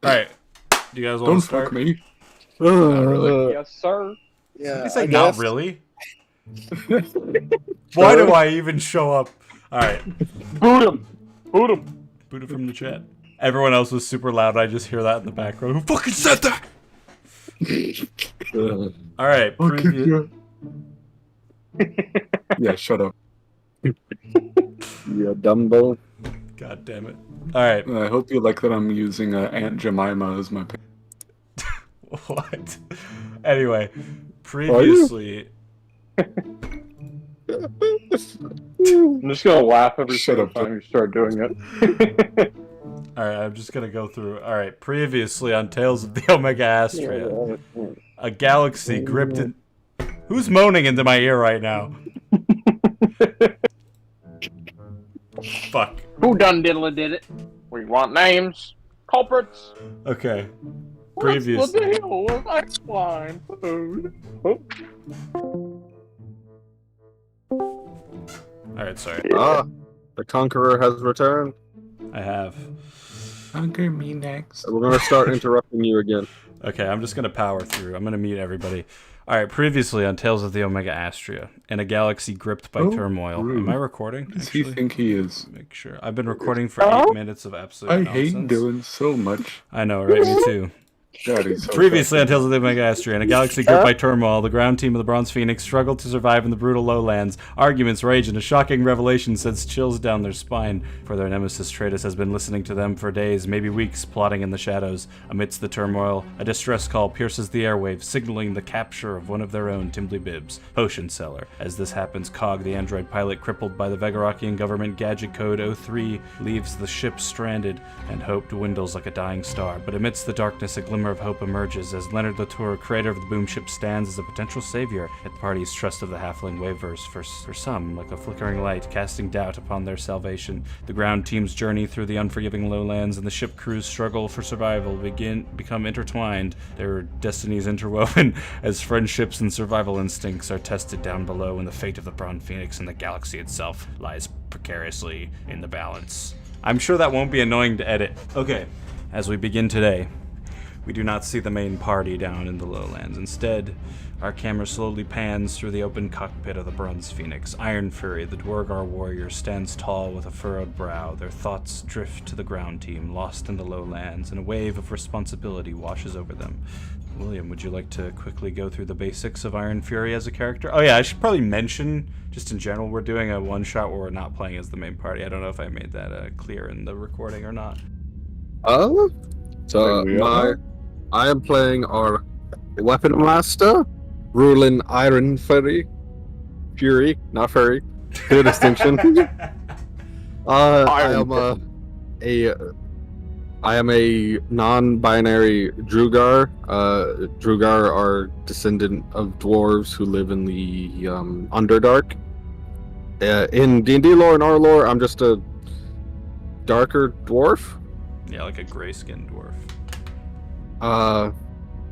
Alright. Do you guys want Don't to start? fuck me. Not really. Yes, sir. Did Yeah, you say I not guess. really? Why do I even show up? Alright. Boot him. Boot him. Boot it from the chat. Everyone else was super loud. I just hear that in the background. Who fucking said that? Alright. Okay, yeah, shut up. Yeah, Dumbo. God damn it. Alright. I hope you like that I'm using Aunt Jemima as my. What? Anyway. Previously. I'm just gonna laugh every Shut single up. time you start doing it. Alright, I'm just gonna go through. Alright, previously on Tales of the Omega Astria, a galaxy gripped in. Who's moaning into my ear right now? Fuck. Who done diddly did it? We want names. Culprits. Okay. What Previous. the hell was I flying food? Alright, sorry. Ah, the Conqueror has returned. I have. Conquer me next. We're gonna start interrupting you again. Okay, I'm just gonna power through. I'm gonna mute everybody. Alright, previously on Tales of the Omega Astria, in a galaxy gripped by Oh, turmoil. rude. Am I recording? Who does he think he is? Make sure. I've been recording for 8 minutes of absolute I nonsense. hate Dylan so much. I know, right? Me too. God, he's so Previously on fat. Tales of the Omega Astria, in a galaxy gripped by turmoil, the ground team of the Bronze Phoenix struggled to survive in the brutal lowlands. Arguments rage, and a shocking revelation sends chills down their spine. For their nemesis Tratus has been listening to them for days, maybe weeks, plotting in the shadows. Amidst the turmoil, a distress call pierces the airwaves, signaling the capture of one of their own, Timbly Bibbs, potion seller. As this happens, Cog, the android pilot crippled by the Vegarakian government gadget code 03, leaves the ship stranded, and hope dwindles like a dying star. But amidst the darkness, a glimmer of hope emerges as Leonard Latour, creator of the boom ship, stands as a potential savior. Yet the party's trust of the halfling wavers for some, like a flickering light, casting doubt upon their salvation. The ground team's journey through the unforgiving lowlands and the ship crew's struggle for survival become intertwined, their destinies interwoven, as friendships and survival instincts are tested down below, and the fate of the Bronze Phoenix and the galaxy itself lies precariously in the balance. I'm sure that won't be annoying to edit. Okay, as we begin today, we do not see the main party down in the lowlands. Instead, our camera slowly pans through the open cockpit of the Bronze Phoenix. Iron Fury, the Dwargar warrior, stands tall with a furrowed brow. Their thoughts drift to the ground team, lost in the lowlands, and a wave of responsibility washes over them. William, would you like to quickly go through the basics of Iron Fury as a character? Oh yeah, I should probably mention, just in general, we're doing a one-shot where we're not playing as the main party. I don't know if I made that clear in the recording or not. I am playing our weapon master, ruling Iron Fury, not Fury. Clear distinction. I am a non-binary Drugar. Drugar are descendant of dwarves who live in the Underdark. In D&D lore and our lore, I'm just a darker dwarf. Yeah, like a gray-skinned dwarf.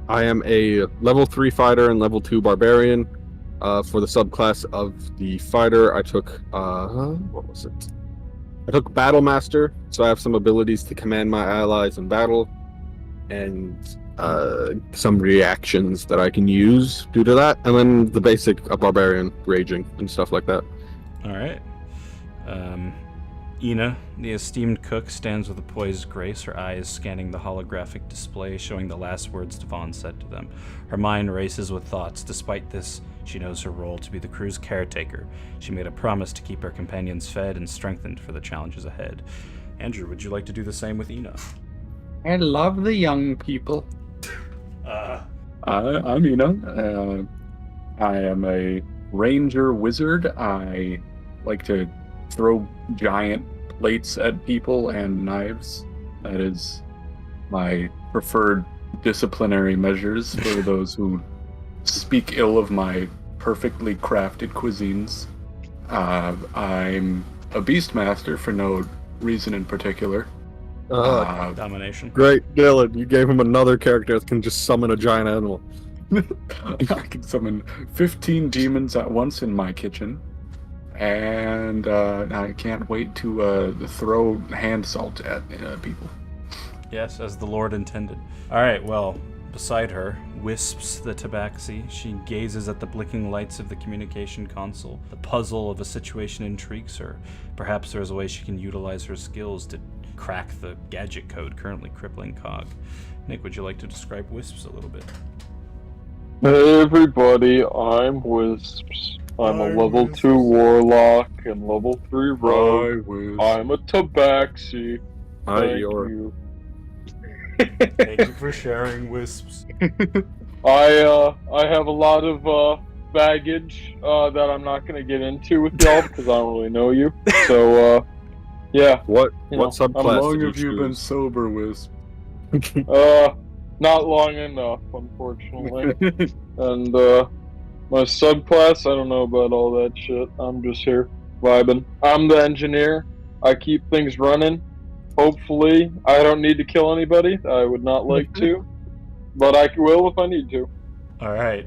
I am a level 3 fighter and level 2 barbarian. For the subclass of the fighter, I took what was it? I took Battle Master, so I have some abilities to command my allies in battle, and some reactions that I can use due to that, and then the basic barbarian, raging and stuff like that. All right. Ina, the esteemed cook, stands with a poised grace, her eyes scanning the holographic display showing the last words Devon said to them. Her mind races with thoughts. Despite this, she knows her role to be the crew's caretaker. She made a promise to keep her companions fed and strengthened for the challenges ahead. Andrew, would you like to do the same with Ina? I love the young people. I'm Ina. I am a ranger wizard. I like to throw giant plates at people and knives. That is my preferred disciplinary measures for those who speak ill of my perfectly crafted cuisines. I'm a beastmaster for no reason in particular. Domination. Great, Dylan. You gave him another character that can just summon a giant animal. I can summon 15 demons at once in my kitchen. And I can't wait to throw hand salt at people. Yes, as the Lord intended. All right, well, beside her, wisps the tabaxi. She gazes at the blinking lights of the communication console. The puzzle of a situation intrigues her. Perhaps there is a way she can utilize her skills to crack the gadget code currently crippling Cog. Nick, would you like to describe wisps a little bit? Hey everybody, I'm Wisps. I'm a level 2 warlock and level 3 rogue. I'm a tabaxi. Thank you. Thank you for sharing, wisps. I have a lot of baggage that I'm not gonna get into with y'all because I don't really know you. So yeah. What know, subclass How long did have you been choose? sober, Wisp? Not long enough, unfortunately. And my subclass, I don't know about all that shit. I'm just here vibing. I'm the engineer. I keep things running. Hopefully, I don't need to kill anybody. I would not like to, but I will if I need to. All right.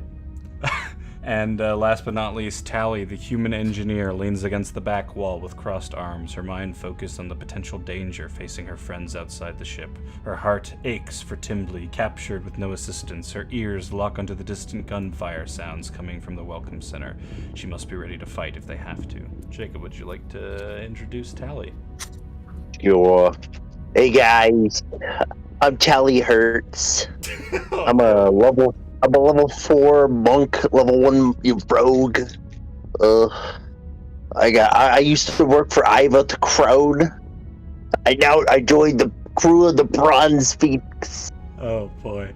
And last but not least, Tally, the human engineer, leans against the back wall with crossed arms, her mind focused on the potential danger facing her friends outside the ship. Her heart aches for Timbley, captured with no assistance. Her ears lock onto the distant gunfire sounds coming from the Welcome Center. She must be ready to fight if they have to. Jacob, would you like to introduce Tally? Sure. Hey guys, I'm Tally Hertz. I'm a level 4 monk, level 1 rogue. I used to work for Iva the Crone. I joined the crew of the Bronze Phoenix. Oh boy.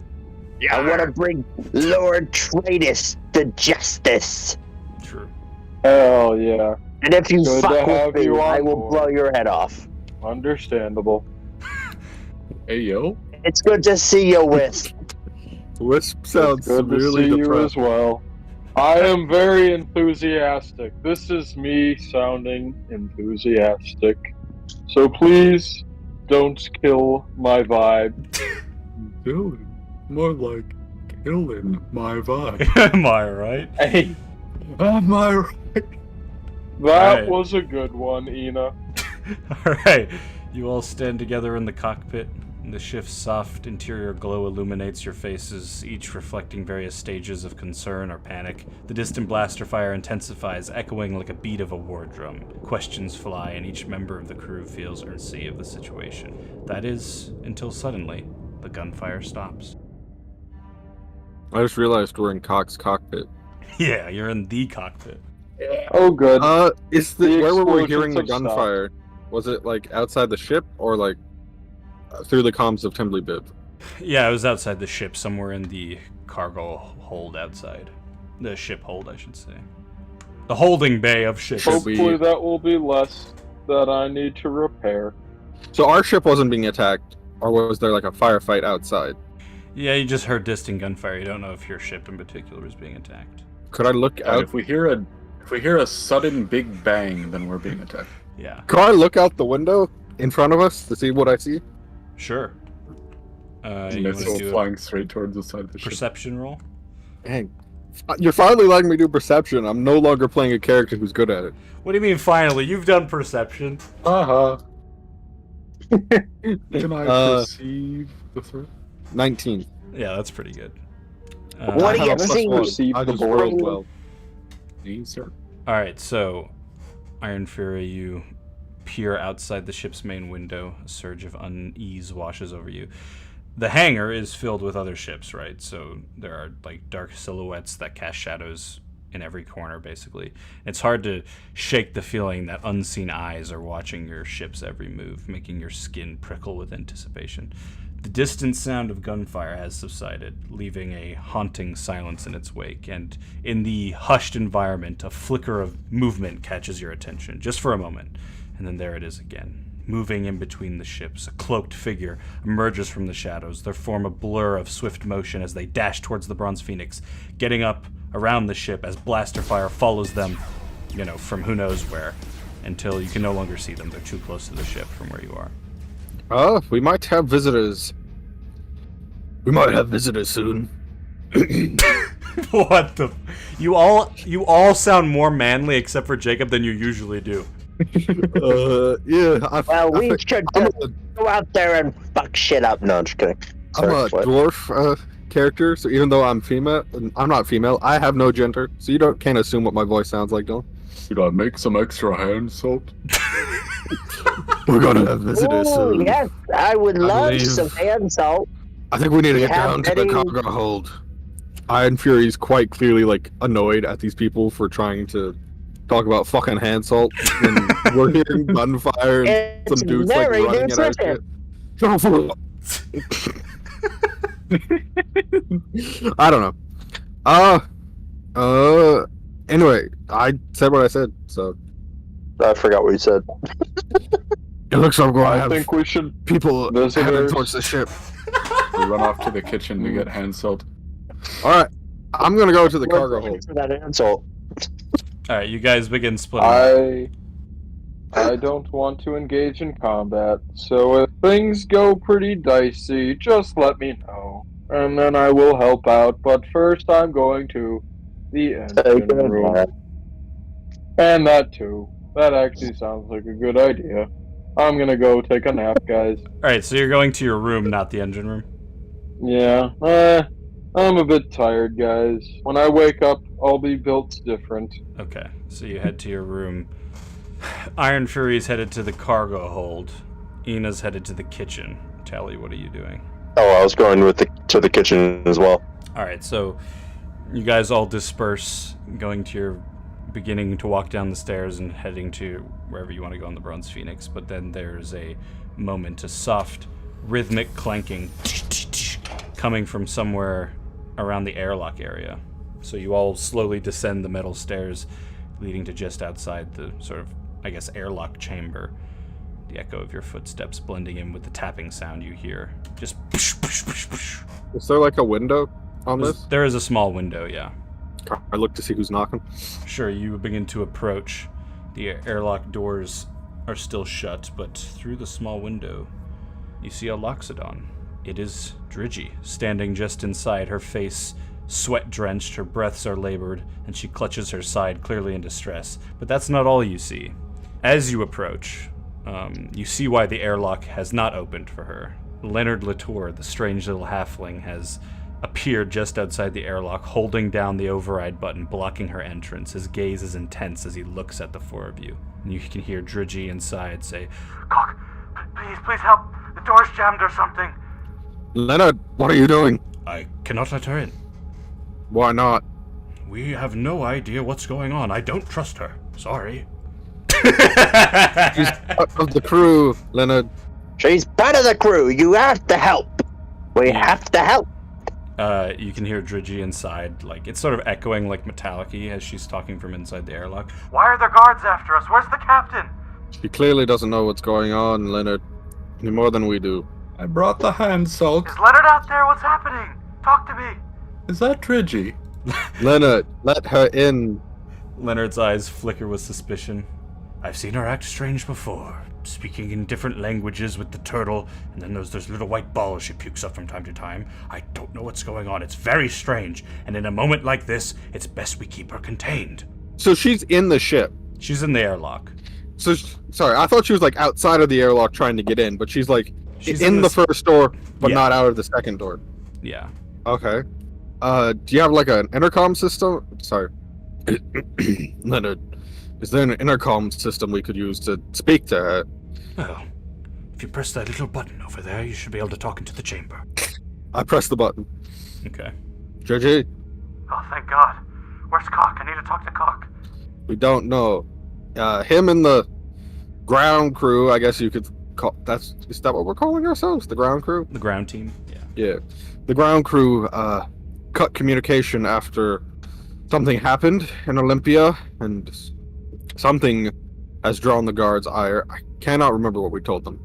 I want to bring Lord Tratus to justice. True. Hell yeah. And if you Good to fuck have with me, you on I will board. blow your head off. Understandable. Hey, yo. It's good to see you, Wisp. Wisp sounds It's good to severely see you depressed. as well. I am very enthusiastic. This is me sounding enthusiastic. So please don't kill my vibe. Dylan, more like killing my vibe. Am I right? Hey, Am I right? that Right. was a good one, Ina. Alright, you all stand together in the cockpit. The ship's soft interior glow illuminates your faces, each reflecting various stages of concern or panic. The distant blaster fire intensifies, echoing like a beat of a war drum. Questions fly, and each member of the crew feels urgency of the situation. That is, until suddenly, the gunfire stops. I just realized we're in Cock's cockpit. Yeah, you're in the cockpit. Oh, good. Is The where were we explosions hearing the have stopped. gunfire? Was it like outside the ship or like through the comms of Timbley Bib? Yeah, it was outside the ship, somewhere in the cargo hold outside. The ship hold, I should say. The holding bay of ships. Should Hopefully we- that will be less that I need to repair. So our ship wasn't being attacked, or was there like a firefight outside? Yeah, you just heard distant gunfire. You don't know if your ship in particular is being attacked. Could I look And out? if we hear a sudden big bang, then we're being attacked. Yeah, Could I look out the window in front of us to see what I see? sure. You want to Missile do flying straight towards the side of the a ship. perception roll? Dang. You're finally letting me do perception. I'm no longer playing a character who's good at it. What do you mean finally? You've done perception. Uh-huh. Can I Uh, perceive the threat? 19. Yeah, that's pretty good. What do I you have a see? +1. I The just board. rolled well. Yes, sir. Alright, so Iron Fury, you peer outside the ship's main window. A surge of unease washes over you. The hangar is filled with other ships, right? So there are like dark silhouettes that cast shadows in every corner, basically. It's hard to shake the feeling that unseen eyes are watching your ship's every move, making your skin prickle with anticipation. The distant sound of gunfire has subsided, leaving a haunting silence in its wake, and in the hushed environment, a flicker of movement catches your attention, just for a moment, and then there it is again. Moving in between the ships, a cloaked figure emerges from the shadows, their form a blur of swift motion as they dash towards the Bronze Phoenix, getting up around the ship as blaster fire follows them, from who knows where, until you can no longer see them. They're too close to the ship from where you are. We might have visitors. We might have visitors soon. What the? You all sound more manly except for Jacob than you usually do. Yeah. Well, we think should I'm just go out there and fuck shit up. No, I'm just kidding. I'm Sorry, a what? dwarf character, so even though I'm female, I'm not female. I have no gender, so you can't assume what my voice sounds like, Dylan. Should I make some extra hand salt? We're gonna have visitors Oh, soon. yes, I would love believe- some hand salt. I think we need to You get have down to the any- cargo hold. Iron Fury's quite clearly like annoyed at these people for trying to talk about fucking hand salt when we're hearing gunfire and It's some dudes like very running at our nutritious. shit. Go for it. I don't know. Anyway, I said what I said, so I forgot what you said. it looks like we're gonna I have think we should. people heading visitors- towards the ship. We run off to the kitchen to get hand salt. All right, I'm gonna go to the cargo hold. For that hand salt. All right, you guys begin splitting up. I don't want to engage in combat, so if things go pretty dicey, just let me know, and then I will help out. But first, I'm going to the engine room, and that too. That actually sounds like a good idea. I'm gonna go take a nap, guys. All right, so you're going to your room, not the engine room. Yeah, I'm a bit tired, guys. When I wake up, I'll be built different. Okay, so you head to your room. Iron Fury's headed to the cargo hold. Ina's headed to the kitchen. Tally, what are you doing? Oh, I was going to the kitchen as well. All right, so you guys all disperse, beginning to walk down the stairs and heading to wherever you want to go on the Bronze Phoenix. But then there's a moment, a soft, rhythmic clanking coming from somewhere around the airlock area. So you all slowly descend the metal stairs, leading to just outside the sort of, I guess, airlock chamber. The echo of your footsteps blending in with the tapping sound you hear. Just Is there like a window on this? there is a small window, yeah. I look to see who's knocking. Sure, you begin to approach. The airlock doors are still shut, but through the small window, you see a Loxodon. It is Drigi, standing just inside, her face sweat-drenched, her breaths are labored, and she clutches her side, clearly in distress. But that's not all you see. As you approach, you see why the airlock has not opened for her. Leonard Latour, the strange little halfling, has appeared just outside the airlock, holding down the override button, blocking her entrance. His gaze is intense as he looks at the four of you. And you can hear Drigi inside say, Cock, please help. The door's jammed or something. Leonard, what are you doing? I cannot let her in. Why not? We have no idea what's going on. I don't trust her. Sorry. She's part of the crew, Leonard. She's part of the crew. You have to help. We have to help. You can hear Drigi inside, like it's sort of echoing like metallic-y as she's talking from inside the airlock. Why are there guards after us? Where's the captain? She clearly doesn't know what's going on, Leonard, any more than we do. I brought the hand salt. Is Leonard out there? What's happening? Talk to me. Is that Drigi? Leonard, let her in. Leonard's eyes flicker with suspicion. I've seen her act strange before, speaking in different languages with the turtle, and then there's those little white balls she pukes up from time to time. I don't know what's going on. It's very strange, and in a moment like this, it's best we keep her contained. So she's in the ship. She's in the airlock. So, sorry, I thought she was like outside of the airlock trying to get in, but she's like She's in the first door, but Yeah. not out of the second door. Yeah. Okay. Do you have like an intercom system? Sorry. Leonard, is there an intercom system we could use to speak to her? Well, if you press that little button over there, you should be able to talk into the chamber. I press the button. Okay. JJ, Oh, thank God. Where's Cock? I need to talk to Cock. we don't know. Him and the ground crew, I guess you could call is that what we're calling ourselves? The ground crew? The ground team. Yeah. Yeah. The ground crew cut communication after something happened in Olympia, and something has drawn the guards' ire. I cannot remember what we told them.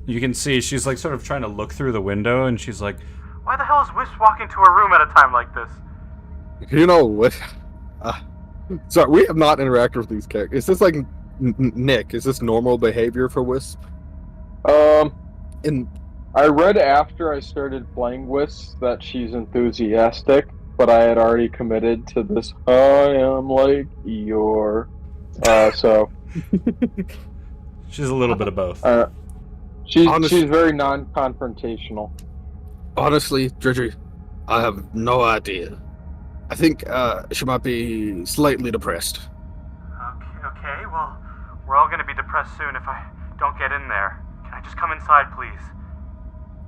You can see she's like sort of trying to look through the window, and she's like, Why the hell is Wisp walking to her room at a time like this? You know what? Sorry, we have not interacted with these characters. Is this like Nick? Is this normal behavior for Wisp? In I read after I started playing Wisp that she's enthusiastic, but I had already committed to this I am like Eeyore So She's a little bit of both. she's very non-confrontational. Honestly, Dredgy, I have no idea. I think she might be slightly depressed. Okay, well, we're all gonna be depressed soon if I don't get in there. Can I just come inside, please?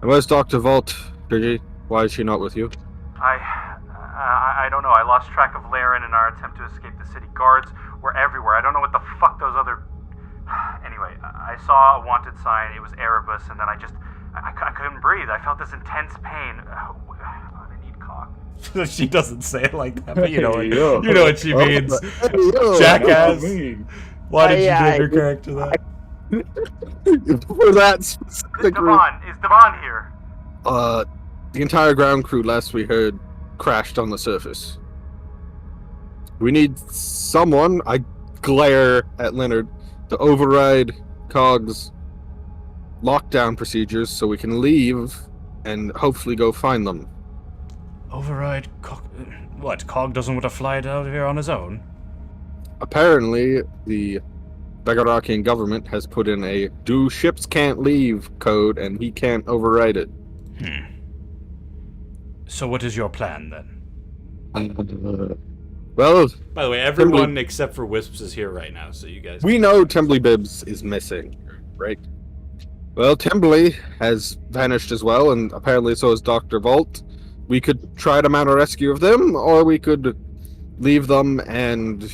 And where's Dr. Vault, Dredgy? Why is she not with you? I don't know. I lost track of Laren in our attempt to escape the city. Guards were everywhere. I don't know what the fuck those other... Anyway, I saw a wanted sign. It was Erebus, and then I couldn't breathe. I felt this intense pain. I need cock. She doesn't say it like that, but you know, Hey, you know what she means. Jackass. Why did you give your character that? For that specific reason. Is Devon here? The entire ground crew, last we heard, crashed on the surface. We need someone, I glare at Leonard, to override COG's lockdown procedures so we can leave and hopefully go find them. Override COG? What, COG doesn't want to fly it out of here on his own? Apparently, the Begarakian government has put in a "do ships can't leave" code, and he can't override it. So what is your plan, then? Well, By the way, everyone except for Wisps is here right now, so you guys... we know Tembley Bibbs is missing, right? Well, Tembley has vanished as well, and apparently so has Dr. Vault. We could try to mount a rescue of them, or we could leave them and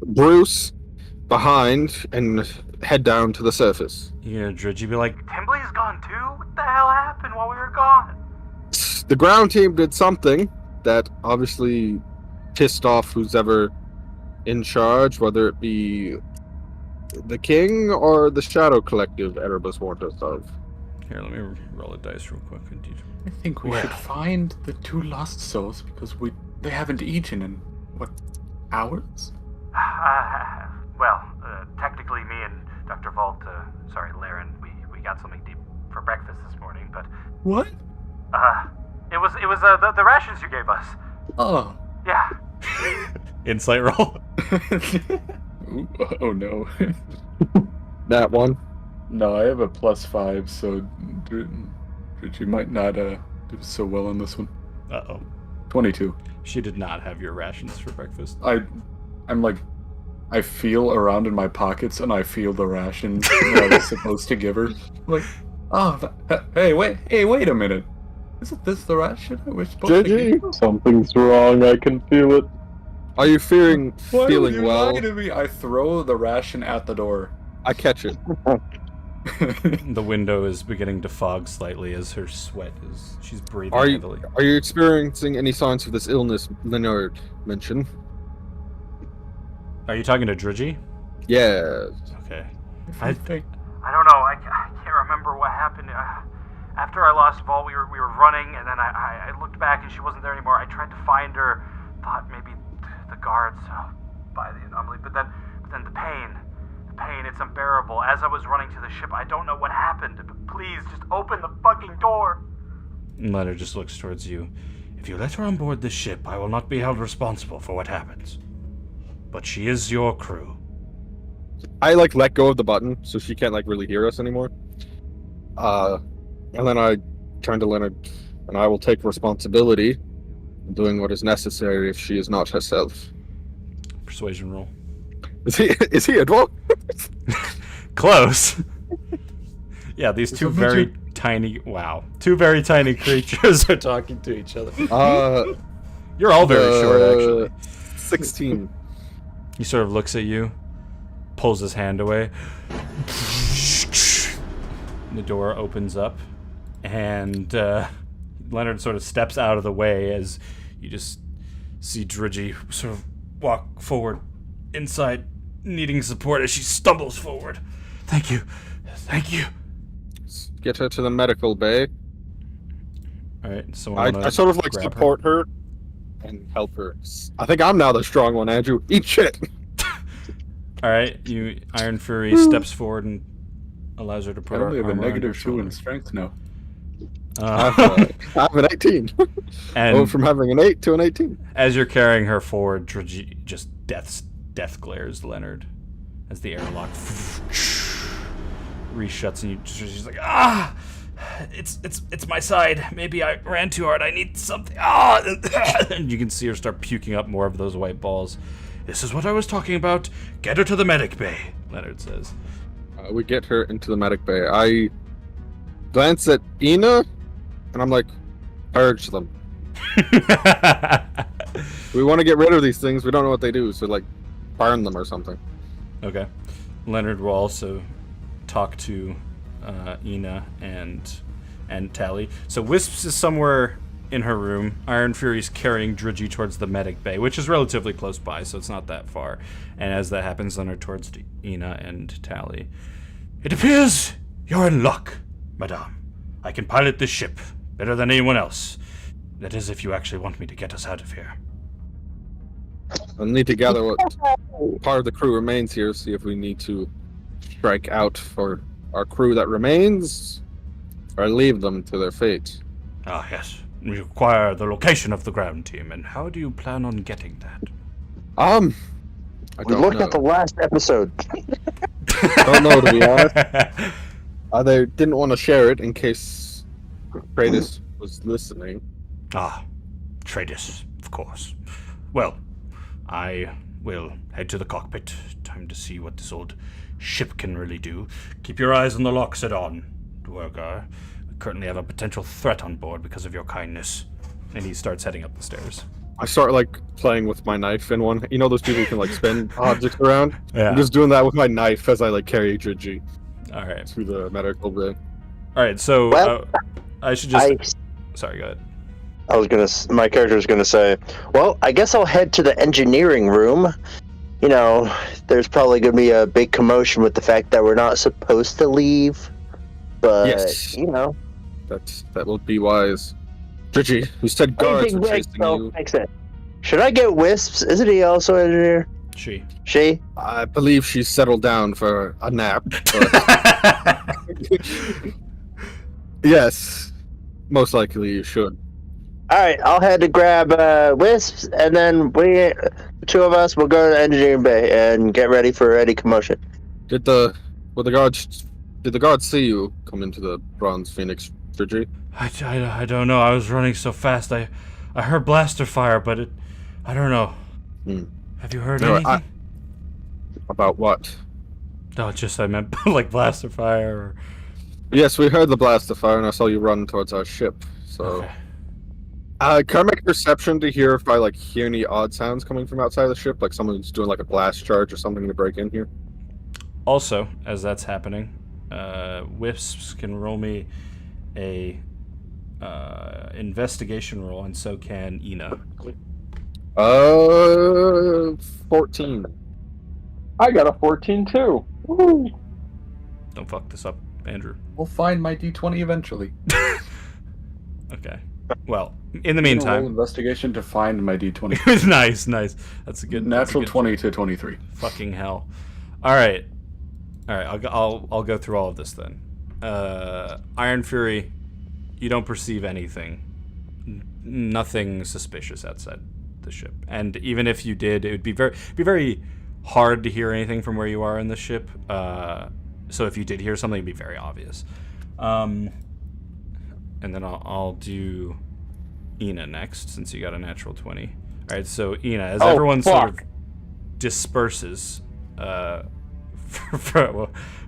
Bruce behind and head down to the surface. You're gonna Dredgy be like, Timbley's gone too? What the hell happened while we were gone? The ground team did something that obviously pissed off who's ever in charge, whether it be the King or the Shadow Collective Erebus warned us of. here, let me roll a dice real quick. I think we should find the two lost souls because they haven't eaten in, what, hours? Technically me and Dr. Vault, Laren, we got something deep for breakfast this morning, but... What? It was the rations you gave us. Oh. Yeah. Insight roll. Ooh, oh no. That one. No, I have a +5, so you might not do so well on this one. Uh-oh. 22. She did not have your rations for breakfast. I'm like, I feel around in my pockets and I feel the ration that I was supposed to give her. Like, hey, wait a minute. Isn't this the ration I was supposed to give her? Something's wrong. I can feel it. Are you feeling Why would you well? lie to me? I throw the ration at the door. I catch it. The window is beginning to fog slightly as her sweat is... She's breathing Are heavily. you experiencing any signs of this illness Leonard mentioned? Are you talking to Dredgy? Yes. Okay. I don't know. I can't remember what happened. After I lost Vault, we were running, and then I looked back, and she wasn't there anymore. I tried to find her. Thought maybe the guards by the anomaly, but then the pain, it's unbearable. As I was running to the ship, I don't know what happened. But please, just open the fucking door. Leonard just looks towards you. If you let her on board this ship, I will not be held responsible for what happens. But she is your crew. I let go of the button so she can't really hear us anymore. And then I turn to Leonard, and I will take responsibility in doing what is necessary if she is not herself. Persuasion roll. Is he a dwarf? Close. Yeah, these two very tiny creatures are talking to each other. You're all very short, actually. 16. He sort of looks at you, pulls his hand away. The door opens up, and Leonard sort of steps out of the way as you just see Dredgy sort of walk forward inside, needing support as she stumbles forward. Thank you. Get her to the medical bay. All right, so I sort of support her and help her. I think I'm now the strong one, Andrew. Eat shit. All right, Iron Fury steps forward and allows her to put I her only have a armor on her -2 in shoulder. strength now. I have an 18. And Went from having an 8 to an 18. as you're carrying her forward, Drudgy just death glares Leonard as the airlock reshuts, and she's like, ah, it's my side. Maybe I ran too hard. I need something. Ah, and you can see her start puking up more of those white balls. This is what I was talking about. Get her to the medic bay, Leonard says. We get her into the medic bay. I glance at Ina, and I'm like, purge them. We want to get rid of these things. We don't know what they do, so like, burn them or something. Okay. Leonard will also talk to Ina and Tally. So Wisps is somewhere in her room. Iron Fury's carrying Drudgy towards the medic bay, which is relatively close by, so it's not that far. And as that happens, Leonard towards Ina and Tally. It appears you're in luck, madame. I can pilot this ship better than anyone else. That is, if you actually want me to get us out of here. I'll need to gather what part of the crew remains here, see if we need to strike out for our crew that remains, or leave them to their fate. Ah, yes. We require the location of the ground team, and how do you plan on getting that? I We don't looked know. at the last episode. Don't know, to be honest. They didn't want to share it in case Kratos was listening. Ah, Tradus, of course. Well, I will head to the cockpit. Time to see what this old ship can really do. Keep your eyes on the lock, Sedon. Dwergar. We currently have a potential threat on board because of your kindness. And he starts heading up the stairs. I start like playing with my knife in one. You know those people who can like spin objects around? Yeah. I'm just doing that with my knife as I like carry Drudgy All right. through the medical bay. All right, so Well, I should just... Sorry, go ahead. My character was gonna say, well, I guess I'll head to the engineering room. You know, there's probably gonna be a big commotion with the fact that we're not supposed to leave. But, Yes. you know. That will be wise. Drudgy, who said guards Anything were big, chasing so you. makes sense. Should I get Wisps? Isn't he also an engineer? She. She? I believe she's settled down for a nap. But yes, most likely you should. Alright, I'll head to grab Wisps, and then the two of us will go to the engineering bay and get ready for any commotion. Did the guards see you come into the Bronze Phoenix, Drudgy? I don't know. I was running so fast. I heard blaster fire, but I don't know. Have you heard No, anything? About what? No, just I meant like blaster fire. Or... Yes, we heard the blast of fire, and I saw you run towards our ship. So, Okay. can I make a perception to hear if I like hear any odd sounds coming from outside the ship, like someone's doing like a blast charge or something to break in here? Also, as that's happening, Wisps can roll me a investigation roll, and so can Ina. 14. I got a 14 too. Woo! Don't fuck this up, Andrew. We'll find my D20 eventually. Okay. Well, in the Roll meantime, investigation to find my D20. nice. That's a good Natural that's a good 20 to 23. Fucking hell. All right. I'll go through all of this then. Iron Fury, you don't perceive anything. Nothing suspicious outside the ship. And even if you did, it would be very hard to hear anything from where you are in the ship. So if you did hear something, it'd be very obvious. And then I'll do Ina next, since you got a natural 20. All right, so Ina, as everyone sort of disperses, from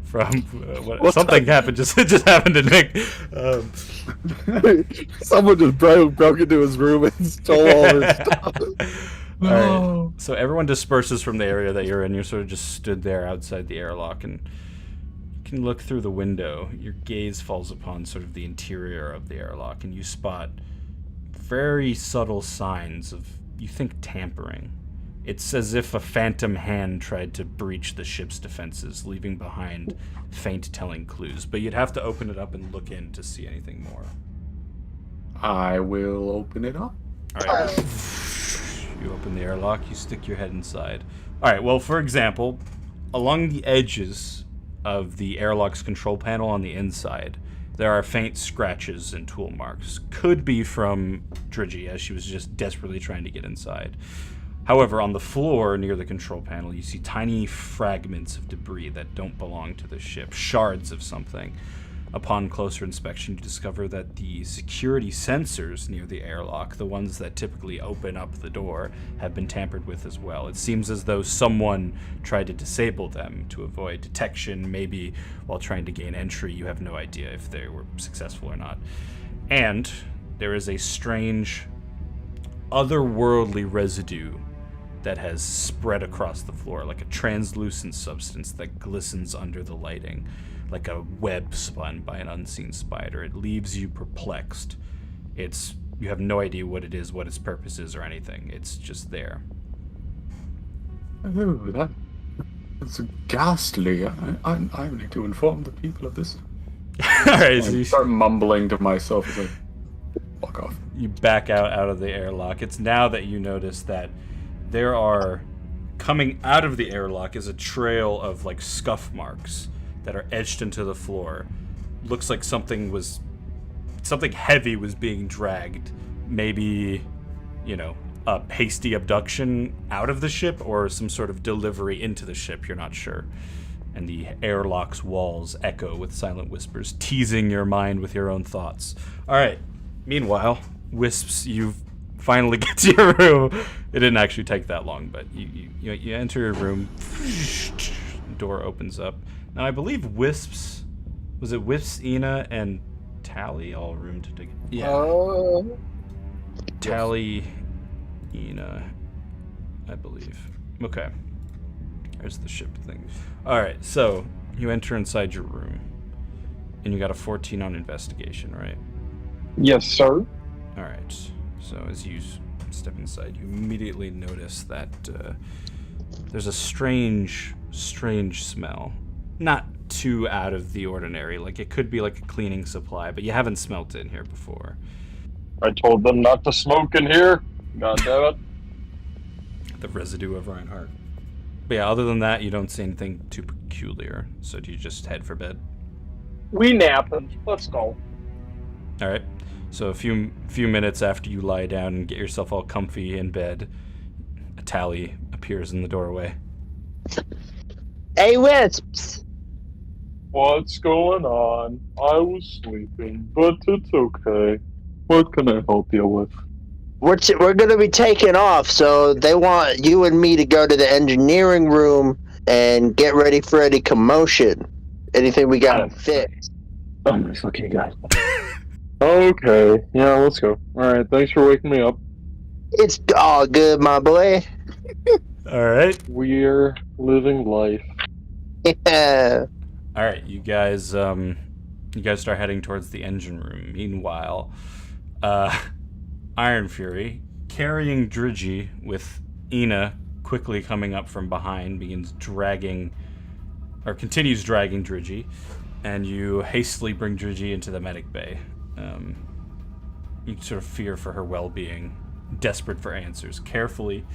what something happened. It just happened to Nick. Someone just broke into his room and stole all his stuff. All right. So everyone disperses from the area that you're in. You sort of just stood there outside the airlock, and you can look through the window. Your gaze falls upon sort of the interior of the airlock, and you spot very subtle signs of, you think, tampering. It's as if a phantom hand tried to breach the ship's defenses, leaving behind faint telling clues. But you'd have to open it up and look in to see anything more. I will open it up. All right. You open the airlock, you stick your head inside. All right, well, for example, along the edges of the airlock's control panel on the inside, There are faint scratches and tool marks. Could be from Drigi, as she was just desperately trying to get inside. However, on the floor near the control panel, you see tiny fragments of debris that don't belong to the ship, shards of something. Upon closer inspection, you discover that the security sensors near the airlock, the ones that typically open up the door, have been tampered with as well. It seems as though someone tried to disable them to avoid detection, maybe while trying to gain entry. You have no idea if they were successful or not. And there is a strange, otherworldly residue that has spread across the floor, like a translucent substance that glistens under the lighting, like a web spun by an unseen spider. It leaves you perplexed. You have no idea what it is, what its purpose is, or anything. It's just there. Oh, that's ghastly. I need to inform the people of this. Alright, so I you start mumbling to myself as I walk off. You back out of the airlock. It's now that you notice that there are, coming out of the airlock is a trail of like scuff marks that are etched into the floor. Looks like something heavy was being dragged. Maybe, a hasty abduction out of the ship or some sort of delivery into the ship, you're not sure. And the airlock's walls echo with silent whispers, teasing your mind with your own thoughts. Alright, meanwhile, Wisps, you've finally get to your room. It didn't actually take that long, but you enter your room. Door opens up. Now I believe Wisps, was it Wisps, Ina, and Tally all roomed together? Yeah. Tally, Ina, I believe. Okay. There's the ship thing. Alright, so you enter inside your room. And you got a 14 on investigation, right? Yes, sir. Alright. So as you step inside, you immediately notice that there's a strange smell. Not too out of the ordinary. Like, it could be like a cleaning supply, but you haven't smelt it in here before. I told them not to smoke in here. God damn it. The residue of Reinhardt. But yeah, other than that, you don't see anything too peculiar. So do you just head for bed? We napping. Let's go. Alright. So a few minutes after you lie down and get yourself all comfy in bed, a Tally appears in the doorway. Hey, Wisps! What's going on? I was sleeping, but it's okay. What can I help you with? We're going to be taking off, so they want you and me to go to the engineering room and get ready for any commotion. Anything we got to fix. Okay, guys. Okay, yeah, let's go. Alright, thanks for waking me up. It's all good, my boy. Alright. We're living life. Yeah. Alright, you guys start heading towards the engine room. Meanwhile, Iron Fury, carrying Drigi with Ina quickly coming up from behind, continues dragging Drigi, and you hastily bring Drigi into the medic bay. You sort of fear for her well-being, desperate for answers. Carefully,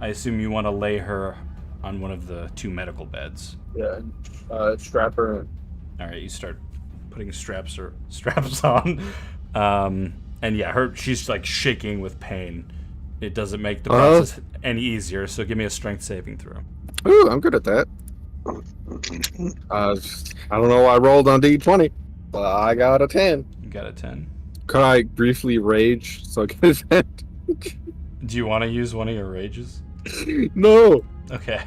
I assume you want to lay her on one of the two medical beds. Yeah, strap her in. Alright, you start putting straps on. And yeah, she's like shaking with pain. It doesn't make the process any easier, so give me a strength saving throw. Ooh, I'm good at that. I don't know why I rolled on D20, but I got a 10. You got a 10. Could I briefly rage so I get his hand? Do you want to use one of your rages? No. Okay.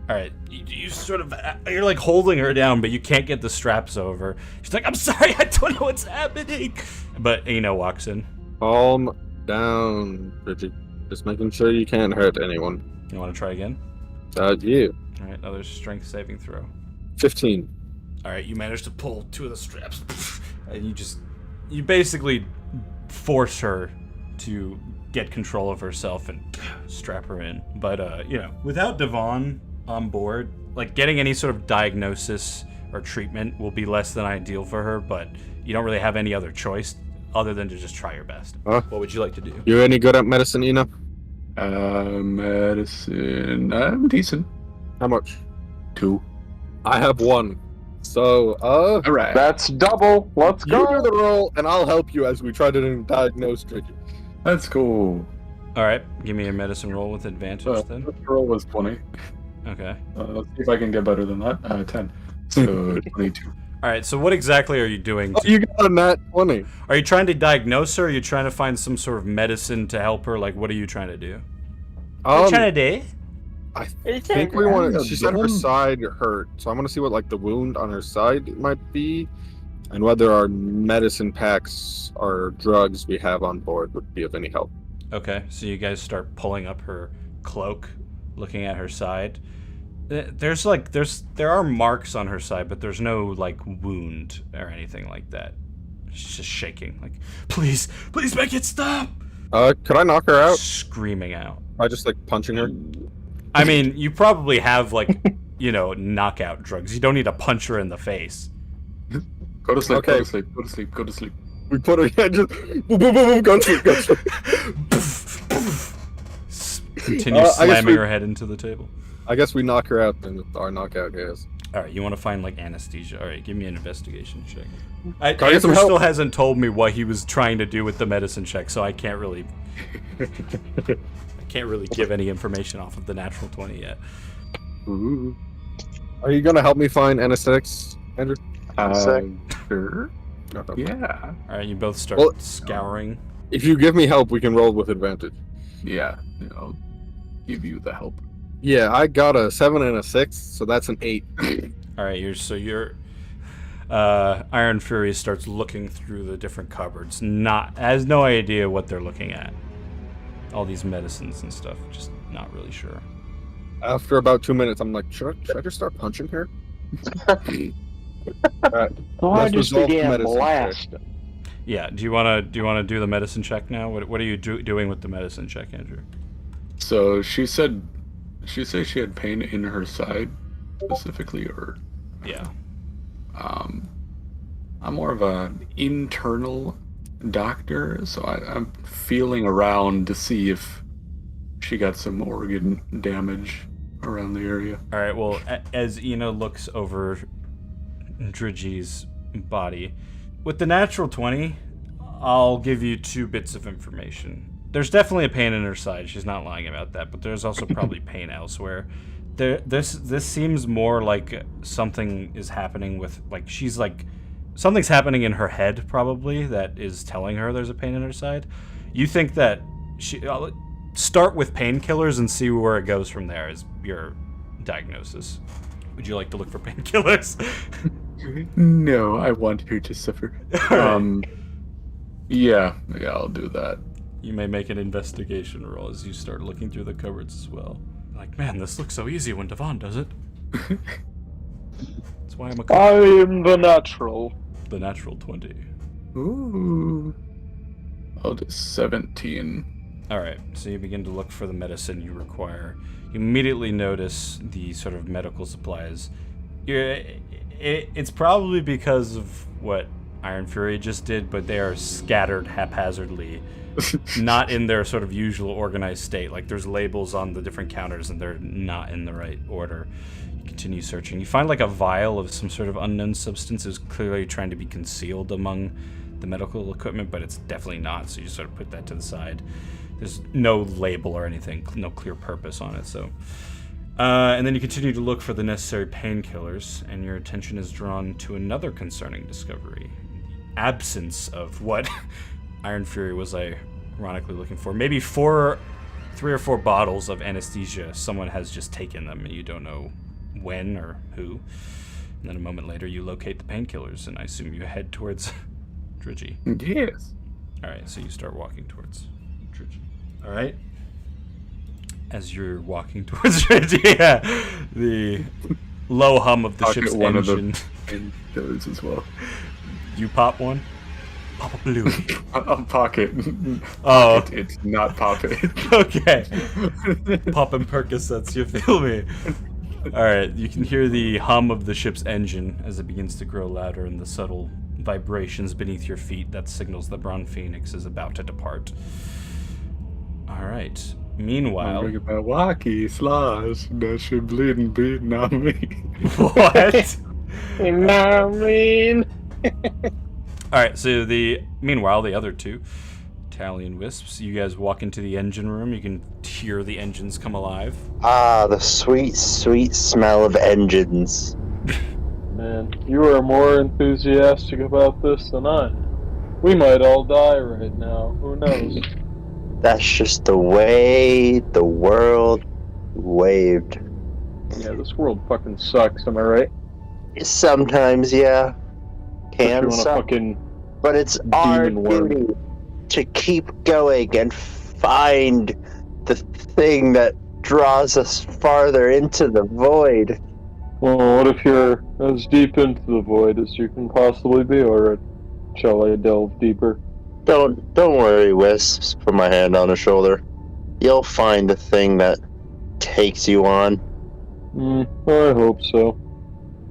Alright, you sort of, you're like holding her down, but you can't get the straps over. She's like, I'm sorry, I don't know what's happening. But Ina walks in. Calm down, Bridget. Just making sure you can't hurt anyone. You want to try again? You. Alright, another strength saving throw. 15. Alright, you manage to pull two of the straps. And you basically force her to get control of herself and strap her in. But, without Devon on board, like, getting any sort of diagnosis or treatment will be less than ideal for her, but you don't really have any other choice other than to just try your best. What would you like to do? You any good at medicine, Ina? Medicine. I'm decent. How much? 2. I have 1. So, All right. That's double. Let's you do the go. roll, and I'll help you as we try to diagnose Tricky. Let's go. All right, give me a medicine roll with advantage then. The roll was 20. Okay. Let's see if I can get better than that. 10. So 22. All right. So what exactly are you doing? Oh, you got a nat 20. Are you trying to diagnose her? Or are you trying to find some sort of medicine to help her? Like, what are you trying to do? To do? I think we want to. She said her side hurt, so I want to see what like the wound on her side might be, and whether our medicine packs or drugs we have on board would be of any help. Okay, so you guys start pulling up her cloak, looking at her side. There are marks on her side, but there's no like wound or anything like that. She's just shaking, like, please make it stop! Could I knock her out Screaming out. by just like punching her? I mean, you probably have like, knockout drugs. You don't need to punch her in the face. Go to sleep. Okay. Go to sleep. Go to sleep. Go to sleep. We put her just boom, boom, boom, boom, gun sleep. Continue I guess slamming we- her head into the table. I guess we knock her out then with our knockout gas. All right, you want to find like anesthesia. All right, give me an investigation check. Can I get some Andrew help? still hasn't told me what he was trying to do with the medicine check, so I can't really give any information off of the natural 20 yet. Ooh. Are you gonna help me find anesthetics, Andrew? Sure. Okay. Yeah. All right, you both start Well- scouring. If you give me help, we can roll with advantage. Yeah. I'll give you the help. Yeah, I got a 7 and a 6, so that's an 8. All right, Iron Fury starts looking through the different cupboards. Has no idea what they're looking at. All these medicines and stuff, just not really sure. After about 2 minutes, I'm like, should I just start punching her? Alright. Oh, I Let's just resolve the began medicine blasting. Yeah, do you want to do the medicine check now? What are you doing with the medicine check, Andrew? So she said she had pain in her side specifically, or Yeah. I'm more of an internal doctor, so I'm feeling around to see if she got some organ damage around the area. All right. Well, as Ina looks over Drigi's body, with the natural 20, I'll give you 2 bits of information. There's definitely a pain in her side. She's not lying about that, but there's also probably pain elsewhere. This seems more like something is happening with, like, she's like, something's happening in her head probably that is telling her there's a pain in her side. You think that I'll start with painkillers and see where it goes from there is your diagnosis. Would you like to look for painkillers? No, I want her to suffer. Yeah, I'll do that. You may make an investigation roll as you start looking through the cupboards as well. Like, man, this looks so easy when Devon does it. That's why I'm a I am the natural. the natural 20. Ooh. I'll do 17. All right, so you begin to look for the medicine you require. You immediately notice the sort of medical supplies. It's probably because of what Iron Fury just did, but they are scattered haphazardly, not in their sort of usual organized state. Like, there's labels on the different counters and they're not in the right order. You continue searching. You find like a vial of some sort of unknown substance is clearly trying to be concealed among the medical equipment, but it's definitely not, so you sort of put that to the side. There's no label or anything, no clear purpose on it, so... and then you continue to look for the necessary painkillers, and your attention is drawn to another concerning discovery. The absence of what Iron Fury was ironically looking for. Maybe 3 or 4 bottles of anesthesia. Someone has just taken them, and you don't know when or who. And then a moment later, you locate the painkillers, and I assume you head towards Drigi. Yes. Alright, so you start walking towards Drigi. Alright? As you're walking towards Drigi, the low hum of the I'll ship's get one engine. of the those as well. You pop one? Pop a blue. I'll pocket. Oh. It's not pop it. Okay. Popping Percocets, you feel me? Alright, you can hear the hum of the ship's engine as it begins to grow louder and the subtle vibrations beneath your feet that signals the Bron Phoenix is about to depart. Alright. Meanwhile... I'm about walkie, slosh, that shit bleeding on me. What? You know what I mean? All right. So meanwhile, the other two Italian wisps. You guys walk into the engine room. You can hear the engines come alive. Ah, the sweet, sweet smell of engines. Man, you are more enthusiastic about this than I. We might all die right now. Who knows? That's just the way the world waved. Yeah, this world fucking sucks. Am I right? Sometimes, yeah, If you can want to suck, fucking but it's our demon worm. duty to keep going and find the thing that draws us farther into the void. Well, what if you're as deep into the void as you can possibly be, or shall I delve deeper? Don't worry, Wisps. Put my hand on his shoulder. You'll find the thing that takes you on. I hope so.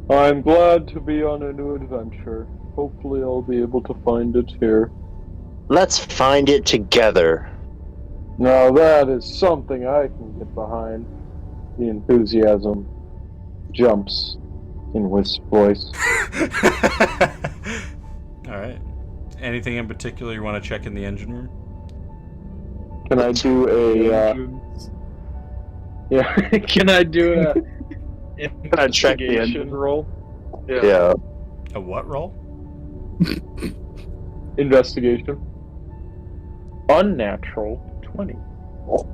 I'm glad to be on a new adventure. Hopefully I'll be able to find it here. Let's find it together. Now that is something I can get behind. The enthusiasm jumps in Wisp's voice. All right. Anything in particular you want to check in the engine room? Can I do a yeah, can I do a I check the investigation roll? Yeah. A what roll? Investigation. Unnatural 20. All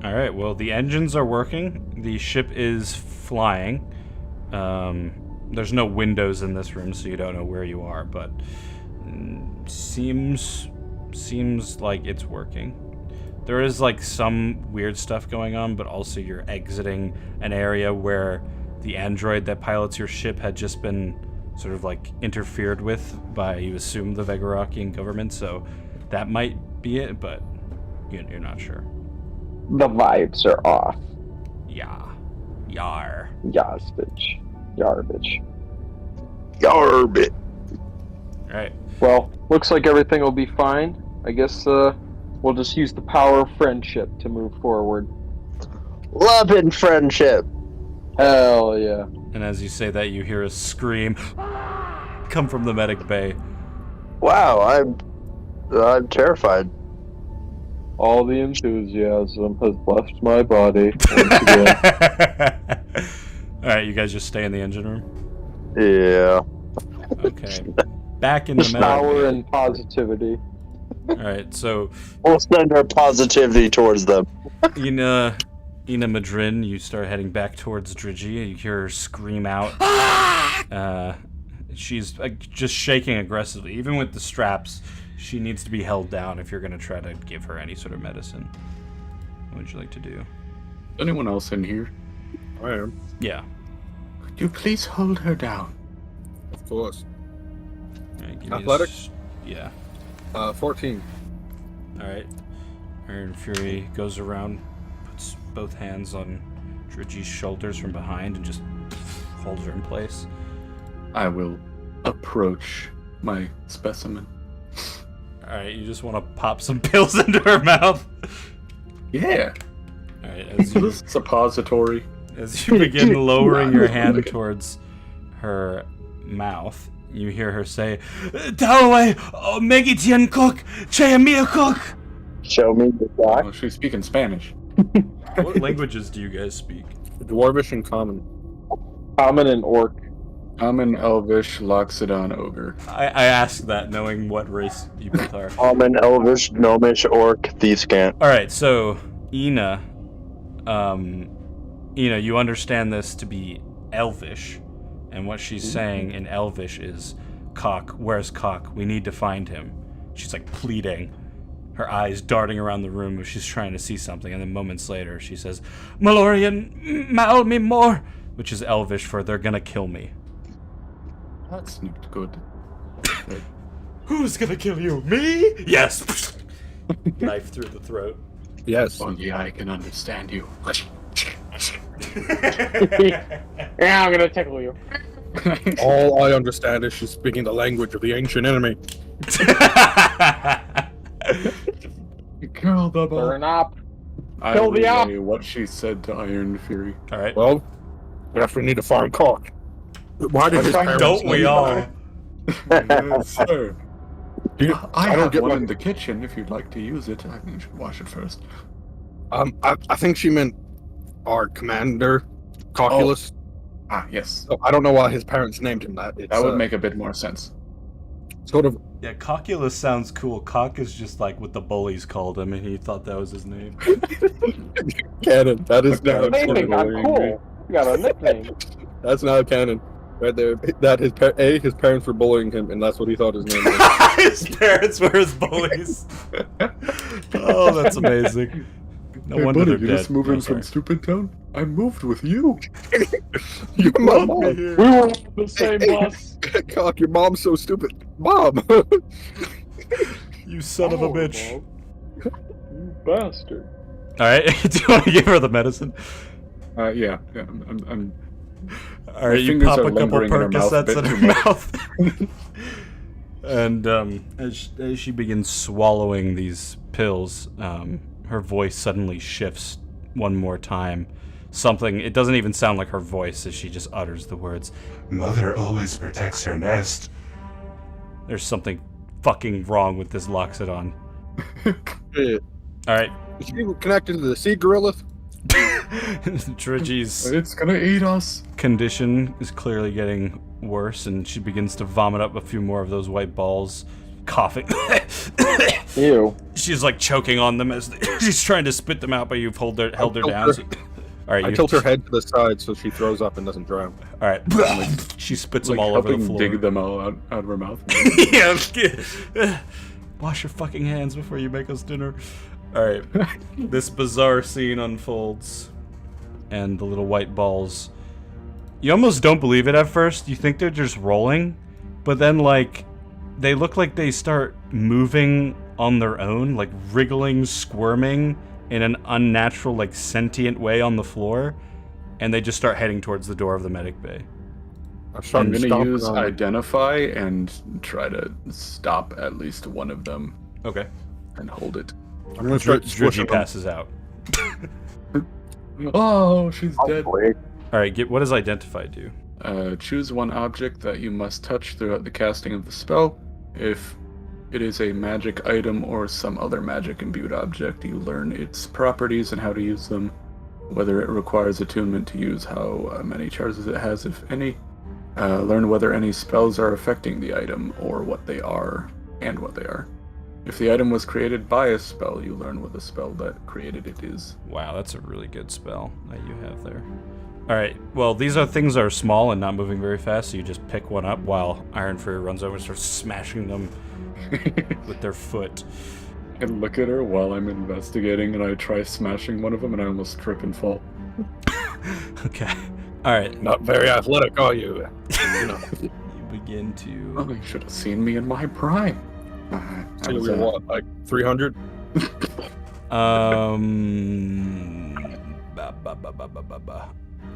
right. Well, the engines are working. The ship is flying. There's no windows in this room, so you don't know where you are, but seems like it's working. There is like some weird stuff going on, but also you're exiting an area where the android that pilots your ship had just been sort of like interfered with by, you assume, the Vegarakian government, so that might be it, but you're not sure. The vibes are off. Yeah. Yar. Yas, bitch. Yar, bitch. Yarbit. Alright. Well, looks like everything will be fine. I guess we'll just use the power of friendship to move forward. Love and friendship. Hell yeah. And as you say that, you hear a scream come from the medic bay. Wow, I'm terrified. All the enthusiasm has left my body once again. Alright, you guys just stay in the engine room? Yeah. Okay. Back in the medic Power bay. and positivity. Alright, so We'll send our positivity towards them. Ina Madrin, you start heading back towards Drigi. You hear her scream out. She's just shaking aggressively. Even with the straps, she needs to be held down if you're going to try to give her any sort of medicine. What would you like to do? Anyone else in here? I am, Yeah. Could you please hold her down? of course. All right, give me Athletics? Yeah. 14. Alright. Iron Fury goes around, puts both hands on Drigi's shoulders from behind, and just holds her in place. I will approach my specimen. Alright, you just want to pop some pills into her mouth? Yeah. Alright, This suppository. as you begin lowering your hand towards her mouth, you hear her say, Tawai, Megitian cook, Chayamia cook! Show me the doc. Oh, she's speaking Spanish. What languages do you guys speak? Dwarvish and common. Common and orc. I'm an Elvish Loxodon ogre. I asked that knowing what race you both are. Common, Elvish, Gnomish, Orc, Thiefscant. Alright, so Ina, you understand this to be Elvish, and what she's saying in Elvish is, Cock, where's Cock? We need to find him. She's like pleading, her eyes darting around the room as she's trying to see something, and then moments later she says, Malorian, mal me more, which is Elvish for they're gonna kill me. That's not good. Who's gonna kill you? Me? Yes! Knife through the throat. Yes. Only I can understand you. Yeah, I'm gonna tickle you. All I understand is she's speaking the language of the ancient enemy. Kill the Burn up. I Kill the op. relay what she said to Iron Fury. Alright. Well, we definitely need to find Cock. Why did his parents Don't we all? Yes, sir. I don't have get one my- in the kitchen if you'd like to use it. I mean, you should wash it first. I think she meant our commander, Cocculus. Ah, yes. Oh, I don't know why his parents named him that. It's, That would make a bit more sense. sort of. Yeah, Cocculus sounds cool. Cock is just like what the bullies called him, and he thought that was his name. Canon. That is Okay. not Hey, I'm cool. You got a nickname. That's not canon. Right there. That his parents were bullying him, and that's what he thought his name was. His parents were his bullies. Oh, that's amazing. No Hey, wonder buddy, they're you dead. just moved Oh, in from sorry. Stupid Town? I moved with you. Your mom. We were on the same Hey, hey. bus. Cock, your mom's so stupid. Mom. You son of a bitch. Mom. You bastard. All right, do you want to give her the medicine? Yeah. I'm All right, you fingers pop are a couple lingering in her mouth a Percocets bit in too her much. mouth. And as she begins swallowing these pills, her voice suddenly shifts one more time. It doesn't even sound like her voice as she just utters the words, Mother always protects her nest. there's something fucking wrong with this Loxodon. Yeah. All right, Is she connected to the sea gorilla? Trigi's It's gonna eat us. condition is clearly getting worse, and she begins to vomit up a few more of those white balls, coughing. Ew. She's like choking on them as she's trying to spit them out, but you've held her down. tilt So, all right, I tilt her head to the side so she throws up and doesn't drown. All right, she spits them Like all over the helping floor. dig them all out of her mouth. Yeah. Wash your fucking hands before you make us dinner. All right, this bizarre scene unfolds, and the little white balls. You almost don't believe it at first. You think they're just rolling, but then like they look like they start moving on their own, like wriggling, squirming in an unnatural, like sentient way on the floor, and they just start heading towards the door of the medic bay. I'm gonna use identify and try to stop at least one of them Okay. and hold it. I'm gonna start Drigi squishing them. passes out. Oh, she's dead. Wait. All right, what does identify do? Choose one object that you must touch throughout the casting of the spell. If it is a magic item or some other magic imbued object, you learn its properties and how to use them. Whether it requires attunement to use, how many charges it has, if any. Learn whether any spells are affecting the item or what they are and what they are. If the item was created by a spell, you learn what the spell that created it is. Wow, that's a really good spell that you have there. All right, well, these are things that are small and not moving very fast, so you just pick one up while Iron Fury runs over and starts smashing them with their foot. I look at her while I'm investigating, and I try smashing one of them, and I almost trip and fall. Okay. All right. Not very athletic, are you? You know. You begin to. Oh, you should have seen me in my prime. How So was we were that? what, like 300?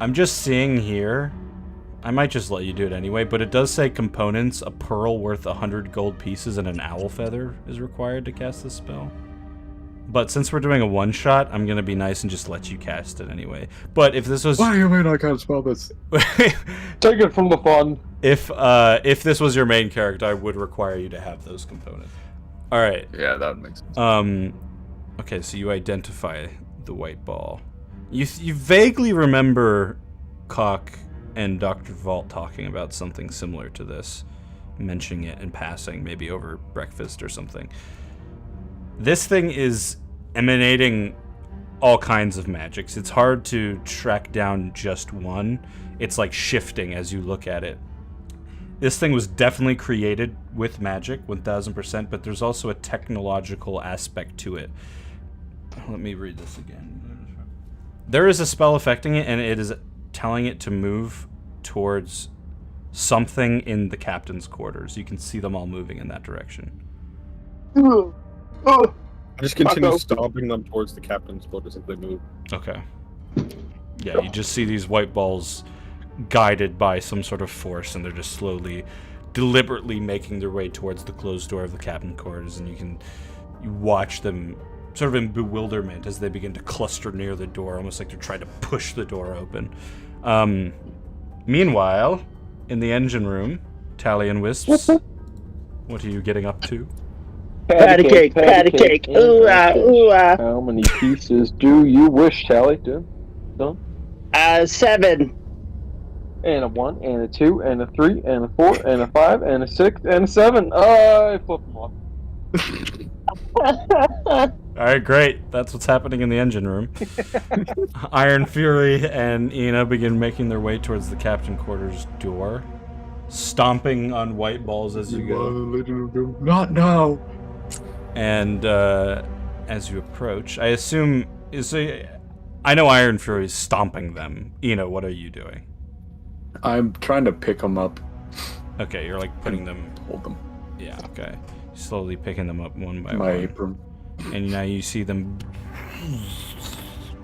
I'm just seeing here. I might just let you do it anyway, but it does say components. A pearl worth 100 gold pieces and an owl feather is required to cast this spell. But since we're doing a one-shot, I'm gonna be nice and just let you cast it anyway. But if this was... What do you mean I can't spell this? Take it from the fun. if this was your main character, I would require you to have those components. All right. Yeah, that makes sense. Okay, so you identify the white ball. You vaguely remember Cock and Dr. Vault talking about something similar to this, mentioning it in passing, maybe over breakfast or something. This thing is emanating all kinds of magics. It's hard to track down just one. It's like shifting as you look at it. This thing was definitely created with magic, 1000%, but there's also a technological aspect to it. Let me read this again. There is a spell affecting it, and it is telling it to move towards something in the captain's quarters. You can see them all moving in that direction. I just continue stomping them towards the captain's quarters as they move. Okay. Yeah, you just see these white balls guided by some sort of force, and they're just slowly, deliberately making their way towards the closed door of the captain's quarters, and you watch them sort of in bewilderment as they begin to cluster near the door, almost like they're trying to push the door open. Meanwhile, in the engine room, Tally and Wisps, what are you getting up to? Patty cake. and Ooh, a fish. ooh, How many pieces do you wish, Tally? Done? 7. And a 1, and a 2, and a 3, and a 4, and a 5, and a 6, and a 7. I flip them off. Alright, great. That's what's happening in the engine room. Iron Fury and Ina begin making their way towards the captain quarters door, stomping on white balls as you go. Not now. And as you approach, I assume I know Iron Fury is stomping them. Ina, what are you doing? I'm trying to pick them up. Okay, you're like putting them. Hold them. Yeah, okay. Slowly picking them up one by My one. apron. And now you see them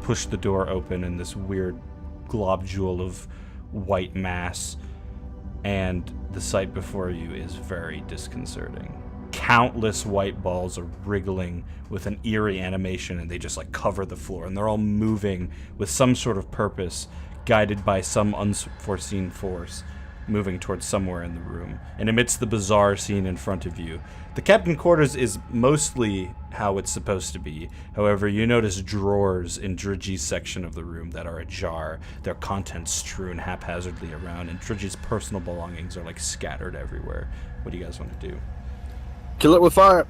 push the door open in this weird globule of white mass. And the sight before you is very disconcerting. Countless white balls are wriggling with an eerie animation, and they just like cover the floor, and they're all moving with some sort of purpose, guided by some unforeseen force, moving towards somewhere in the room. And amidst the bizarre scene in front of you, the captain quarters is mostly how it's supposed to be. However, you notice drawers in Dridgy's section of the room that are ajar, their contents strewn haphazardly around, and Dridgy's personal belongings are like scattered everywhere. What do you guys want to do? Kill it with fire.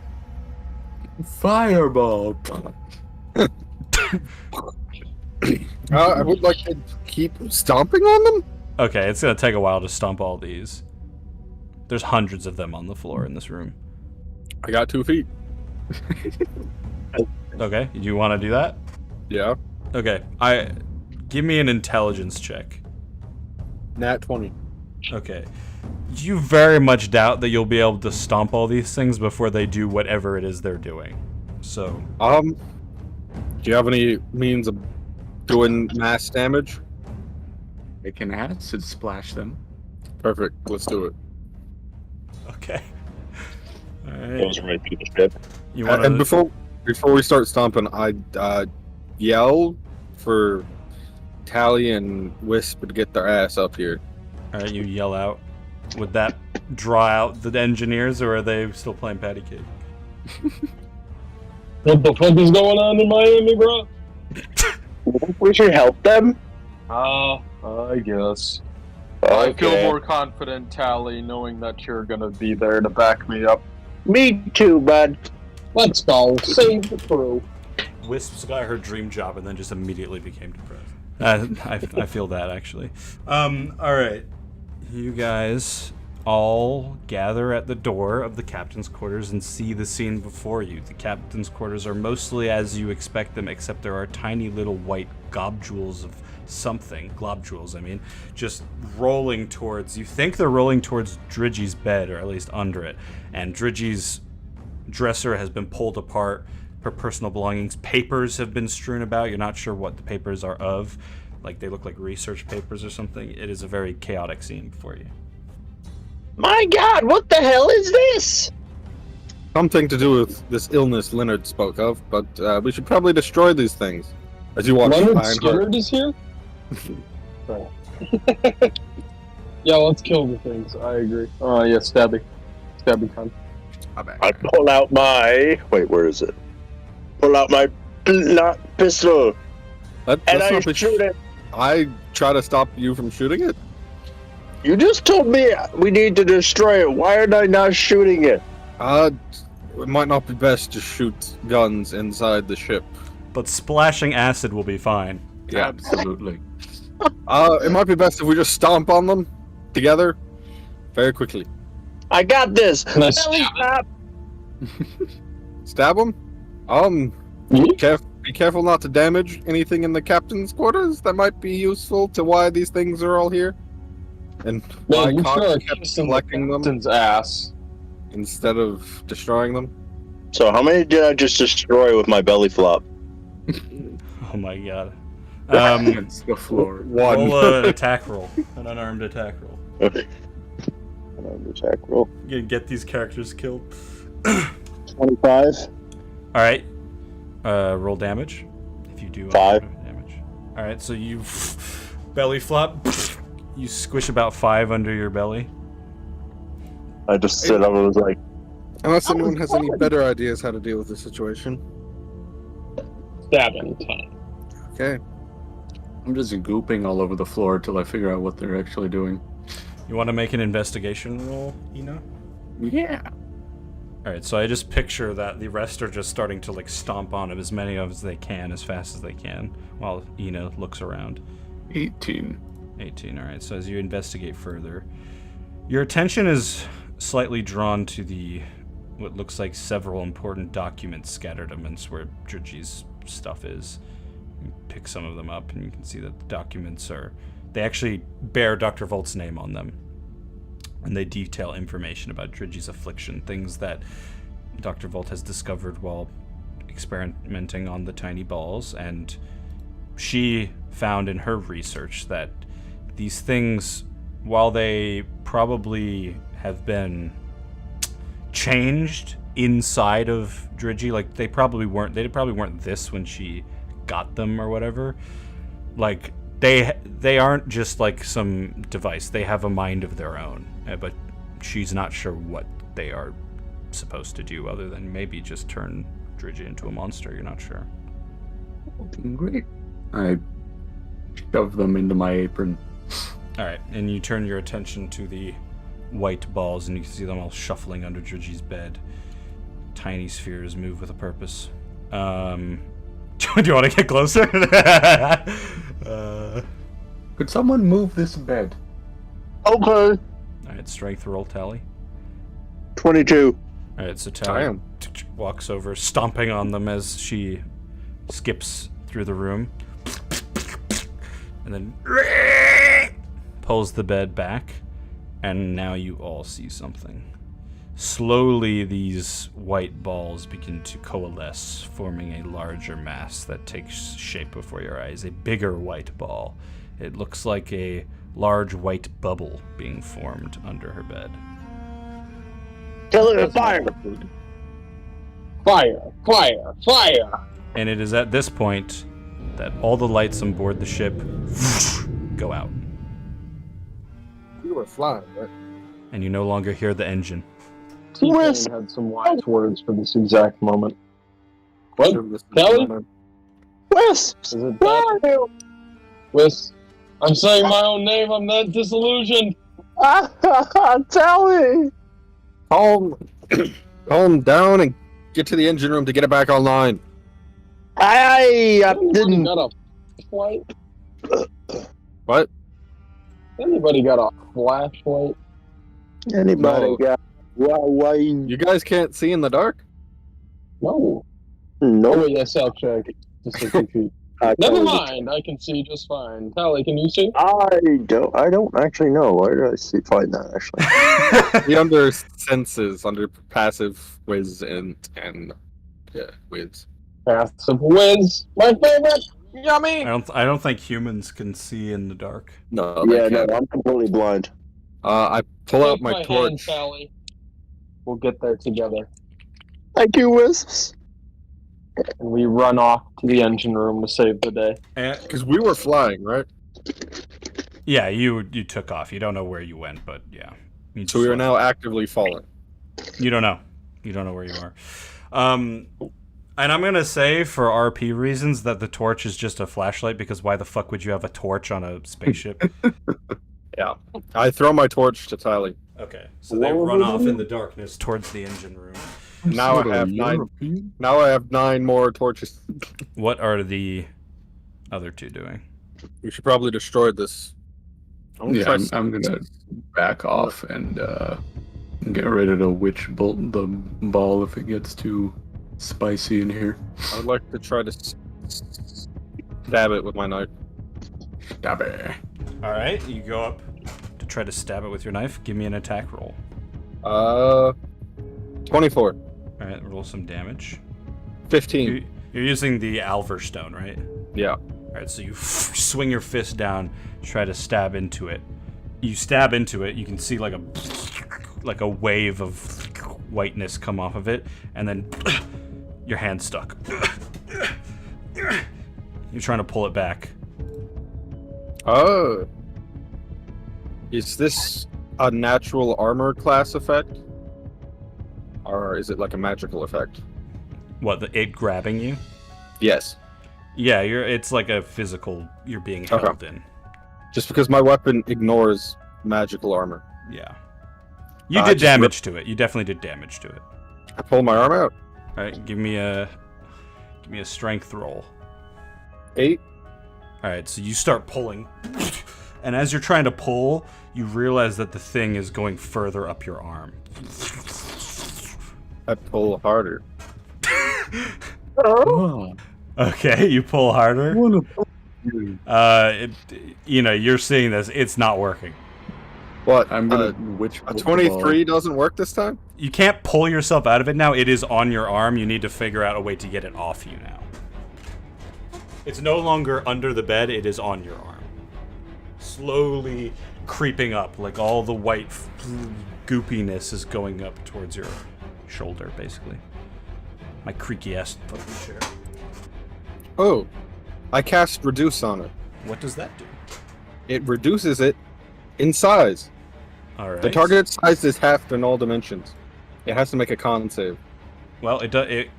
Fireball. I would like to keep stomping on them. Okay, it's gonna take a while to stomp all these. There's hundreds of them on the floor in this room. I got 2 feet. Okay, you want to do that? Yeah. Okay, give me an intelligence check. Nat 20. Okay. You very much doubt that you'll be able to stomp all these things before they do whatever it is they're doing. So, Do you have any means of doing mass damage? It can acid splash them. Perfect. Let's do it. okay. All right. Those are my people ship. You want And to? before we start stomping, I yell for Tally and Wisp to get their ass up here. All right, you yell out. Would that draw out the engineers, or are they still playing patty cake? What the fuck is going on in Miami, bro? We should help them. I guess. Okay. I feel more confident, Tally, knowing that you're gonna be there to back me up. Me too, bud. Let's go. Save the crew. Wisp's got her dream job and then just immediately became depressed. I feel that, actually. Alright. You guys all gather at the door of the captain's quarters and see the scene before you. The captain's quarters are mostly as you expect them, except there are tiny little white globules of something, just rolling towards, you think they're rolling towards Dridgy's bed, or at least under it. And Dridgy's dresser has been pulled apart. Her personal belongings, papers have been strewn about. You're not sure what the papers are of. Like, they look like research papers or something. It is a very chaotic scene before you. My God, what the hell is this? Something to do with this illness Leonard spoke of, but we should probably destroy these things. As you watch Leonard Ironheart. Skinner is here? Yeah, let's kill the things. I agree. Yeah, stabby. Stabby time. I pull out my... Wait, where is it? Pull out my pistol, and I shoot it. I try to stop you from shooting it. You just told me we need to destroy it. Why aren't I not shooting it? It might not be best to shoot guns inside the ship. But splashing acid will be fine. Yeah. Absolutely. It might be best if we just stomp on them together very quickly. I got this. Can I Belly stab flap. Stab them? Be careful not to damage anything in the captain's quarters that might be useful to why these things are all here. And why Man, we Cox sure are kept kissing the selecting them captain's ass. instead of destroying them. So how many did I just destroy with my belly flop? Oh my god. Against the floor. One. Roll an attack roll. An unarmed attack roll. Okay. Attack roll. You can get these characters killed. 25. Alright. Roll damage. If you do 5. damage. Alright, so you belly flop. You squish about 5 under your belly. I just stood up and was like, Unless anyone has any better ideas how to deal with the situation. Stabbing time. Okay. I'm just gooping all over the floor till I figure out what they're actually doing. You want to make an investigation roll, Ina? Yeah. Alright, so I just picture that the rest are just starting to like stomp on him, as many of as they can, as fast as they can, while Ina looks around. 18. 18, alright, so as you investigate further, your attention is slightly drawn to what looks like several important documents scattered amongst where Drudgy's stuff is. You pick some of them up and you can see that the documents they actually bear Dr. Volt's name on them. And they detail information about Drudgy's affliction, things that Dr. Volt has discovered while experimenting on the tiny balls, and she found in her research that these things, while they probably have been changed inside of Drudgy, like they probably weren't this when she got them or whatever. Like they aren't just like some device. They have a mind of their own, but she's not sure what they are supposed to do other than maybe just turn Drudgy into a monster. You're not sure. Great. I shove them into my apron. All right, and you turn your attention to the white balls, and you can see them all shuffling under Drudgy's bed. Tiny spheres move with a purpose. Do you want to get closer? Could someone move this bed? okay. Alright, strength roll, Tally. 22. Alright, so Tally walks over, stomping on them as she skips through the room. And then pulls the bed back. And now you all see something. Slowly, these white balls begin to coalesce, forming a larger mass that takes shape before your eyes. A bigger white ball. It looks like a large white bubble being formed under her bed. Kill it with fire. Fire! Fire! Fire! And it is at this point that all the lights on board the ship go out. You were flying, right? And you no longer hear the engine. T-Pain had some wise words for this exact moment. What? Kelly? Wisps! Is it that? Wis? I'm saying my own name, I'm that disillusioned! Tally! Calm down and get to the engine room to get it back online. I Anybody didn't. got a flashlight? What? Anybody got a flashlight? Anybody No. got. Why? You guys can't see in the dark? No. No. Oh wait, yes, I'll check. Just 50 feet. Never mind, I can see just fine. Tally, can you see? I don't actually know. Where did I find that actually? The under senses, under passive whiz and whiz. Passive whiz, my favorite! Yummy! I don't think humans can see in the dark. No, Yeah, no, I'm completely blind. I pull out Take my hand, torch. Tally. We'll get there together. Thank you, Wisps. And we run off to the engine room to save the day. Because we were flying, right? Yeah, you took off. You don't know where you went, but yeah. So we are now actively falling. You don't know. You don't know where you are. And I'm going to say, for RP reasons, that the torch is just a flashlight, because why the fuck would you have a torch on a spaceship? Yeah. I throw my torch to Tally. Okay, so they run off in the darkness towards the engine room. Now I have 9. Now I have 9 more torches. What are the other two doing? We should probably destroy this. Yeah, I'm gonna back off and get ready to witch bolt the ball if it gets too spicy in here. I would like to try to stab it with my knife. Stab it. All right, you go up to try to stab it with your knife. Give me an attack roll. 24. All right, roll some damage. 15. You're using the Alver Stone, right? Yeah. All right, so you swing your fist down, try to stab into it. You stab into it. You can see like a wave of whiteness come off of it, and then your hand's stuck. You're trying to pull it back. Oh. Is this a natural armor class effect? Or is it like a magical effect? What, it grabbing you? Yes. Yeah, it's like a physical, you're being held in. Just because my weapon ignores magical armor. Yeah. You did damage to it. You definitely did damage to it. I pull my arm out. Alright, give me a strength roll. 8. Alright, so you start pulling. And as you're trying to pull, you realize that the thing is going further up your arm. I pull harder. Oh. Okay, you pull harder. You're seeing this. It's not working. What? I'm gonna a 23 doesn't work this time? You can't pull yourself out of it now. It is on your arm. You need to figure out a way to get it off you now. It's no longer under the bed. It is on your arm. Slowly creeping up, like all the white goopiness is going up towards your shoulder, basically. My creaky ass fucking chair. Oh, I cast Reduce on it. What does that do? It reduces it in size. Alright. The targeted size is halved in all dimensions. It has to make a con save. Well, it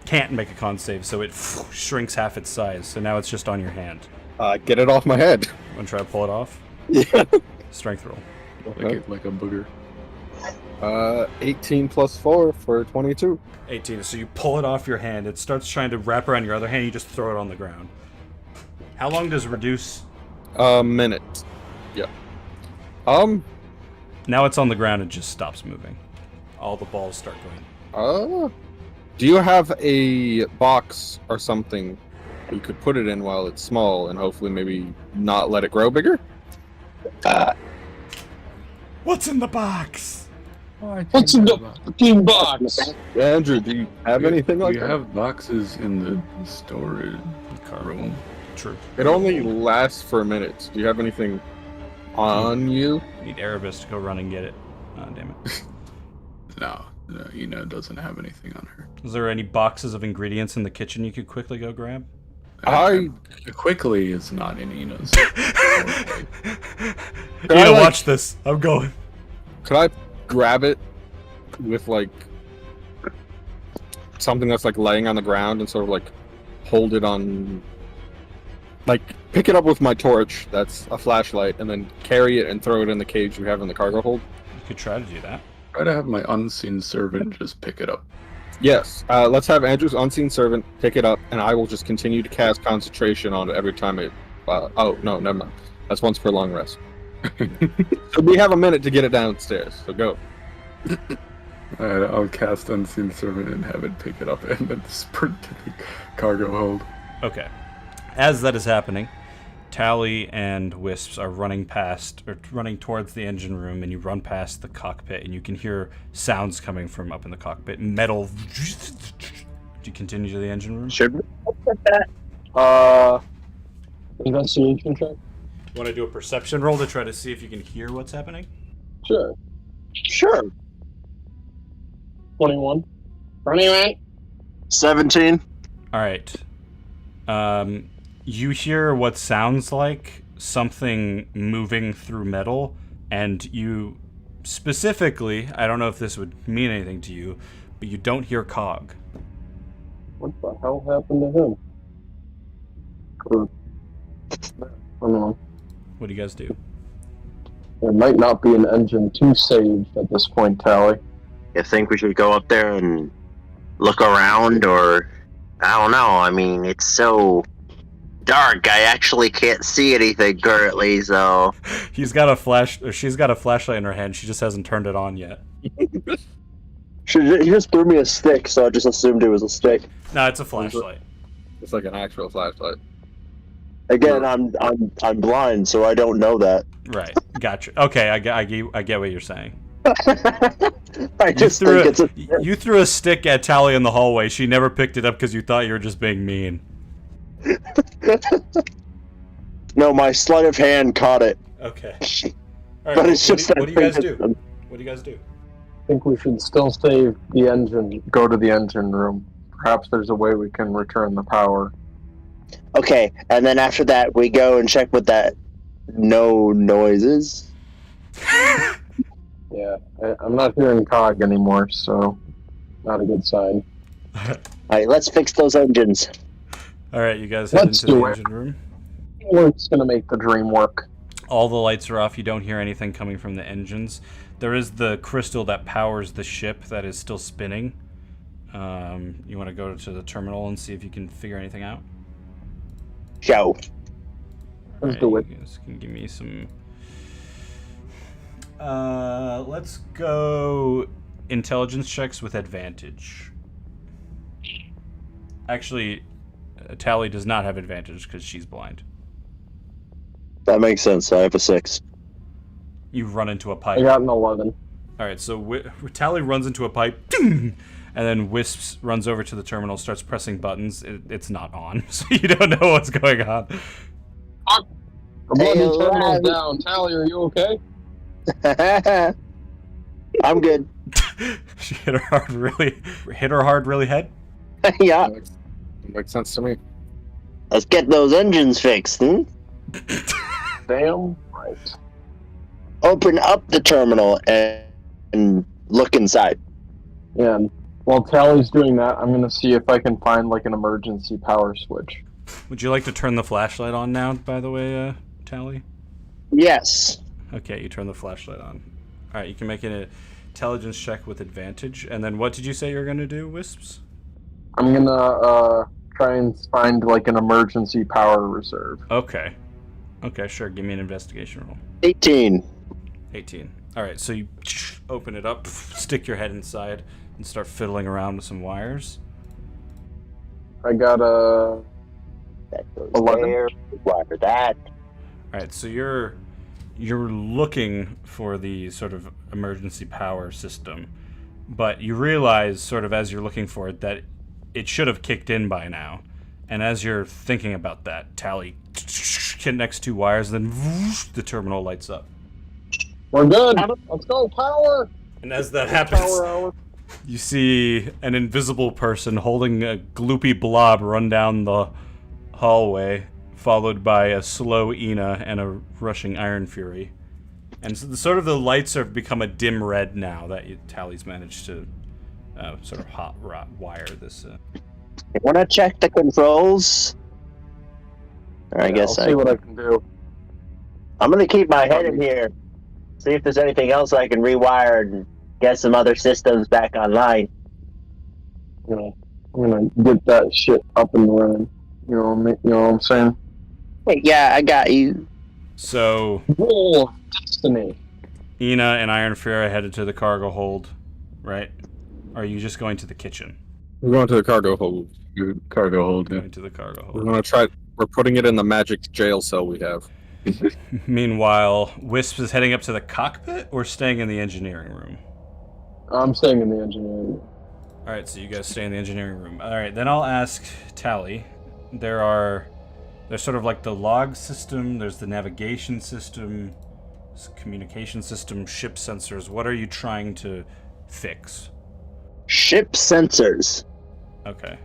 can't make a con save, so it shrinks half its size. So now it's just on your hand. Get it off my head. Want to try to pull it off? Yeah. Strength roll. Like a booger. 18 plus 4 for 22. 18. So you pull it off your hand. It starts trying to wrap around your other hand. You just throw it on the ground. How long does reduce? A minute. Yeah. Now it's on the ground and just stops moving. All the balls start going. Do you have a box or something you could put it in while it's small and hopefully maybe not let it grow bigger? What's in the box? What's in the fucking box? Andrew, do you have anything like We that? have boxes in the storage room. True. It only lasts for a minute. Do you have anything on you? Need Erebus to go run and get it. Oh, damn it. No, Ina doesn't have anything on her. Is there any boxes of ingredients in the kitchen you could quickly go grab? Quickly is not in Ina's. Ina, watch this. I'm going. Could I grab it with like something that's like laying on the ground and sort of like hold it on, like pick it up with my torch that's a flashlight and then carry it and throw it in the cage we have in the cargo hold? You could try to do that. Try to have my unseen servant just pick it up. Yes. Let's have Andrew's unseen servant pick it up and I will just continue to cast concentration on it every time it oh no, never mind, that's once per long rest. So we have a minute to get it downstairs, so go. I'll cast Unseen Servant and have it pick it up and then sprint to the cargo hold. Okay. As that is happening, Tally and Wisps are running towards the engine room, and you run past the cockpit, and you can hear sounds coming from up in the cockpit. Metal. Do you continue to the engine room? Should we? Investigation check? Want to do a perception roll to try to see if you can hear what's happening? Sure. Sure. 21. 17. All right. You hear what sounds like something moving through metal, and you specifically, I don't know if this would mean anything to you, but you don't hear Cog. What the hell happened to him? I don't know. What do you guys do? There might not be an engine 2 saved at this point, Tally. You think we should go up there and look around, or I don't know. I mean, it's so dark. I actually can't see anything currently, so She's got a flashlight in her hand. She just hasn't turned it on yet. he just threw me a stick, so I just assumed it was a stick. No, it's a flashlight. It's like an actual flashlight. Again, I'm blind, so I don't know that. Right. Gotcha. Okay, I get what you're saying. I just think it's a. You threw a stick at Tally in the hallway. She never picked it up because you thought you were just being mean. No, my sleight of hand caught it. Okay. All right, But it's just what do you guys do? What do you guys do? I think we should still save the engine, go to the engine room. Perhaps there's a way we can return the power. Okay, and then after that, we go and check what that no noise is. Yeah, I'm not hearing cog anymore, so not a good sign. All right, let's fix those engines. All right, you guys head Let's into the do it. engine room. Teamwork's gonna make the dream work. All the lights are off. You don't hear anything coming from the engines. There is the crystal that powers the ship that is still spinning. You want to go to the terminal and see if you can figure anything out? Show. Let's do it. You guys can give me some... let's go intelligence checks with advantage. Actually, Tally does not have advantage because she's blind. That makes sense. I have a 6. You run into a I pipe. got an 11. All right, so Tally runs into a pipe, and then Wisps runs over to the terminal, starts pressing buttons. It's not on, so you don't know what's going on. The bloody Hey, terminal's lad. down. Tally, are you okay? I'm good. She hit her hard really head. Yeah. Makes sense to me. Let's get those engines fixed. Damn right. Open up the terminal and look inside. Yeah, and while Tally's doing that, I'm gonna see if I can find like an emergency power switch. Would you like to turn the flashlight on now, by the way, Tally? Yes. Okay, you turn the flashlight on. All right, you can make an intelligence check with advantage. And then what did you say you were going to do, Wisps? I'm gonna try and find like an emergency power reserve. Okay. Okay, sure. Give me an investigation roll. 18. 18. All right, so you open it up, stick your head inside, and start fiddling around with some wires. I got a That goes 11. there. Wire that. All right, so you're looking for the sort of emergency power system, but you realize sort of as you're looking for it that it should have kicked in by now. And as you're thinking about that, Tally connects 2 wires, then the terminal lights up. We're good. Let's go, power. And as that happens, Power hour. you see an invisible person holding a gloopy blob run down the hallway, followed by a slow Ina and a rushing Iron Fury. And so the lights have become a dim red now that Tally's managed to sort of hot wire this. You want to check the controls? I guess I'll see what I can do. I'm going to keep my head in here. See if there's anything else I can rewire and get some other systems back online. I'm gonna get that shit up and running. You know what I'm saying? Wait, yeah, I got you. So Roll of destiny. Ina and Iron Fury are headed to the cargo hold, right? Or are you just going to the kitchen? We're going to the cargo hold. Good cargo hold. Yeah. Going to the cargo We're hold. gonna try. We're putting it in the magic jail cell we have. Meanwhile, Wisp is heading up to the cockpit or staying in the engineering room? I'm staying in the engineering. All right, so you guys stay in the engineering room. All right, then I'll ask Tally. There's sort of like the log system, there's the navigation system, communication system, ship sensors. What are you trying to fix? Ship sensors. Okay.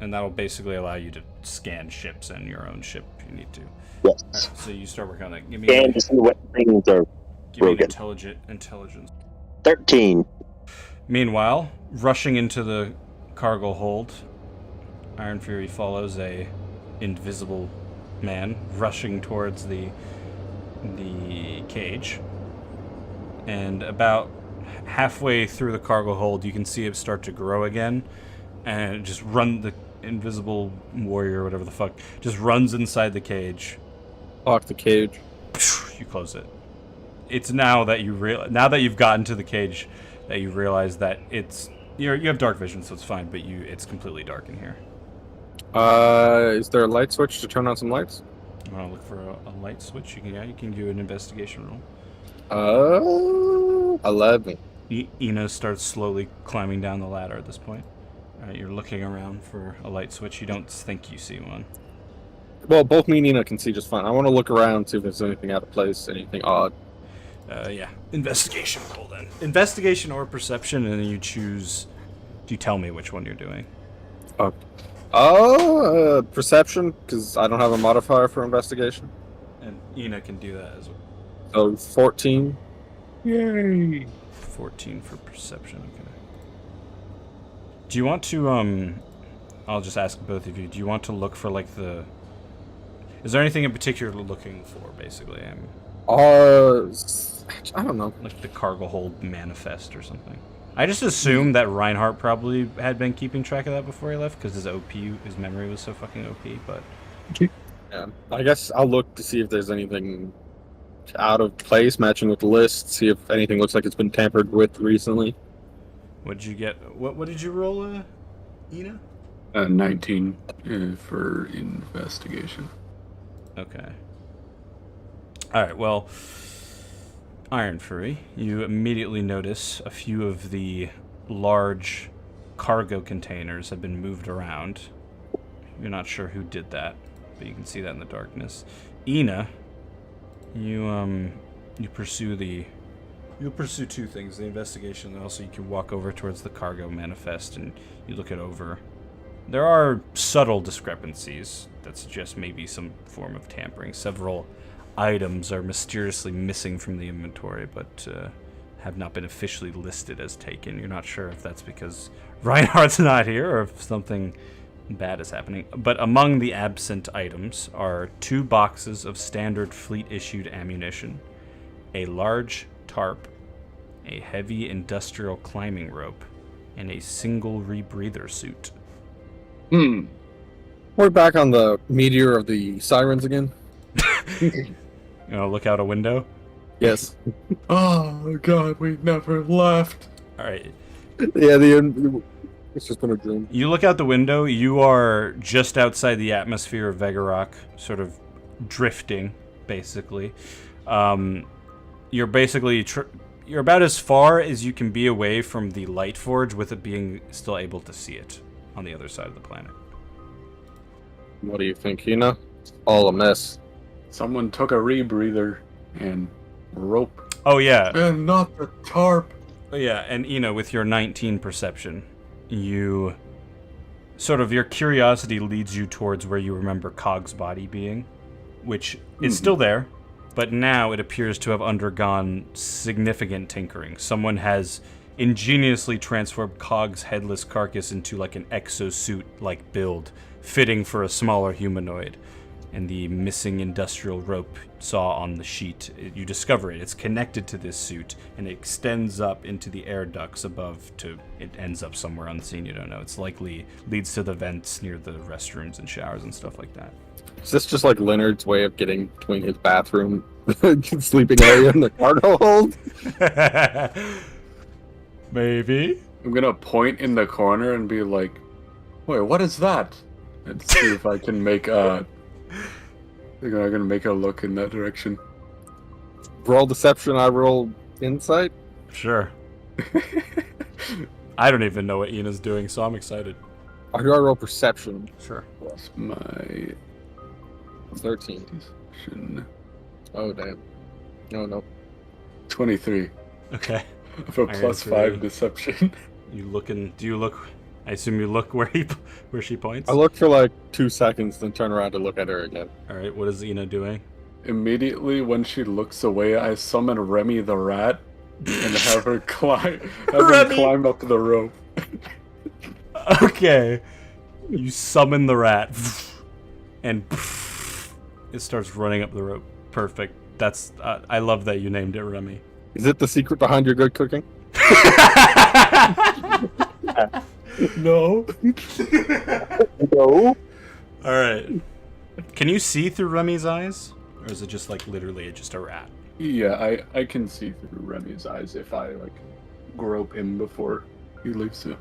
And that'll basically allow you to scan ships and your own ship if you need to. Yes. All right, so you start working on that. Give me, And to see what things are give me an broken. intelligence. 13. Meanwhile, rushing into the cargo hold, Iron Fury follows a invisible man rushing towards the cage. And about halfway through the cargo hold, you can see it start to grow again, and just the invisible warrior, whatever the fuck, just runs inside the cage. Lock the cage. You close it. It's now that you've gotten to the cage that you realize that you have dark vision, so it's fine, but it's completely dark in here. Is there a light switch to turn on some lights? You want to look for a light switch? You can do an investigation roll. 11. Ina starts slowly climbing down the ladder at this point. All right, you're looking around for a light switch. You don't think you see one. Well, both me and Nina can see just fine. I want to look around, see if there's anything out of place, anything odd. Yeah. Investigation roll then. Investigation or perception, and then you tell me which one you're doing. Perception, because I don't have a modifier for investigation. And Ina can do that as well. So 14. Yay! 14 for perception. Okay. Do you want to I'll just ask both of you. Do you want to look for like the? Is there anything in particular you're looking for? Basically, I don't know. like the cargo hold manifest or something. I just assumed that Reinhardt probably had been keeping track of that before he left because his memory was so fucking OP. But Yeah, I guess I'll look to see if there's anything out of place, matching with the list. See if anything looks like it's been tampered with recently. what did you get? What did you roll, Ina? 19 for investigation. Okay. All right. Well, Iron Fury, you immediately notice a few of the large cargo containers have been moved around. You're not sure who did that, but you can see that in the darkness. Ina, you pursue you'll pursue two things: the investigation, and also you can walk over towards the cargo manifest and you look it over. There are subtle discrepancies that suggest maybe some form of tampering. Several items are mysteriously missing from the inventory, but have not been officially listed as taken. You're not sure if that's because Reinhardt's not here or if something bad is happening. But among the absent items are 2 boxes of standard fleet-issued ammunition, a large tarp, a heavy industrial climbing rope, and a single rebreather suit. We're back on the meteor of the sirens again. You know, look out a window. Yes. Oh god, we never left. All right. Yeah, it's just been a dream. You look out the window. You are just outside the atmosphere of Vegarok, sort of drifting, basically. You're basically you're about as far as you can be away from the light forge with it being still able to see it on the other side of the planet. What do you think, Hina? All a mess. Someone took a rebreather and rope. Oh yeah. And not the tarp. Oh, yeah, and with your 19 perception, you sort of your curiosity leads you towards where you remember Cog's body being, which is still there, but now it appears to have undergone significant tinkering. Someone has ingeniously transformed Cog's headless carcass into like an exosuit-like build, fitting for a smaller humanoid. And the missing industrial rope you saw on the sheet, you discover it. It's connected to this suit, and it extends up into the air ducts above it ends up somewhere unseen, you don't know. It's likely leads to the vents near the restrooms and showers and stuff like that. Is this just like Leonard's way of getting between his bathroom sleeping area and the cargo hold? Maybe. I'm gonna point in the corner and be like, wait, what is that? And see if I can make I'm gonna make a look in that direction. Roll deception, I roll insight. Sure. I don't even know what Ina's doing, so I'm excited. I roll perception. Sure. Plus my 13. deception. Oh, damn. No. 23. Okay. For Iron plus Fury. 5 deception. Do you look? I assume you look where she points. I look for like 2 seconds, then turn around to look at her again. All right. What is Ina doing? Immediately when she looks away, I summon Remy the rat and have her climb up the rope. Okay. You summon the rat, and it starts running up the rope. Perfect. That's. I love that you named it Remy. Is it the secret behind your good cooking? No. No. All right. Can you see through Remy's eyes, or is it just like literally just a rat? Yeah, I can see through Remy's eyes if I like grope him before he leaves it.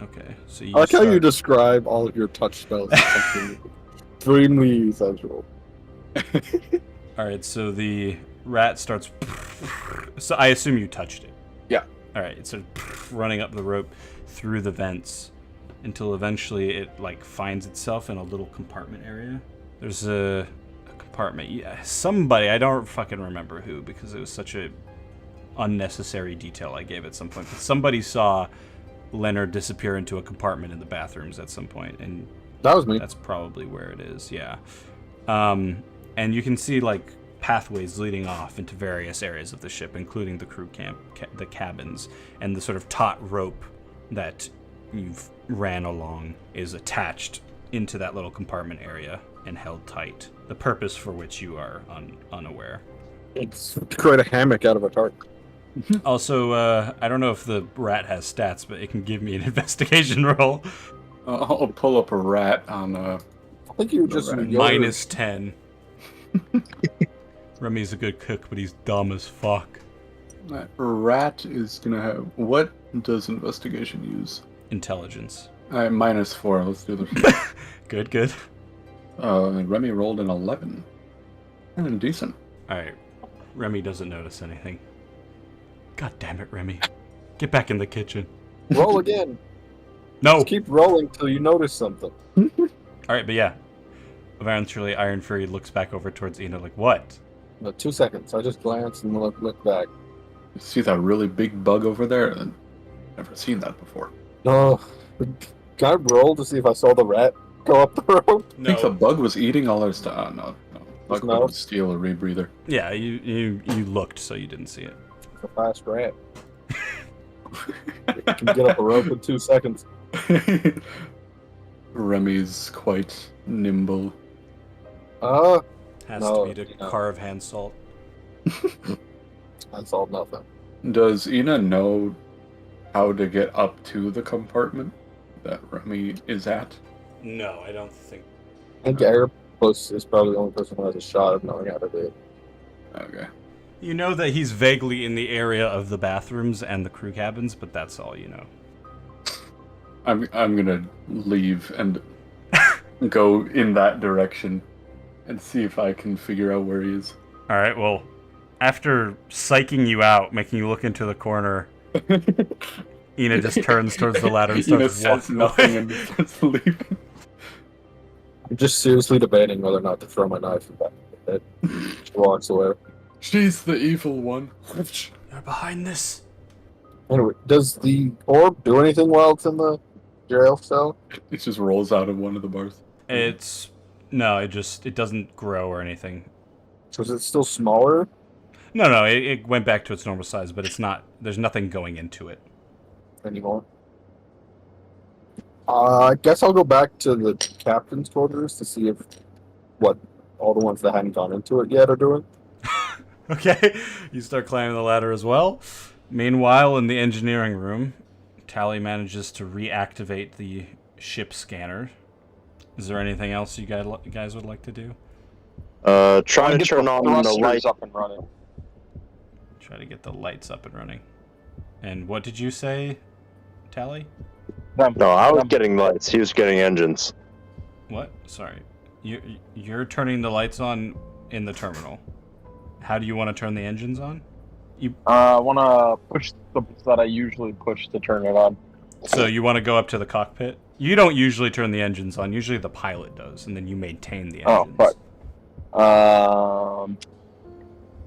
Okay. So you. I like how you describe all of your touch spells as something extremely sensual. All right. So the rat starts. So I assume you touched it. Yeah. All right. It starts running up the rope through the vents until eventually it like finds itself in a little compartment area. There's a compartment. Yeah, somebody, I don't fucking remember who because it was such a unnecessary detail I gave at some point. But somebody saw Leonard disappear into a compartment in the bathrooms at some point, and That was me. that's probably where it is. Yeah. And you can see like pathways leading off into various areas of the ship, including the crew camp, the cabins, and the sort of taut rope that you've ran along is attached into that little compartment area and held tight, the purpose for which you are unaware. It's to create a hammock out of a tarp. Also, I don't know if the rat has stats, but it can give me an investigation roll. I'll pull up a rat on I think you were just Right. Minus 10. Remy's a good cook, but he's dumb as fuck. that rat is gonna have. What does investigation use? Intelligence. Minus 4. Let's do the. Good. Remy rolled an 11. Decent. Alright. Remy doesn't notice anything. God damn it, Remy. Get back in the kitchen. Roll again. No! Just keep rolling till you notice something. Alright, but yeah. Eventually, Iron Fury looks back over towards Ina like, what? 2 seconds. I just glance and look back. You see that really big bug over there? I've never seen that before. No. Can I roll to see if I saw the rat go up the road? I think the bug was eating all our stuff. No. Bug No. would steal a rebreather. Yeah, you looked, so you didn't see it. It's a fast rat. You can get up a rope in 2 seconds. Remy's quite nimble. Has No, to be to no. carve hand salt. I saw nothing. Does Ina know how to get up to the compartment that Remy is at? No, I don't think. I think Airpuss is probably the only person who has a shot of knowing how to do it. Okay. You know that he's vaguely in the area of the bathrooms and the crew cabins, but that's all you know. I'm gonna leave and go in that direction and see if I can figure out where he is. Alright, well, after psyching you out, making you look into the corner, Ina just turns towards the ladder and Ina starts says walking nothing away. and starts leaving. I'm just seriously debating whether or not to throw my knife in back of the head. She walks away. She's the evil one. You're behind this. Anyway, does the orb do anything while it's in the jail cell? It just rolls out of one of the bars. No, it doesn't grow or anything. So is it still smaller? No, it went back to its normal size, but there's nothing going into it. Anymore. I guess I'll go back to the captain's quarters to see if what all the ones that hadn't gone into it yet are doing. Okay, you start climbing the ladder as well. Meanwhile, in the engineering room, Tally manages to reactivate the ship scanner. Is there anything else you guys would like to do? Try to Get turn on the thrusters light. up and running. Try to get the lights up and running. And what did you say, Tally? No, I was getting lights. He was getting engines. What? Sorry. You're turning the lights on in the terminal. How do you want to turn the engines on? I want to push the buttons that I usually push to turn it on. So you want to go up to the cockpit? You don't usually turn the engines on. Usually the pilot does, and then you maintain the engines. Oh, fuck.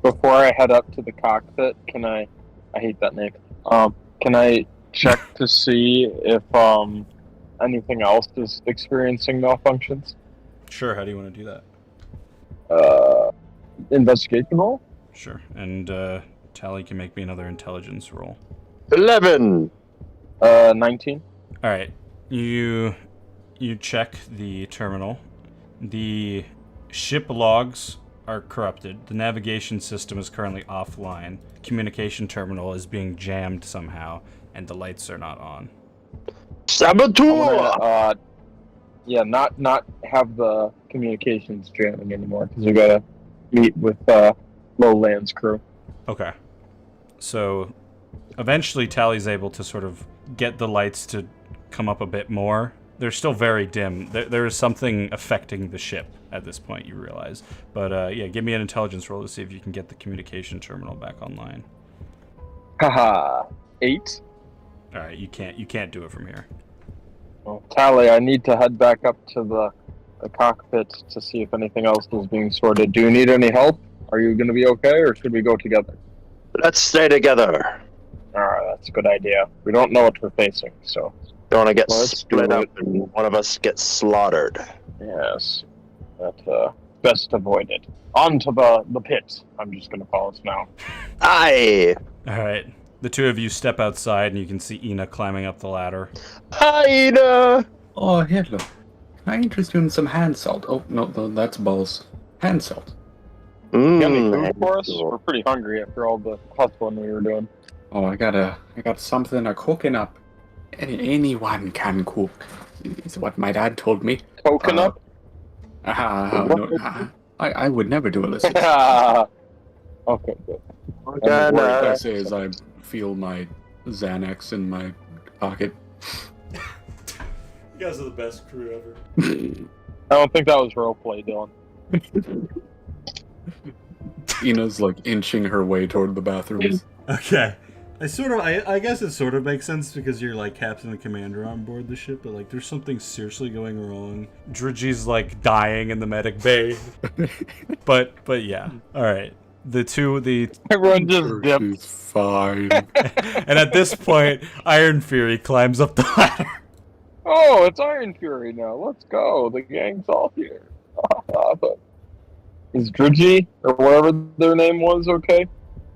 Before I head up to the cockpit, can I hate that name. Can I check to see if anything else is experiencing malfunctions? Sure, how do you want to do that? Investigation roll? Sure, and Tally can make me another intelligence roll. 11! 19. Alright, you check the terminal. The ship logs are corrupted. The navigation system is currently offline. Communication terminal is being jammed somehow, and the lights are not on. Saboteur! Not have the communications jamming anymore, because we gotta meet with Lowlands crew. Okay. So, eventually Tally's able to sort of get the lights to come up a bit more. They're still very dim. There is something affecting the ship at this point, you realize. But yeah, give me an intelligence roll to see if you can get the communication terminal back online. Haha. 8. Alright, you can't do it from here. Well, Tally, I need to head back up to the cockpit to see if anything else is being sorted. Do you need any help? Are you going to be okay, or should we go together? Let's stay together. Alright, that's a good idea. We don't know what we're facing, so... Don't want to get Let's split do up it. and one of us gets slaughtered. Yes. That best avoided. On to the pit, I'm just going to call us now. Aye. All right. The two of you step outside, and you can see Ina climbing up the ladder. Hi, Ina. Oh, hello. Can I interest you in some hand salt? Oh, no, that's balls. Hand salt. You got any food for us? We're pretty hungry after all the hustling we were doing. Oh, I got something to cooking up. Anyone can cook, is what my dad told me. Coconut? No, I would never do illicit. Okay, good. What I say is I feel my Xanax in my pocket. You guys are the best crew ever. I don't think that was roleplay, Dylan. Ina's like inching her way toward the bathrooms. Okay. I guess it sort of makes sense because you're like captain and commander on board the ship, but like there's something seriously going wrong. Dridgy's like dying in the medic bay. but yeah. Alright. Everyone just dipped. She's fine. And at this point, Iron Fury climbs up the ladder. Oh, it's Iron Fury now. Let's go. The gang's all here. Is Dridgy, or whatever their name was, okay?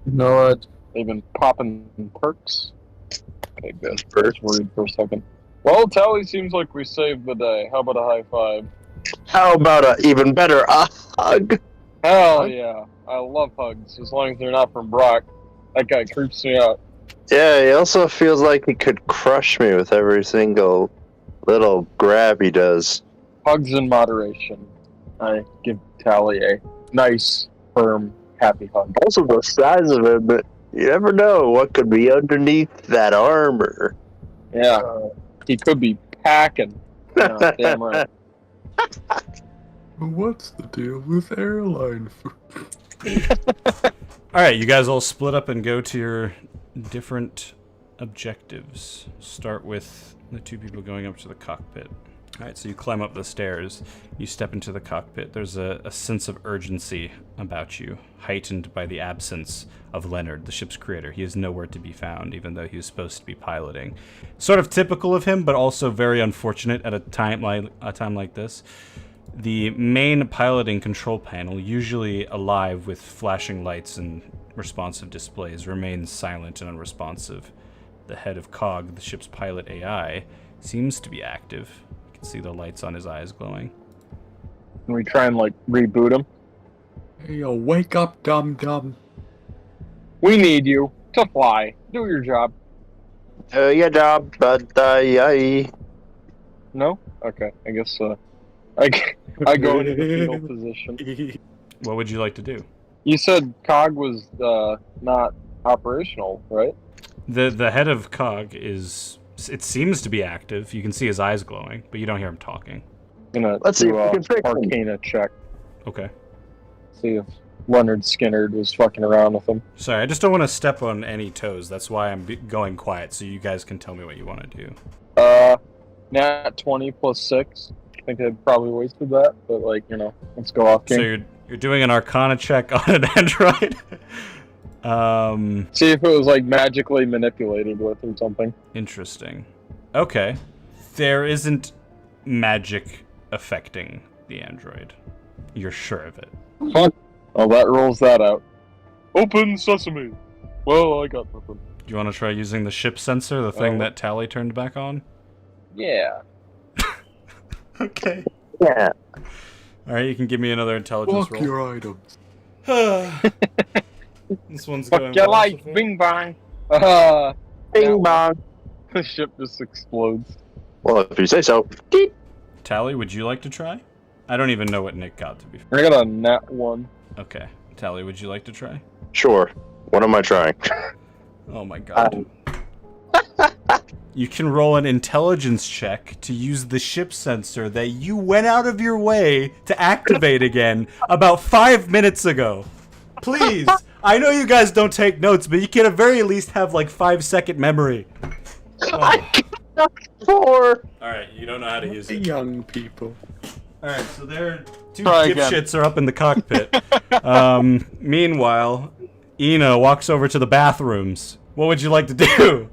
No, They've been popping perks. Okay, good. I was worried for a second. Well, Tally seems like we saved the day. How about a high five? How about even better, a hug? Hell yeah. I love hugs, as long as they're not from Brock. That guy creeps me out. Yeah, he also feels like he could crush me with every single little grab he does. Hugs in moderation. I give Tally a nice, firm, happy hug. Also, the size of him, but you never know what could be underneath that armor. Yeah. He could be packing. Yeah, damn right. What's the deal with airline food? Alright, you guys all split up and go to your different objectives. Start with the two people going up to the cockpit. Alright, so you climb up the stairs, you step into the cockpit. There's a sense of urgency about you, heightened by the absence of Leonard, the ship's creator. He is nowhere to be found, even though he was supposed to be piloting. Sort of typical of him, but also very unfortunate at a time like this. The main piloting control panel, usually alive with flashing lights and responsive displays, remains silent and unresponsive. The head of COG, the ship's pilot AI, seems to be active. You can see the lights on his eyes glowing. Can we try and, reboot him? Hey, yo, wake up, dum-dum. We need you to fly. Do your job. Your job, but yay. No? Okay, I guess, I go into the fetal position. What would you like to do? You said COG was, not operational, right? The head of COG it seems to be active. You can see his eyes glowing, but you don't hear him talking. I'm gonna Let's see do if we can fix him. Arcana check. Okay. See if Leonard Skinner was fucking around with him. Sorry, I just don't want to step on any toes. That's why I'm going quiet, so you guys can tell me what you want to do. Nat 20 plus 6. I think I probably wasted that, but let's go off game. So you're doing an Arcana check on an android? See if it was magically manipulated with or something. Interesting. Okay. There isn't magic affecting the android. You're sure of it. Fuck. Well, that rolls that out. Open sesame. Well, I got nothing. Do you want to try using the ship sensor, the thing that Tally turned back on? Yeah. Okay. Yeah. Alright, you can give me another intelligence Fuck roll. your items. This one's going Fuck your well life, so far. bing bang. Bing bong. The ship just explodes. Well, if you say so. Deep. Tally, would you like to try? I don't even know what Nick got, to be fair. I got a nat 1. Okay. Tally, would you like to try? Sure. What am I trying? Oh my god. You can roll an intelligence check to use the ship sensor that you went out of your way to activate again about 5 minutes ago. Please. I know you guys don't take notes, but you can at very least have 5-second memory. I got 4. Alright, you don't know how to use it. Young people. Alright, so there two Try again. dipshits are up in the cockpit. Meanwhile, Ina walks over to the bathrooms. What would you like to do?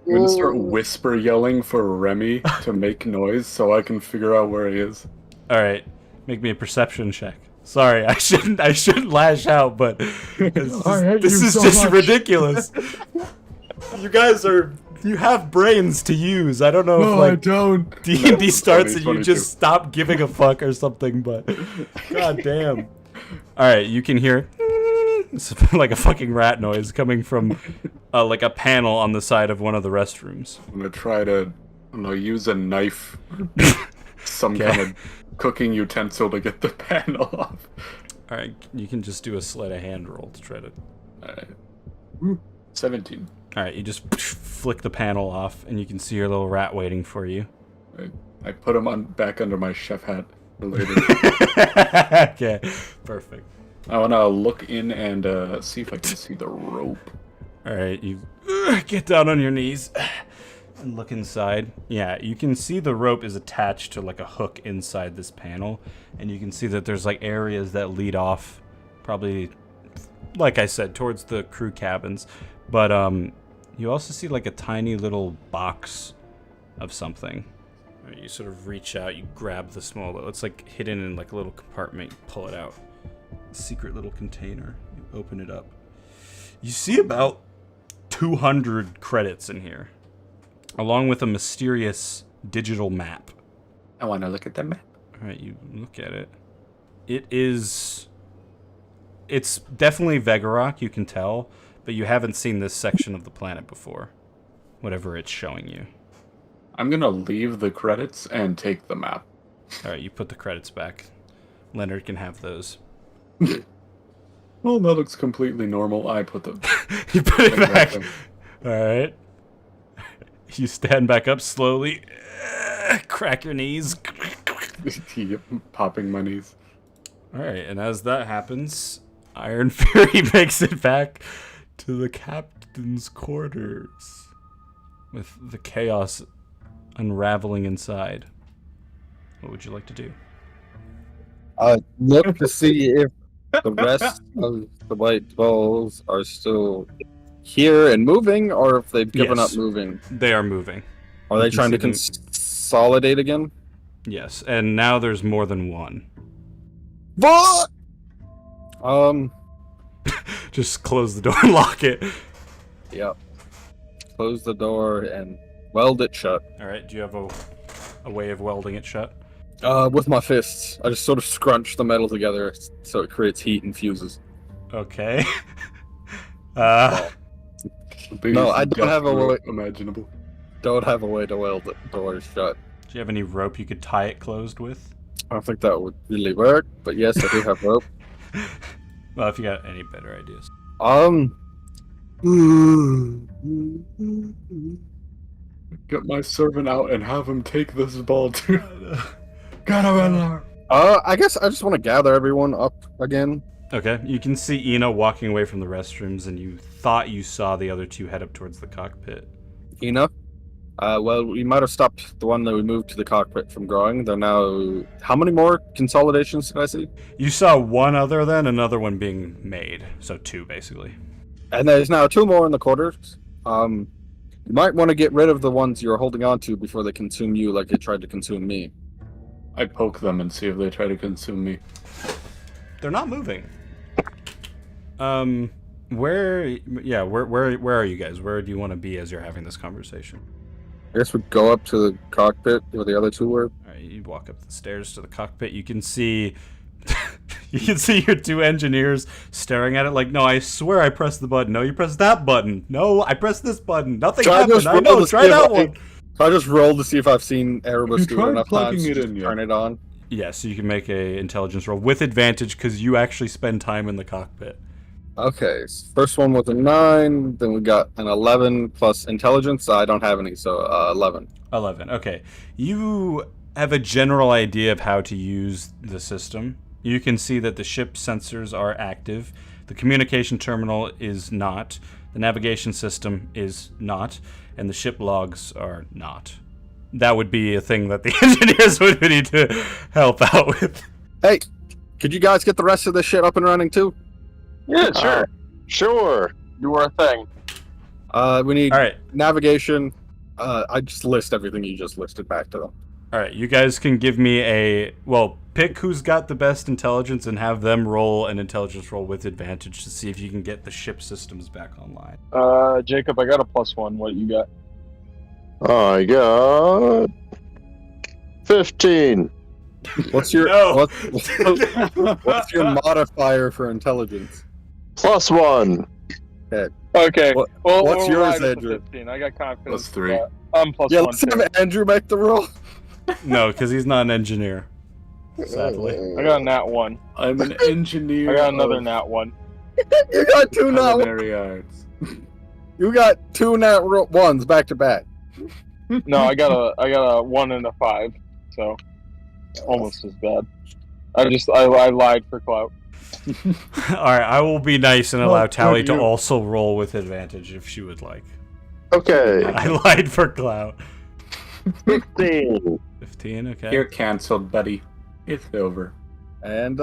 I'm gonna start whisper yelling for Remy to make noise so I can figure out where he is. Alright. Make me a perception check. Sorry, I shouldn't lash out, but this is just ridiculous. You have brains to use. I don't know if like I don't. D&D starts and you 2022. just stop giving a fuck or something, but god damn. Alright, you can hear it's like a fucking rat noise coming from like a panel on the side of one of the restrooms. I'm gonna try to, I don't know, use a knife, some kind of cooking utensil to get the panel off. Alright, you can just do a sleight of hand roll to try to... Alright. 17. Alright, you just flick the panel off and you can see your little rat waiting for you. I put him back under my chef hat for later. Okay, perfect. I wanna look in and see if I can see the rope. Alright, you get down on your knees and look inside. Yeah, you can see the rope is attached to like a hook inside this panel, and you can see that there's like areas that lead off, probably, like I said, towards the crew cabins. But you also see like a tiny little box of something. Alright, you sort of reach out, you grab the small, it's like hidden in like a little compartment, you pull it out. A secret little container, you open it up. You see about 200 credits in here, along with a mysterious digital map. I wanna look at the map. Alright, you look at it. It's definitely Vegarok, you can tell, but you haven't seen this section of the planet before. Whatever it's showing you. I'm gonna leave the credits and take the map. Alright, you put the credits back. Leonard can have those. Well, that looks completely normal. I put the... You put it back. Exactly. Alright. You stand back up slowly. Crack your knees. Yep, popping my knees. Alright, and as that happens, Iron Fury makes it back to the captain's quarters, with the chaos unraveling inside. What would you like to do? Look to see if the rest of the white balls are still here and moving, or if they've given Yes. up moving. They are moving. Are they You can trying to see them- consolidate again? Yes, and now there's more than one. What? Just close the door and lock it. Yep. Close the door and weld it shut. Alright, do you have a way of welding it shut? With my fists. I just sort of scrunch the metal together so it creates heat and fuses. Okay. No, I don't have a way. Imaginable. Don't have a way to weld the doors shut. Do you have any rope you could tie it closed with? I don't think that would really work, but yes, I do have rope. Well, if you got any better ideas. Get my servant out and have him take this ball too. Got him in there. I guess I just want to gather everyone up again. Okay, you can see Ina walking away from the restrooms, and you thought you saw the other two head up towards the cockpit. Ina? Well, we might have stopped the one that we moved to the cockpit from growing. They're now... How many more consolidations did I see? You saw one other, then another one being made, so two basically. And there's now 2 more in the quarters. You might want to get rid of the ones you're holding on to before they consume you like they tried to consume me. I poke them and see if they try to consume me. They're not moving. Where are you guys? Where do you want to be as you're having this conversation? I guess we go up to the cockpit where the other 2 were. Alright, you walk up the stairs to the cockpit. You can see your 2 engineers staring at it like, no, I swear I pressed the button. No, you pressed that button. No, I pressed this button. Nothing happened. I know, try that one. I just rolled to see if I've seen Erebus You do it tried enough plugging times it to in, yeah. turn it on. Yeah, so you can make a intelligence roll with advantage because you actually spend time in the cockpit. Okay, so first one was a 9, then we got an 11 plus intelligence. I don't have any, so 11. 11. Okay. You have a general idea of how to use the system. You can see that the ship sensors are active. The communication terminal is not. The navigation system is not. And the ship logs are not. That would be a thing that the engineers would need to help out with. Hey, could you guys get the rest of this shit up and running too? Yeah, sure. Sure. You are a thing. We need All right. navigation. I just list everything you just listed back to them. All right. You guys can give me pick who's got the best intelligence and have them roll an intelligence roll with advantage to see if you can get the ship systems back online. Jacob, I got a +1. What you got? I got 15. What's your No. what's your modifier for intelligence? +1. Okay. What- well, what's we'll yours, ride with Andrew? the 15. I got confidence. +3. with that. I'm +1. Yeah, let's have Andrew make the roll. No, because he's not an engineer. Sadly. I got a nat 1. I'm an engineer. I got another of nat 1. You got two nat. culinary arts. You got two nat ones back to back. No, I got a 1 and a 5. So almost as bad. I lied for clout. Alright, I will be nice and allow Oh, Tally to you. also roll with advantage if she would like. Okay. I lied for clout. 15. 15, okay. You're cancelled, buddy. It's over. And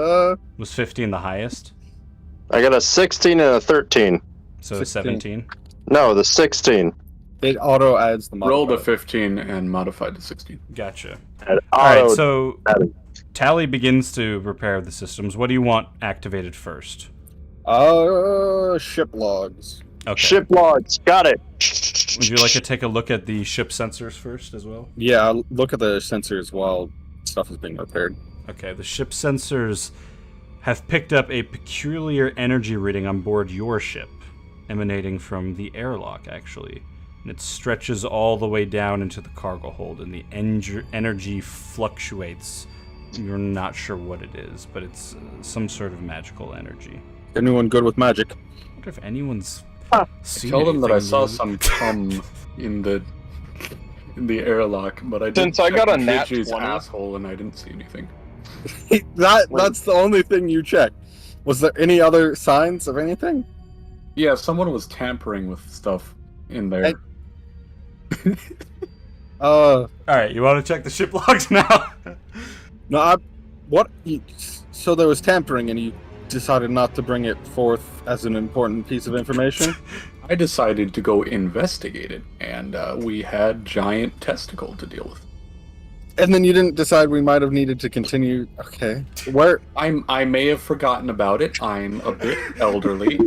Was 15 the highest? I got a 16 and a 13. So 16. 17. No, the 16. it auto adds the Rolled a modifier. 15 and modified to 16. Gotcha. And Alright, auto- so Tally begins to repair the systems. What do you want activated first? Ship logs. Okay. Ship logs. Got it. Would you like to take a look at the ship sensors first as well? Yeah, I'll look at the sensors while stuff is being repaired. Okay, the ship sensors have picked up a peculiar energy reading on board your ship, emanating from the airlock, actually. And it stretches all the way down into the cargo hold, and the energy fluctuates. You're not sure what it is, but it's some sort of magical energy. Anyone good with magic? I wonder if anyone's seen Tell them that I anything saw new. some cum in the airlock, but I Since didn't I got check a nat JJ's 20. asshole and I didn't see anything. That's the only thing you checked. Was there any other signs of anything? Yeah, someone was tampering with stuff in there. Alright, you want to check the ship logs now? No, so there was tampering and you decided not to bring it forth as an important piece of information? I decided to go investigate it, and we had giant testicle to deal with. And then you didn't decide we might have needed to continue. Okay. Where? I may have forgotten about it. I'm a bit elderly.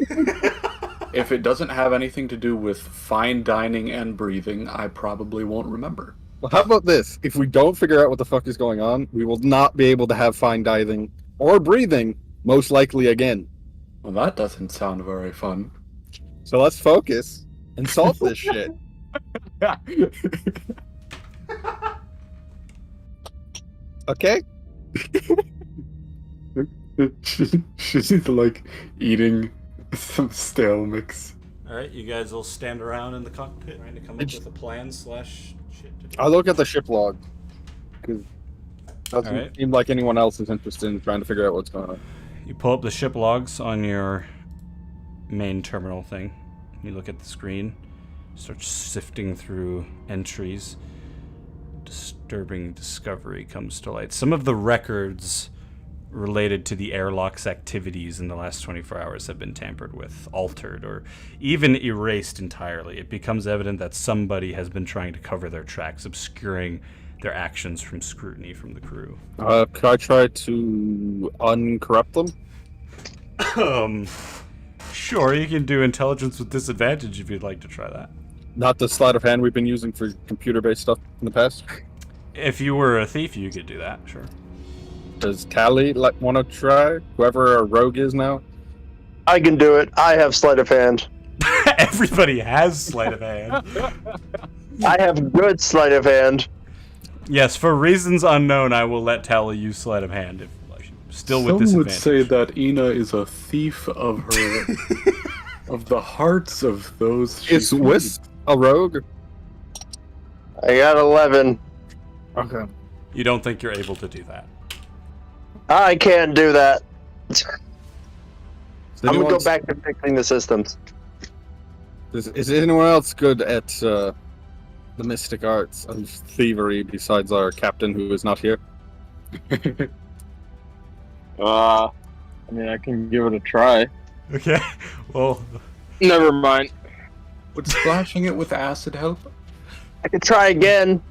If it doesn't have anything to do with fine dining and breathing, I probably won't remember. Well, how about this? If we don't figure out what the fuck is going on, we will not be able to have fine diving or breathing, most likely again. Well, that doesn't sound very fun. So let's focus and solve this shit. Okay? She's like eating some stale mix. Alright, you guys will stand around in the cockpit trying to come up with a plan / shit to do. I'll look at the ship log. Because it doesn't Alright. seem like anyone else is interested in trying to figure out what's going on. You pull up the ship logs on your main terminal thing. You look at the screen, start sifting through entries. Disturbing discovery comes to light. Some of the records related to the airlock's activities in the last 24 hours have been tampered with, altered, or even erased entirely. It becomes evident that somebody has been trying to cover their tracks, obscuring their actions from scrutiny from the crew. Could I try to uncorrupt them? Sure, you can do intelligence with disadvantage if you'd like to try that. Not the sleight of hand we've been using for computer-based stuff in the past? If you were a thief, you could do that, sure. Does Tally want to try? Whoever our rogue is now? I can do it. I have sleight of hand. Everybody has sleight of hand. I have good sleight of hand. Yes, for reasons unknown, I will let Tally use sleight of hand. If still with Some would disadvantage. say that Ina is a thief of her, of the hearts of those. she Is feeds. Wisp a rogue? I got 11. Okay. You don't think you're able to do that? I can't do that. Does I'm gonna anyone- go back to fixing the systems. Is anyone else good at the mystic arts of thievery besides our captain who is not here? I mean, I can give it a try. Okay. Well, Never mind. Would splashing it with acid help? I could try again.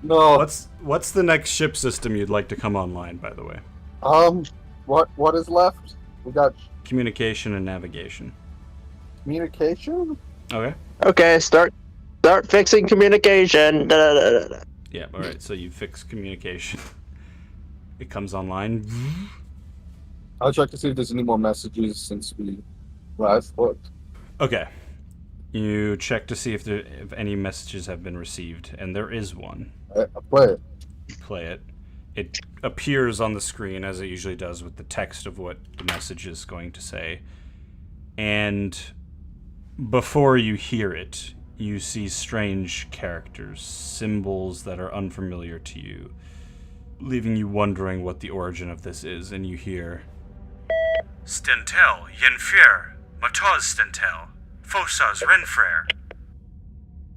No. what's the next ship system you'd like to come online? By the way, What is left? We got Communication and navigation. communication. Okay. Okay, start fixing communication. Da, da, da, da, da. Yeah, alright, so you fix communication. It comes online. I'll check to see if there's any more messages since we last looked. Okay. You check to see if any messages have been received, and there is one. I play it. You play it. It appears on the screen as it usually does with the text of what the message is going to say. And before you hear it, you see strange characters, symbols that are unfamiliar to you, leaving you wondering what the origin of this is, and you hear Stentel, Yenfir, Matoz Stentel, Fosas Renfrere.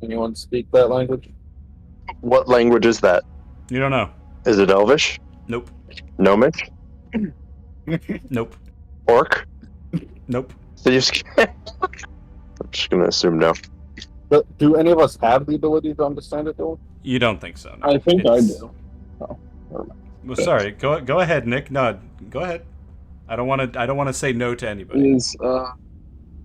Anyone speak that language? What language is that? You don't know. Is it Elvish? Nope. Gnomish? Nope. Orc? Nope. So I'm just gonna assume no. But do any of us have the ability to understand it, though? You don't think so, no. I think I It's- do. Oh, never mind. Well, sorry. Go ahead, Nick. No, go ahead. I don't want to say no to anybody Is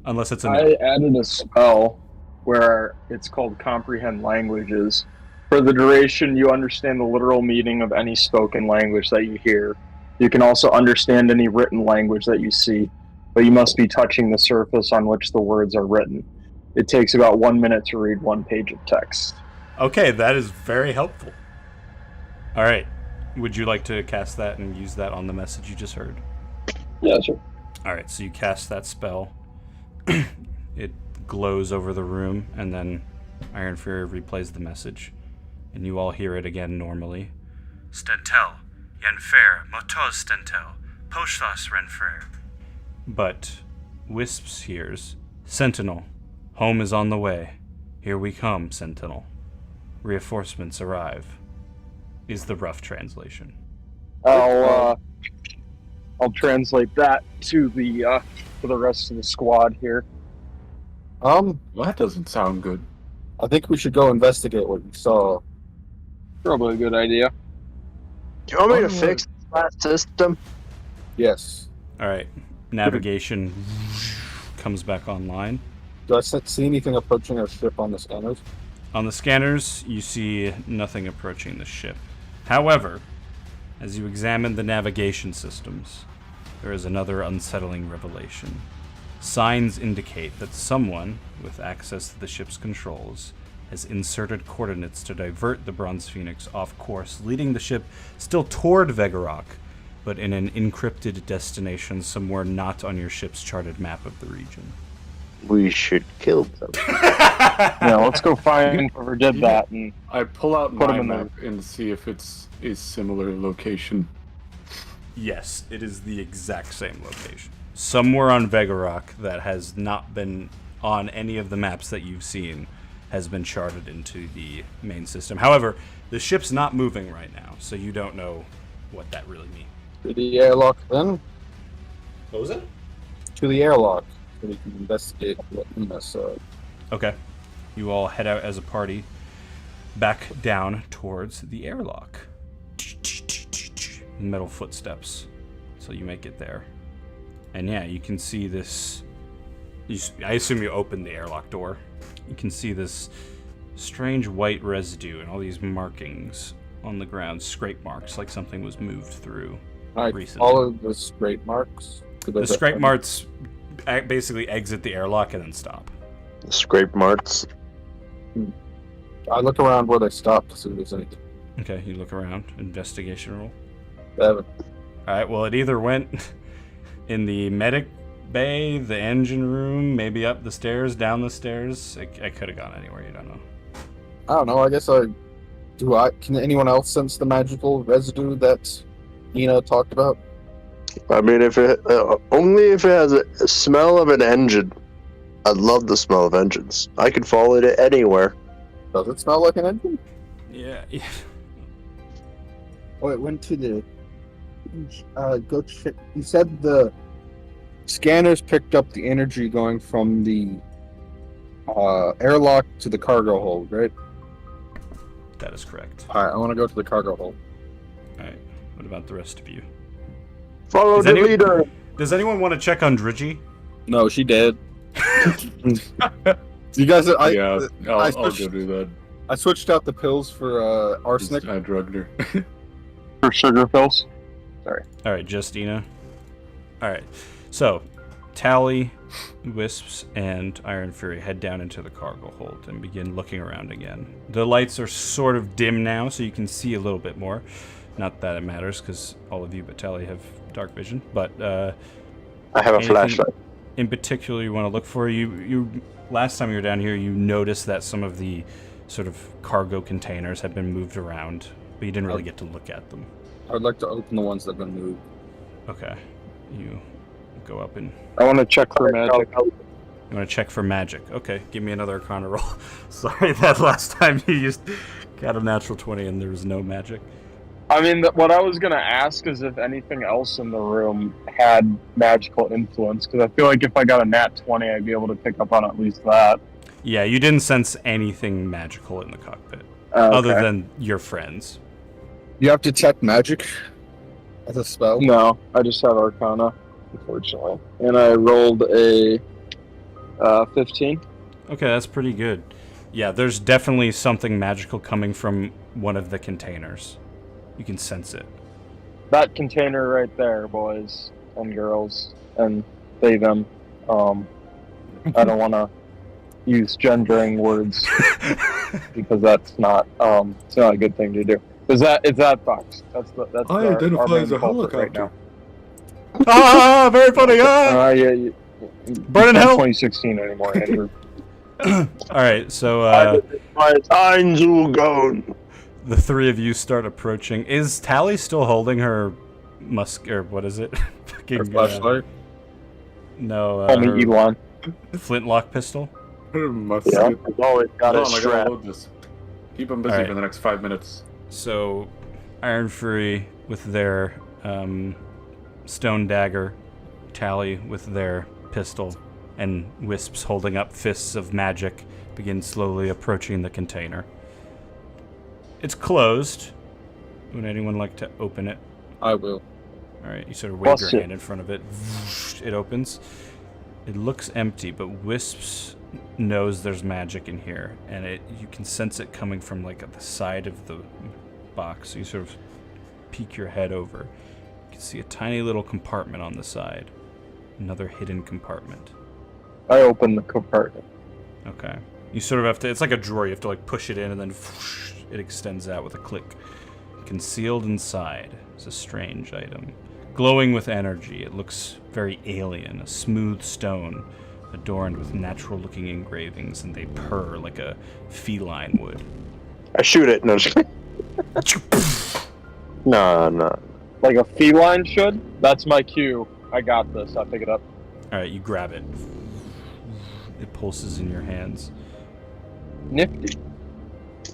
unless it's a no. I added a spell where it's called Comprehend Languages. For the duration, you understand the literal meaning of any spoken language that you hear. You can also understand any written language that you see, but you must be touching the surface on which the words are written. It takes about 1 minute to read 1 page of text. Okay, that is very helpful. All right. Would you like to cast that and use that on the message you just heard? Yeah, sure. All right, so you cast that spell. It glows over the room, and then Iron Fury replays the message, and you all hear it again normally. Stentel, Yenfer, Motoz Stentel, Poshthas Renfer. But Wisps hears, Sentinel, home is on the way. Here we come, Sentinel. Reinforcements arrive. Is the rough translation. I'll translate that to the for the rest of the squad here. Well, that doesn't sound good. I think we should go investigate what we saw. Probably a good idea. Do you want me to fix this last system? Yes. All right, navigation comes back online. Do I see anything approaching our ship on the scanners? On the scanners, you see nothing approaching the ship. However, as you examine the navigation systems, there is another unsettling revelation. Signs indicate that someone, with access to the ship's controls, has inserted coordinates to divert the Bronze Phoenix off course, leading the ship still toward Vegarok, but in an encrypted destination somewhere not on your ship's charted map of the region. We should kill them. Yeah, let's go find whoever did that. And I pull out Put 'em my in map and see if it's a similar location. Yes, it is the exact same location. Somewhere on Vegarok that has not been on any of the maps that you've seen has been charted into the main system. However, the ship's not moving right now, so you don't know what that really means. To the airlock, then? What was it? To the airlock, so we can investigate what we saw. Okay. You all head out as a party back down towards the airlock. Metal footsteps. So you make it there. And yeah, you can see this. I assume you opened the airlock door. You can see this strange white residue and all these markings on the ground, scrape marks, like something was moved through. Alright, Recently. follow the scrape marks. The scrape marks basically exit the airlock and then stop. Scrape marks. I look around where they stopped to see if there's anything. Okay, you look around. Investigation roll. 7. Alright, well, it either went in the medic bay, the engine room, maybe up the stairs, down the stairs. It could have gone anywhere, you don't know. I don't know, I guess can anyone else sense the magical residue that Nina talked about? I mean, if it only if it has a smell of an engine. I love the smell of engines. I could follow it anywhere. Does it smell like an engine? Yeah. Oh, it went to the... go check. You said the scanners picked up the energy going from the airlock to the cargo hold, right? That is correct. Alright, I want to go to the cargo hold. Alright, what about the rest of you? Follow the leader. Does anyone want to check on Drigi? No, she did. You guys, Yeah, I'll go switched, do that. I switched out the pills for arsenic. I drugged her. For sugar pills. All right, Justina. All right, so Tally, Wisps, and Iron Fury head down into the cargo hold and begin looking around again. The lights are sort of dim now, so you can see a little bit more. Not that it matters, because all of you but Tally have dark vision. But I have a flashlight. In particular, you want to look for you. Last time you were down here, you noticed that some of the sort of cargo containers had been moved around, but you didn't really get to look at them. I'd like to open the ones that have been moved. Okay, you go up and I want to check for magic. you want to check for magic. Okay, give me another Arcana roll. Sorry, that last time you got a natural 20 and there was no magic. I mean, what I was going to ask is if anything else in the room had magical influence, because I feel like if I got a nat 20, I'd be able to pick up on at least that. Yeah, you didn't sense anything magical in the cockpit, Okay. other than your friends. You have to check magic as a spell? No, I just have Arcana, unfortunately. And I rolled a 15. Okay, that's pretty good. Yeah, there's definitely something magical coming from one of the containers. You can sense it. That container right there, boys and girls, and they, them. I don't want to use gendering words because that's not it's not a good thing to do. Is that box? That's I our identify main as a culprit right helicopter. Ah, very funny. Ah! Yeah. Burn in hell. 2016 anymore, Andrew. All right, so Einzugang. the three of you start approaching. Is Tally still holding her or what is it? Or flashlight? No, Call her me Elon. flintlock pistol. Must Yeah, sit. I've always got Hold it on, I gotta strapped. load this. Keep them busy Alright. for the next 5 minutes. So, Iron Fury with their stone dagger, Tally with their pistol, and Wisps holding up fists of magic begin slowly approaching the container. It's closed. Would anyone like to open it? I will. Alright, you sort of wave Bust your it. hand in front of it. It opens. It looks empty, but Wisps knows there's magic in here, and you can sense it coming from like at the side of the box. So you sort of peek your head over. You can see a tiny little compartment on the side. Another hidden compartment. I opened the compartment. Okay. You sort of have to, it's like a drawer, you have to like push it in and then it extends out with a click. Concealed inside is a strange item. Glowing with energy, it looks very alien. A smooth stone adorned with natural-looking engravings, and they purr like a feline would. I shoot it. No, no. Like a feline should? That's my cue. I got this. I pick it up. Alright, you grab it. It pulses in your hands. Nifty.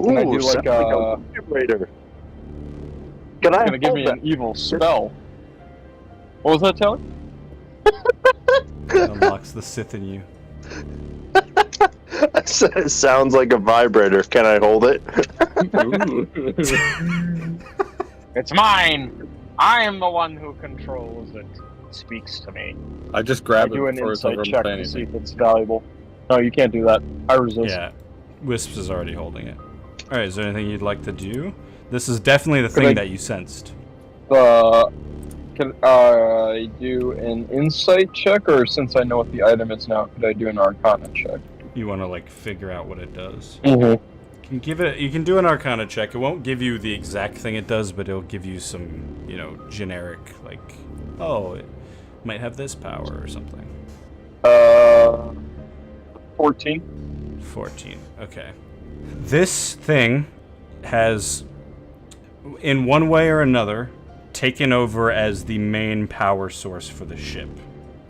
Ooh, Can I do like sounds a... vibrator. Can I It's gonna give hold me that? an evil spell. What was that, Taylor? It unlocks the Sith in you. I said it sounds like a vibrator. Can I hold it? It's mine! I am the one who controls it. It speaks to me. I just I grab it do an before it's insight over check to to see anything. if it's valuable. No, you can't do that. I resist. Yeah, Wisps is already holding it. Alright, is there anything you'd like to do? This is definitely the Could thing I- that you sensed. Can I do an insight check, or since I know what the item is now, could I do an arcana check? You want to like figure out what it does. Mm-hmm. You can do an Arcana check. It won't give you the exact thing it does, but it'll give you some, generic, like, oh, it might have this power or something. 14. 14. Okay. This thing has, in one way or another, taken over as the main power source for the ship.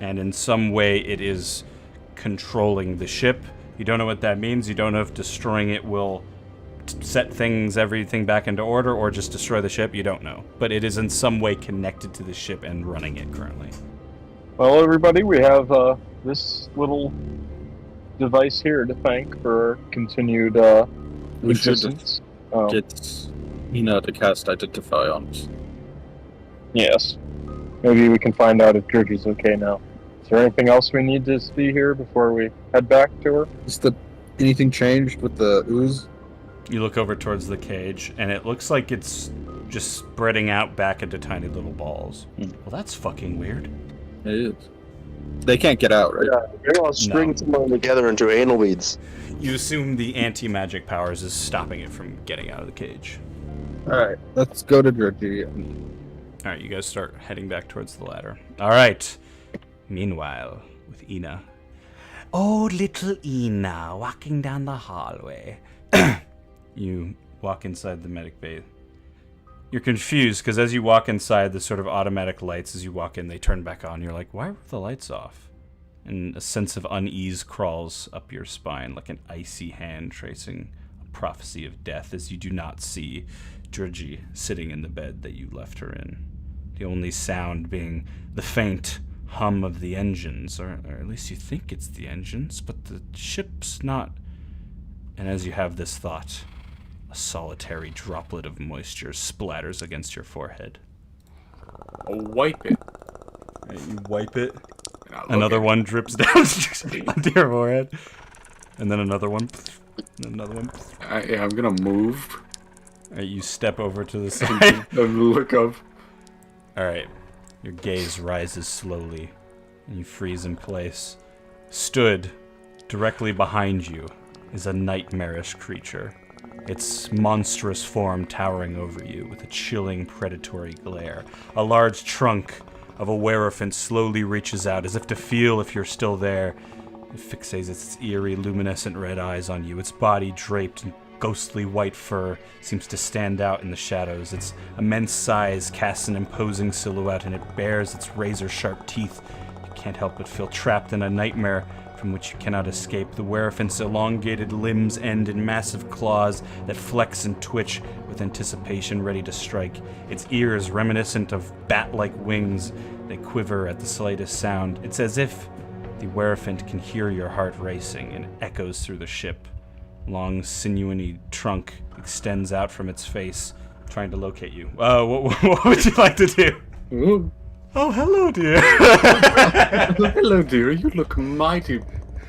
And in some way it is controlling the ship. You don't know what that means. You don't know if destroying it will set everything back into order or just destroy the ship. You don't know. But it is in some way connected to the ship and running it currently. Well, everybody, we have this little device here to thank for continued We should existence. get Ina to cast Identify on us. Yes. maybe we can find out if Georgie's okay now. Is there anything else we need to see here before we head back to her? Anything changed with the ooze? You look over towards the cage, and it looks like it's just spreading out back into tiny little balls. Well, that's fucking weird. It is. They can't get out, right? Yeah, you're gonna string someone together into anal beads. You assume the anti-magic powers is stopping it from getting out of the cage. Alright, let's go to Georgie. Alright, you guys start heading back towards the ladder. Alright. Meanwhile, with Ina. Oh, little Ina, walking down the hallway. You walk inside the medic bay. You're confused, because as you walk inside, the sort of automatic lights, as you walk in, they turn back on. You're like, why were the lights off? And a sense of unease crawls up your spine, like an icy hand tracing a prophecy of death, as you do not see Georgie sitting in the bed that you left her in. The only sound being the faint hum of the engines, or at least you think it's the engines, but the ship's not. And as you have this thought, a solitary droplet of moisture splatters against your forehead. I'll wipe it. You wipe it. Another one drips down onto your forehead. And then another one. And another one. Yeah, I'm gonna move. Alright, you step over to the side. And look up. Alright. Your gaze rises slowly. And you freeze in place. Stood directly behind you is a nightmarish creature. Its monstrous form towering over you with a chilling predatory glare. A large trunk of a werephant slowly reaches out as if to feel if you're still there. It fixates its eerie, luminescent red eyes on you. Its body draped in ghostly white fur seems to stand out in the shadows. Its immense size casts an imposing silhouette, and it bares its razor-sharp teeth. You can't help but feel trapped in a nightmare from which you cannot escape. The werephant's elongated limbs end in massive claws that flex and twitch with anticipation, ready to strike. Its ears, reminiscent of bat-like wings, they quiver at the slightest sound. It's as if the werephant can hear your heart racing and echoes through the ship. Long, sinewy trunk extends out from its face, trying to locate you. What would you like to do? Ooh. Oh, hello, dear. Hello, dear. You look mighty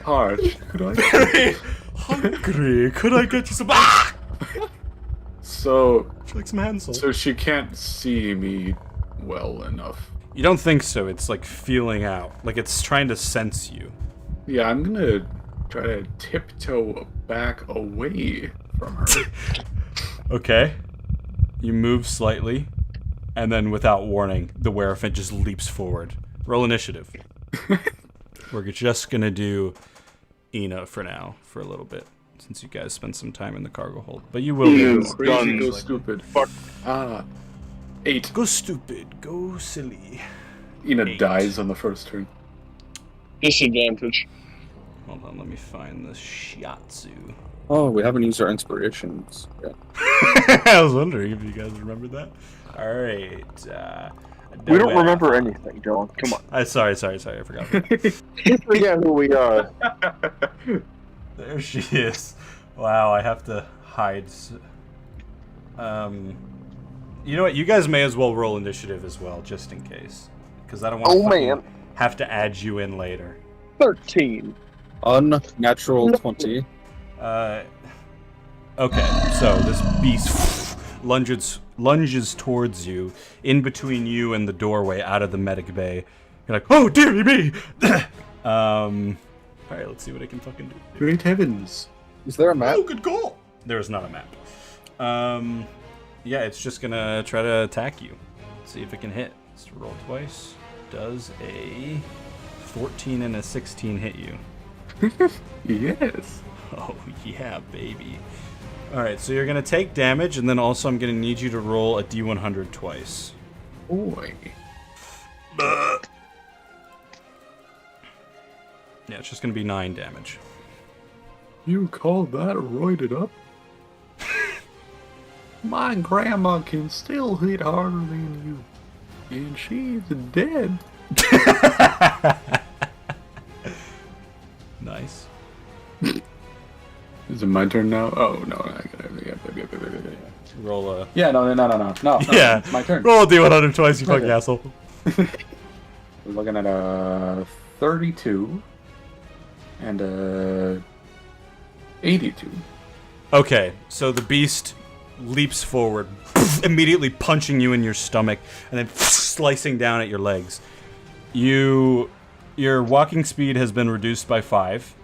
parched. Could I? Hungry. Could I get you some? Ah! So, Would you like some Hansel? so she can't see me well enough. You don't think so? It's like feeling out, like it's trying to sense you. Yeah, I'm gonna try to tiptoe back away from her. Okay. You move slightly, and then without warning, the werephant just leaps forward. Roll initiative. We're just gonna do Ina for now, for a little bit, since you guys spent some time in the cargo hold. But you will be. Crazy, go stupid. Fuck. 8. Go stupid, go silly. Ina 8. dies on the first turn. Disadvantage. Hold on, let me find the shiatsu. Oh, we haven't used our inspirations yet. I was wondering if you guys remembered that. Alright, We don't remember anything, Dylan. Come on. Sorry, I forgot. You forget who we are. There she is. Wow, I have to hide. You know what? You guys may as well roll initiative as well, just in case. Because I don't want to have to add you in later. 13. Unnatural 20. Okay, so this beast lunges towards you, in between you and the doorway out of the medic bay. You're like, oh, dearie me! Alright, let's see what I can fucking do. Great heavens. Is there a map? Oh, good call! There is not a map. Yeah, it's just gonna try to attack you. See if it can hit. Let's roll twice. Does a 14 and a 16 hit you? Yes. Oh, yeah, baby. Alright, so you're gonna take damage, and then also I'm gonna need you to roll a D100 twice. Boy. Yeah, it's just gonna be 9 damage. You call that roided up? My grandma can still hit harder than you. And she's dead. Nice. Is it my turn now? Oh, no. I gotta, Roll a... yeah, no. Yeah. It's my turn. Roll a D100 twice, you fucking asshole. We're looking at a 32 and a 82. Okay, so the beast leaps forward, immediately punching you in your stomach, and then slicing down at your legs. Your walking speed has been reduced by 5,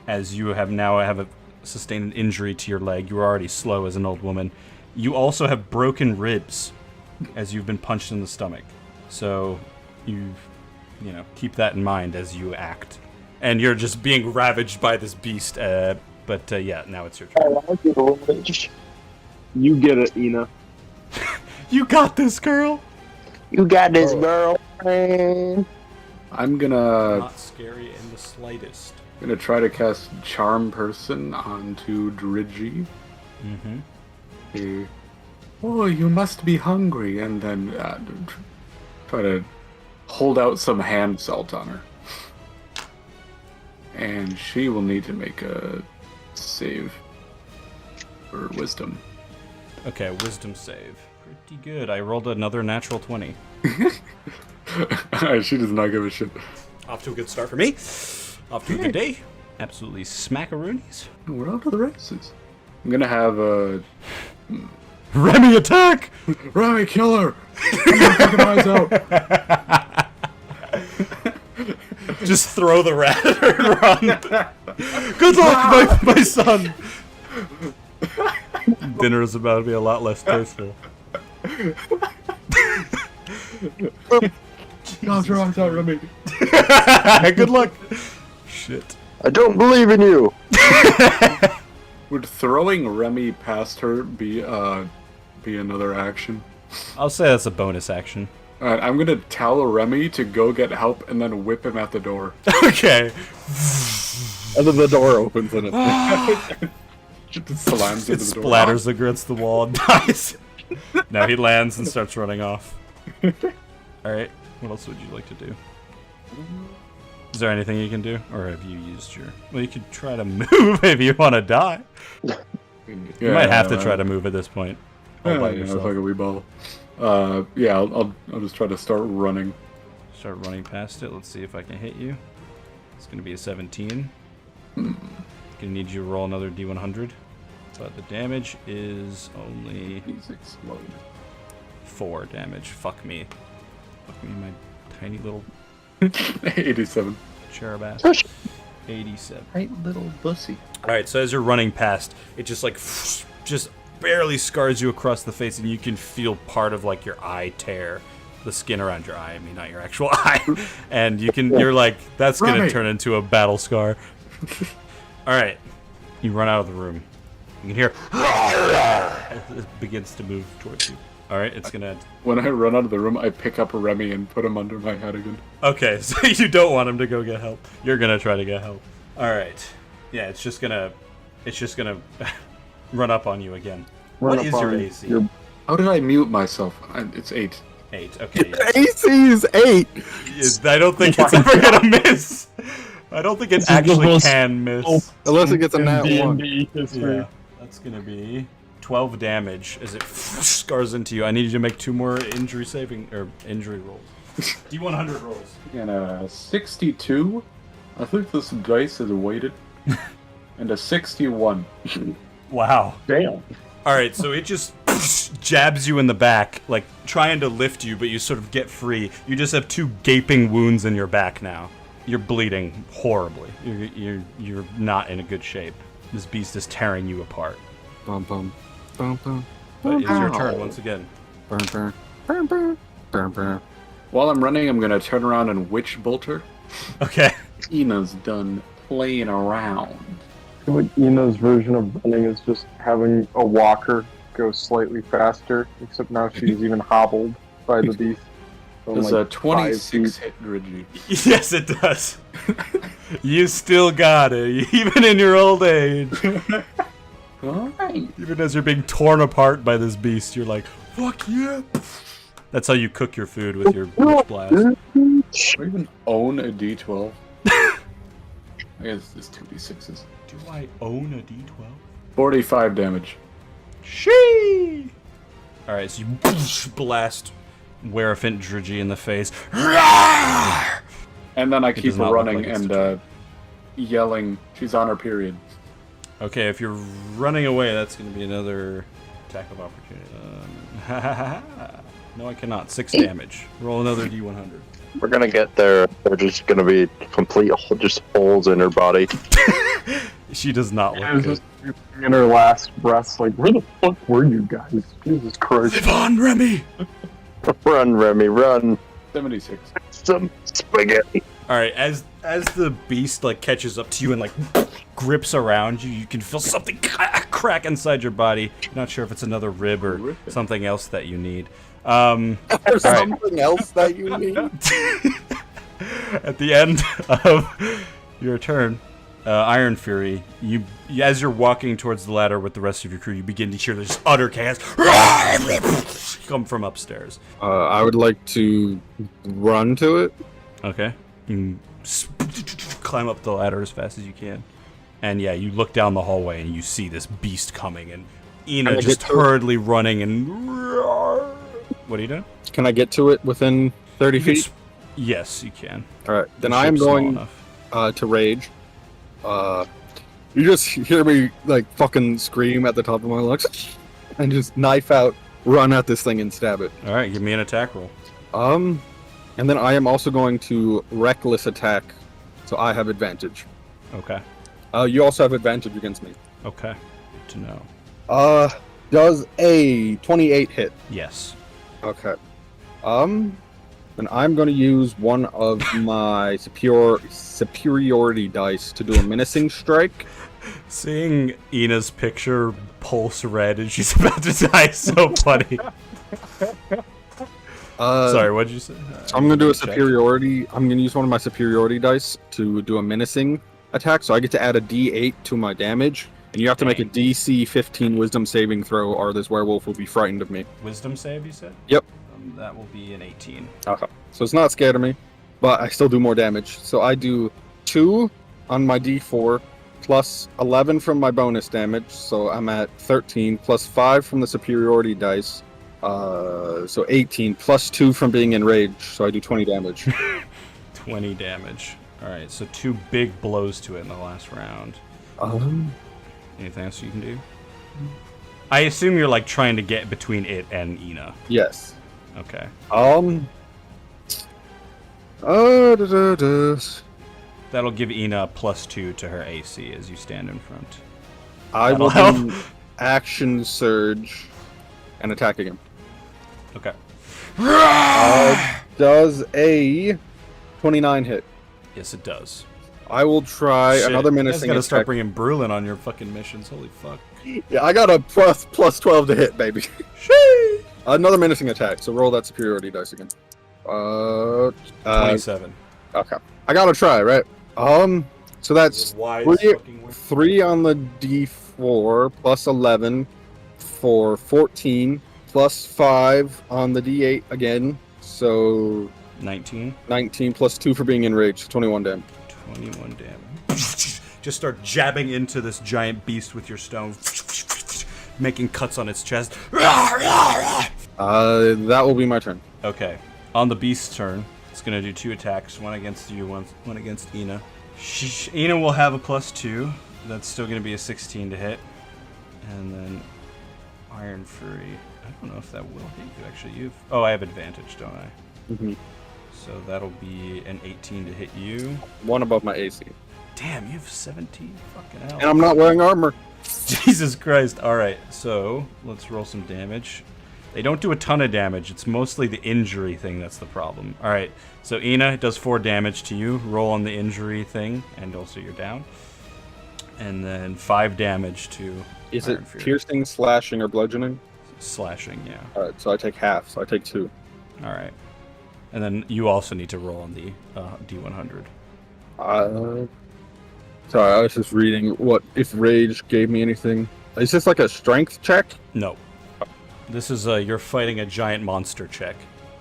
as you have sustained an injury to your leg. You were already slow as an old woman. You also have broken ribs, as you've been punched in the stomach. So keep that in mind as you act. And you're just being ravaged by this beast. But now it's your turn. You get it, Ina. You got this, girl. You got this, girlfriend. I'm gonna Not scary in the slightest. try to cast Charm Person onto Dridgy. Mm-hmm. Oh, you must be hungry, and then try to hold out some hand salt on her. And she will need to make a save for wisdom. Okay, wisdom save. Pretty good. I rolled another natural 20. She does not give a shit. Off to a good start for me. Off to a good day. Absolutely smackaroonies. We're off to the races. I'm gonna have a Remy, attack! Remy, kill her! Fucking eyes out. Just throw the rat at her and run. Good luck, my son! Dinner is about to be a lot less tasteful. Knock your eyes out, Remy. Good luck. Shit. I don't believe in you. Would throwing Remy past her be another action? I'll say that's a bonus action. Alright, I'm gonna tell Remy to go get help and then whip him at the door. Okay. And then the door opens and it Just slams It into the door. splatters against the wall and dies. Now he lands and starts running off. Alright, what else would you like to do? Is there anything you can do? Or have you used your... Well, you could try to move if you want to die. You might have to try to move at this point. All by yourself. like a wee ball. I'll just try to start running. Start running past it. Let's see if I can hit you. It's going to be a 17. Gonna need you to roll another D100. But the damage is only Please explode. 4 damage. Fuck me. Fuck me, my tiny little 87. cherub ass. 87. Right little pussy. Alright, so as you're running past, it just like just barely scars you across the face, and you can feel part of like your eye tear. The skin around your eye, I mean, not your actual eye. And you're like, that's gonna Right. turn into a battle scar. Alright. You run out of the room. You can hear it begins to move towards you. Alright, it's gonna... When I run out of the room, I pick up Remy and put him under my head again. Okay, so you don't want him to go get help. You're gonna try to get help. Alright. Yeah, it's just gonna run up on you again. What is your AC? How did I mute myself? It's 8. 8. Okay. Yeah. AC is 8. I don't think it's ever gonna miss. I don't think it actually can miss. Unless it gets a nat 1. Yeah, that's gonna be 12 damage as it scars into you. I need you to make 2 more injury rolls. D100 rolls. And a 62. I think this dice is weighted. And a 61. Wow. Damn. Alright, so it just jabs you in the back, like trying to lift you, but you sort of get free. You just have 2 gaping wounds in your back now. You're bleeding horribly. You're not in a good shape. This beast is tearing you apart. Bum bum. Bum bum. But it's your turn once again. Burn burn. Burn burn. Burn burn. While I'm running, I'm gonna turn around and witch bolt her. Okay. Ina's done playing around. Ina's version of running is just having a walker go slightly faster, except now she's even hobbled by the beast. So Does like a 26 hit Dridgy? Yes, it does. You still got it, even in your old age. Alright. Even as you're being torn apart by this beast, you're like, fuck yeah. That's how you cook your food with your witch blast. Do I even own a D12? I guess it's 2D6s. Do I own a D12? 45 damage. Shee! Alright, so you blast Werephant Drigi in the face. And then I does keep not look running like it's and Detroit. yelling, she's on her period. Okay, if you're running away, that's going to be another attack of opportunity. No, I cannot. 6 damage. Roll another D100. We're gonna get there. They're just gonna be complete, just holes in her body. She does not look It good. was just in her last breath, like, where the fuck were you guys? Jesus Christ. Live on, Remy! Run, Remy, run! 76. Some spaghetti. All right, as the beast like catches up to you and like grips around you, you can feel something crack inside your body. Not sure if it's another rib or something else that you need. There's something else that you need. At the end of your turn, Iron Fury, you as you're walking towards the ladder with the rest of your crew, you begin to hear this utter chaos come from upstairs. I would like to run to it. Okay. You climb up the ladder as fast as you can. And yeah, you look down the hallway and you see this beast coming and Ina Can I just get to it? hurriedly running and... What are you doing? Can I get to it within 30 feet? Yes, you can. All right, then The I am ship's small going enough. to rage. You just hear me like fucking scream at the top of my lungs and just knife out, run at this thing and stab it. All right, give me an attack roll. And then I am also going to reckless attack, so I have advantage. Okay. You also have advantage against me. Okay. Good to know. Does a 28 hit? Yes. Okay. Then I'm going to use one of my superiority dice to do a menacing strike. Seeing Ina's picture pulse red and she's about to die is so funny. Sorry, what did you say? So I'm going to do a superiority. I'm going to use one of my superiority dice to do a menacing attack. So I get to add a D8 to my damage. And you have to make a DC 15 wisdom saving throw or this werewolf will be frightened of me. Wisdom save, you said? Yep. That will be an 18. Okay. So it's not scared of me, but I still do more damage. So I do 2 on my D4 plus 11 from my bonus damage. So I'm at 13 plus 5 from the superiority dice. So 18 plus 2 from being enraged. So I do 20 damage. 20 damage. Alright, so 2 big blows to it in the last round. Anything else you can do? I assume you're like trying to get between it and Ina. Yes. Okay. That'll give Ina a +2 to her AC as you stand in front. I will That'll do action surge and attack again. Okay. Does a 29 hit? Yes, it does. I will try Shit, another you guys menacing gotta attack. start bringing Brulin on your fucking missions. Holy fuck. Yeah, I got a plus 12 to hit, baby. Sheesh. Another menacing attack, so roll that superiority dice again. 27. Okay. I gotta try, right? So that's Wise three- fucking way. 3 on the D4 plus 11 for 14 plus 5 on the D8 again. So 19. 19 plus 2 for being enraged. 21 damage. 21 damage. Just start jabbing into this giant beast with your stone, making cuts on its chest. That will be my turn. Okay. On the beast's turn, it's gonna do 2 attacks, one against you, one against Ina. Ina will have a +2. That's still gonna be a 16 to hit. And then Iron Fury. I don't know if that will hit you actually. I have advantage, don't I? Mm-hmm. So that'll be an 18 to hit you. 1 above my AC. Damn, you have 17? Fucking hell. And I'm not wearing armor. Jesus Christ. Alright, so let's roll some damage. They don't do a ton of damage. It's mostly the injury thing that's the problem. Alright, so Ina does 4 damage to you. Roll on the injury thing, and also you're down. And then 5 damage to Is Iron it Fury. piercing, slashing, or bludgeoning? Slashing, yeah. Alright, so I take half, so I take 2. Alright. And then you also need to roll on the D100. Sorry, I was just reading what if rage gave me anything. Is this like a strength check? No. This is you're fighting a giant monster check.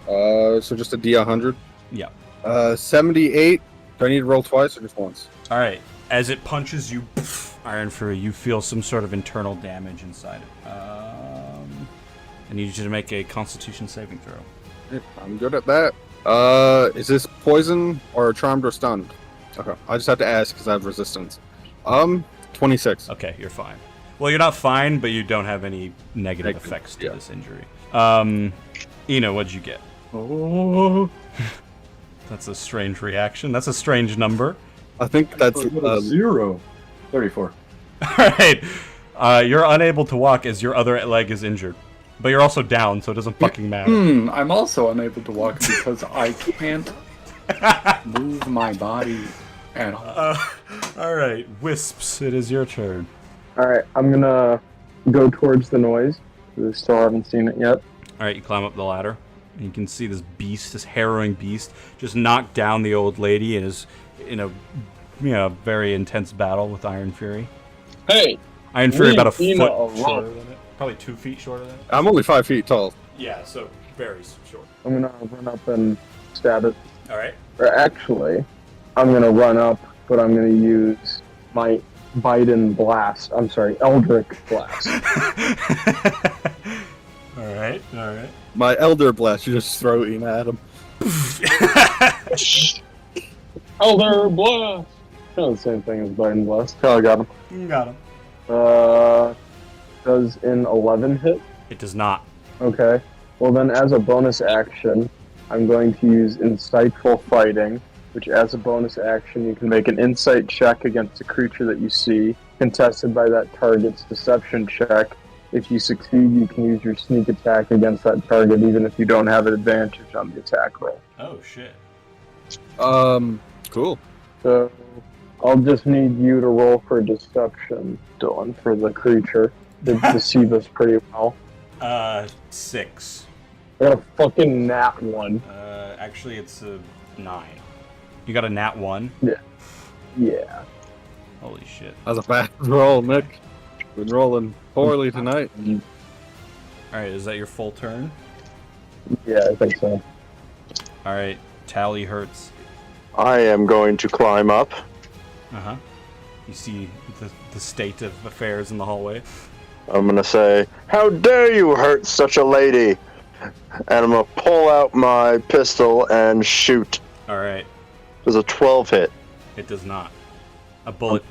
So just a D100. Yeah. 78. Do I need to roll twice or just once? All right. As it punches you, Iron Fury, you feel some sort of internal damage inside it. I need you to make a Constitution saving throw. I'm good at that. Is this poison or charmed or stunned? Okay, I just have to ask because I have resistance. 26. Okay, you're fine. Well, you're not fine, but you don't have any negative effects to this injury. Ina, what'd you get? Oh, That's a strange reaction. That's a strange number. I think that's 0. 34. Alright. You're unable to walk as your other leg is injured. But you're also down, so it doesn't fucking matter. I'm also unable to walk because I can't move my body at all. Alright, Wisps, it is your turn. Alright, I'm gonna go towards the noise. I still haven't seen it yet. Alright, you climb up the ladder. And you can see this beast, this harrowing beast, just knock down the old lady and is in a very intense battle with Iron Fury. Hey! Iron Fury about a Ina foot alone. shorter than it. Probably 2 feet shorter than it. I'm only 5 feet tall. Yeah, so very short. I'm gonna run up and stab it. Alright. Or actually, I'm gonna run up, but I'm gonna use my Biden Blast. I'm sorry, Eldritch Blast. Alright. My Elder Blast, you just throw Ina at him. Elder Blast! Kind of the same thing as Biden Blast. Oh, I got him. You got him. Does an 11 hit? It does not. Okay. Well then, as a bonus action, I'm going to use Insightful Fighting, which as a bonus action, you can make an insight check against a creature that you see, contested by that target's deception check. If you succeed, you can use your sneak attack against that target, even if you don't have an advantage on the attack roll. Oh, shit. Cool. So, I'll just need you to roll for deception, Dylan, for the creature. They deceive us pretty well. 6. I got a fucking nat 1. Actually, it's a 9. You got a nat 1? Yeah. Holy shit. That's a bad roll, Nick. Been rolling poorly tonight. Alright, is that your full turn? Yeah, I think so. Alright, Tally hurts. I am going to climb up. Uh-huh. You see the state of affairs in the hallway. I'm gonna say, "How dare you hurt such a lady?" And I'm gonna pull out my pistol and shoot. Alright, Does a 12 hit? it does not. A bullet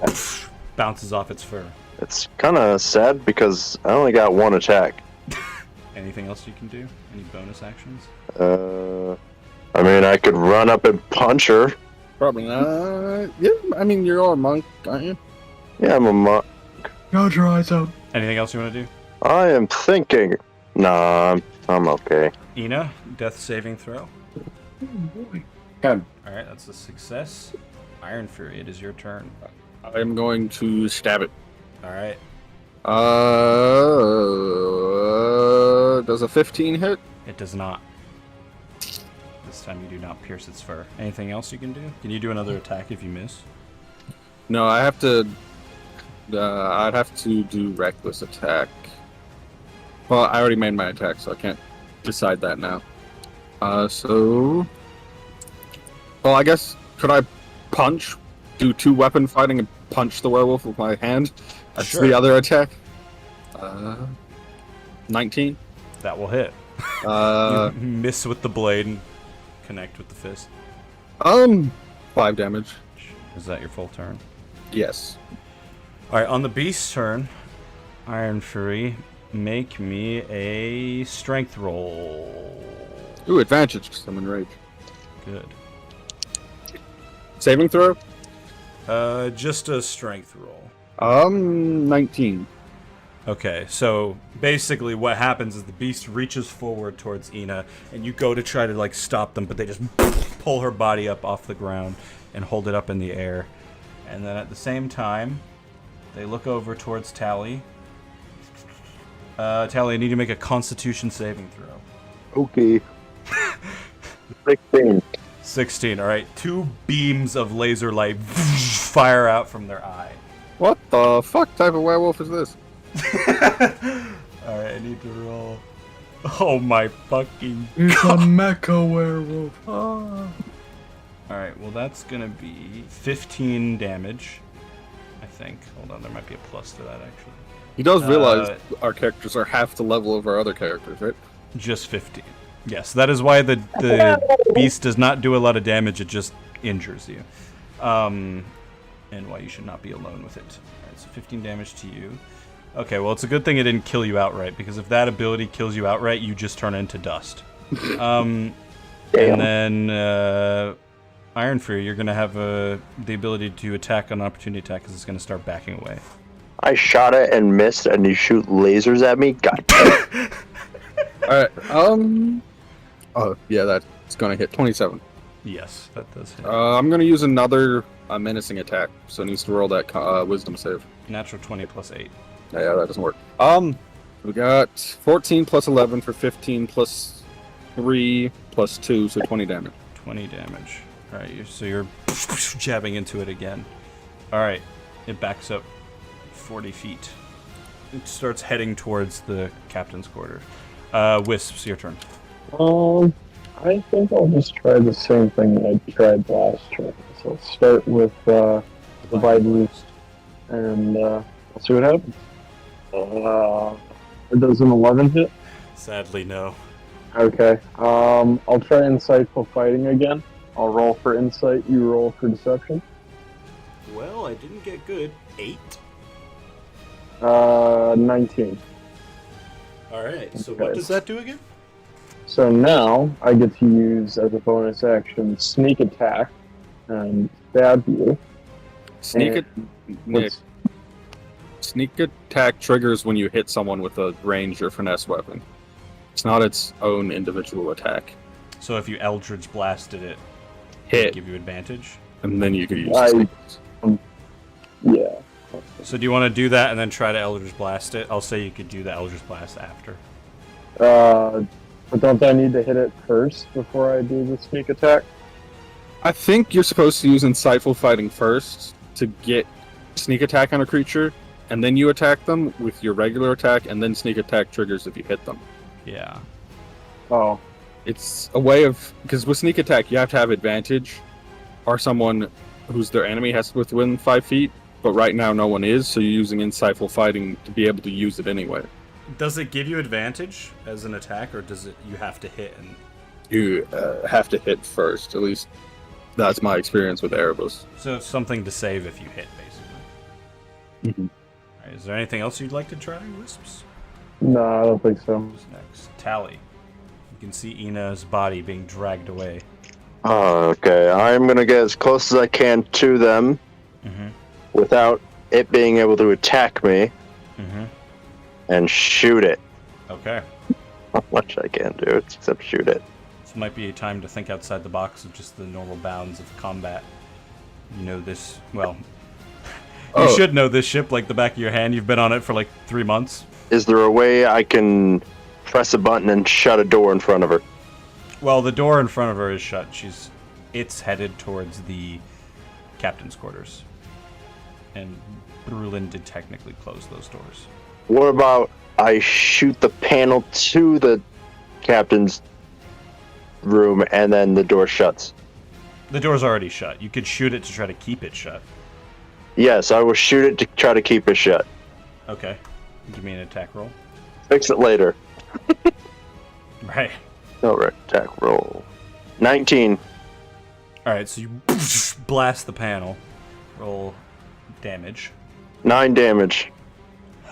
bounces off its fur. It's kind of sad because I only got 1 attack. Anything else you can do? Any bonus actions? I mean, I could run up and punch her. Probably not. Yeah, I mean, you're all a monk, aren't you? Yeah, I'm a monk. Gouge your eyes out. Anything else you want to do? I am thinking. Nah, I'm okay. Ina, death saving throw. Oh boy. 10. Alright, that's a success. Iron Fury, it is your turn. I am going to stab it. Alright. Does a 15 hit? It does not. This time you do not pierce its fur. Anything else you can do? Can you do another attack if you miss? No, I have to. I'd have to do reckless attack. Well, I already made my attack, so I can't decide that now. So. Well, I guess could I punch? Do 2 weapon fighting and punch the werewolf with my hand? That's Sure. the other attack. 19. That will hit. Uh, You miss with the blade and connect with the fist. 5 damage. Is that your full turn? Yes. Alright, on the beast's turn, Iron Fury, make me a strength roll. Ooh, advantage because I'm enraged. Good. Saving throw? Just a strength roll. 19. Okay, so basically what happens is the beast reaches forward towards Ina, and you go to try to like stop them, but they just pull her body up off the ground and hold it up in the air. And then at the same time, they look over towards Tally. Tally, I need you to make a Constitution saving throw. Okay. 16. 16, alright. 2 beams of laser light fire out from their eye. What the fuck type of werewolf is this? Alright, I need to roll. Oh my fucking It's a mecha werewolf. Ah. Alright, well that's gonna be 15 damage, I think. Hold on, there might be a plus to that actually. He does realize our characters are half the level of our other characters, right? Just 15. Yes, that is why the beast does not do a lot of damage. It just injures you. And why you should not be alone with it. Alright, so 15 damage to you. Okay, well, it's a good thing it didn't kill you outright, because if that ability kills you outright, you just turn into dust. And then Iron Fury, you're going to have the ability to attack on opportunity attack, because it's going to start backing away. I shot it and missed, and you shoot lasers at me? God. Alright, oh, yeah, that's gonna hit 27. Yes, that does hit. I'm gonna use another menacing attack, so it needs to roll that wisdom save. Natural 20 plus 8. Yeah, that doesn't work. We got 14 plus 11 for 15 plus 3 plus 2, so 20 damage. 20 damage. Alright, so you're jabbing into it again. Alright, it backs up 40 feet. It starts heading towards the captain's quarters. Wisps, your turn. I think I'll just try the same thing that I tried last turn. So I'll start with Divide Boost, and we'll see what happens. Does an 11 hit? Sadly, no. Okay. I'll try Insightful Fighting again. I'll roll for Insight, you roll for Deception. Well, I didn't get good. 8. 19. Alright, so Okay. what does that do again? So now I get to use as a bonus action Sneak Attack and stab you. Nick, What's- sneak attack triggers when you hit someone with a ranged or finesse weapon. It's not its own individual attack. So if you Eldritch blasted it, Hit, give you advantage? and then you could use I- sneak. Yeah. So do you want to do that and then try to Eldritch Blast it? I'll say you could do the Eldritch Blast after. But don't I need to hit it first before I do the Sneak Attack? I think you're supposed to use Insightful Fighting first to get sneak attack on a creature, and then you attack them with your regular attack, and then sneak attack triggers if you hit them. Yeah. Oh. It's a way of, because with sneak attack you have to have advantage, or someone who's their enemy has to be within 5 feet, but right now no one is, so you're using Insightful Fighting to be able to use it anyway. Does it give you advantage as an attack, or does it you have to hit and... You have to hit first, at least that's my experience with Erebus. So it's something to save if you hit, basically. Mhm. Alright, is there anything else you'd like to try, Wisps? No, I don't think so. Who's next? Tally. You can see Ina's body being dragged away. Okay, I'm gonna get as close as I can to them Mm-hmm. without it being able to attack me Mm-hmm. and shoot it. Okay. Not much I can do except shoot it. This might be a time to think outside the box of just the normal bounds of combat. You know this, well... You Oh. should know this ship like the back of your hand. You've been on it for like 3 months. Is there a way I can press a button and shut a door in front of her? Well, the door in front of her is shut. It's headed towards the captain's quarters. And Brulin did technically close those doors. What about I shoot the panel to the captain's room and then the door shuts? The door's already shut. You could shoot it to try to keep it shut. Yes, I will shoot it to try to keep it shut. Okay. Give me an attack roll. Fix it later. Right. Alright, attack roll. 19. Alright, so you blast the panel. Roll damage. 9 damage.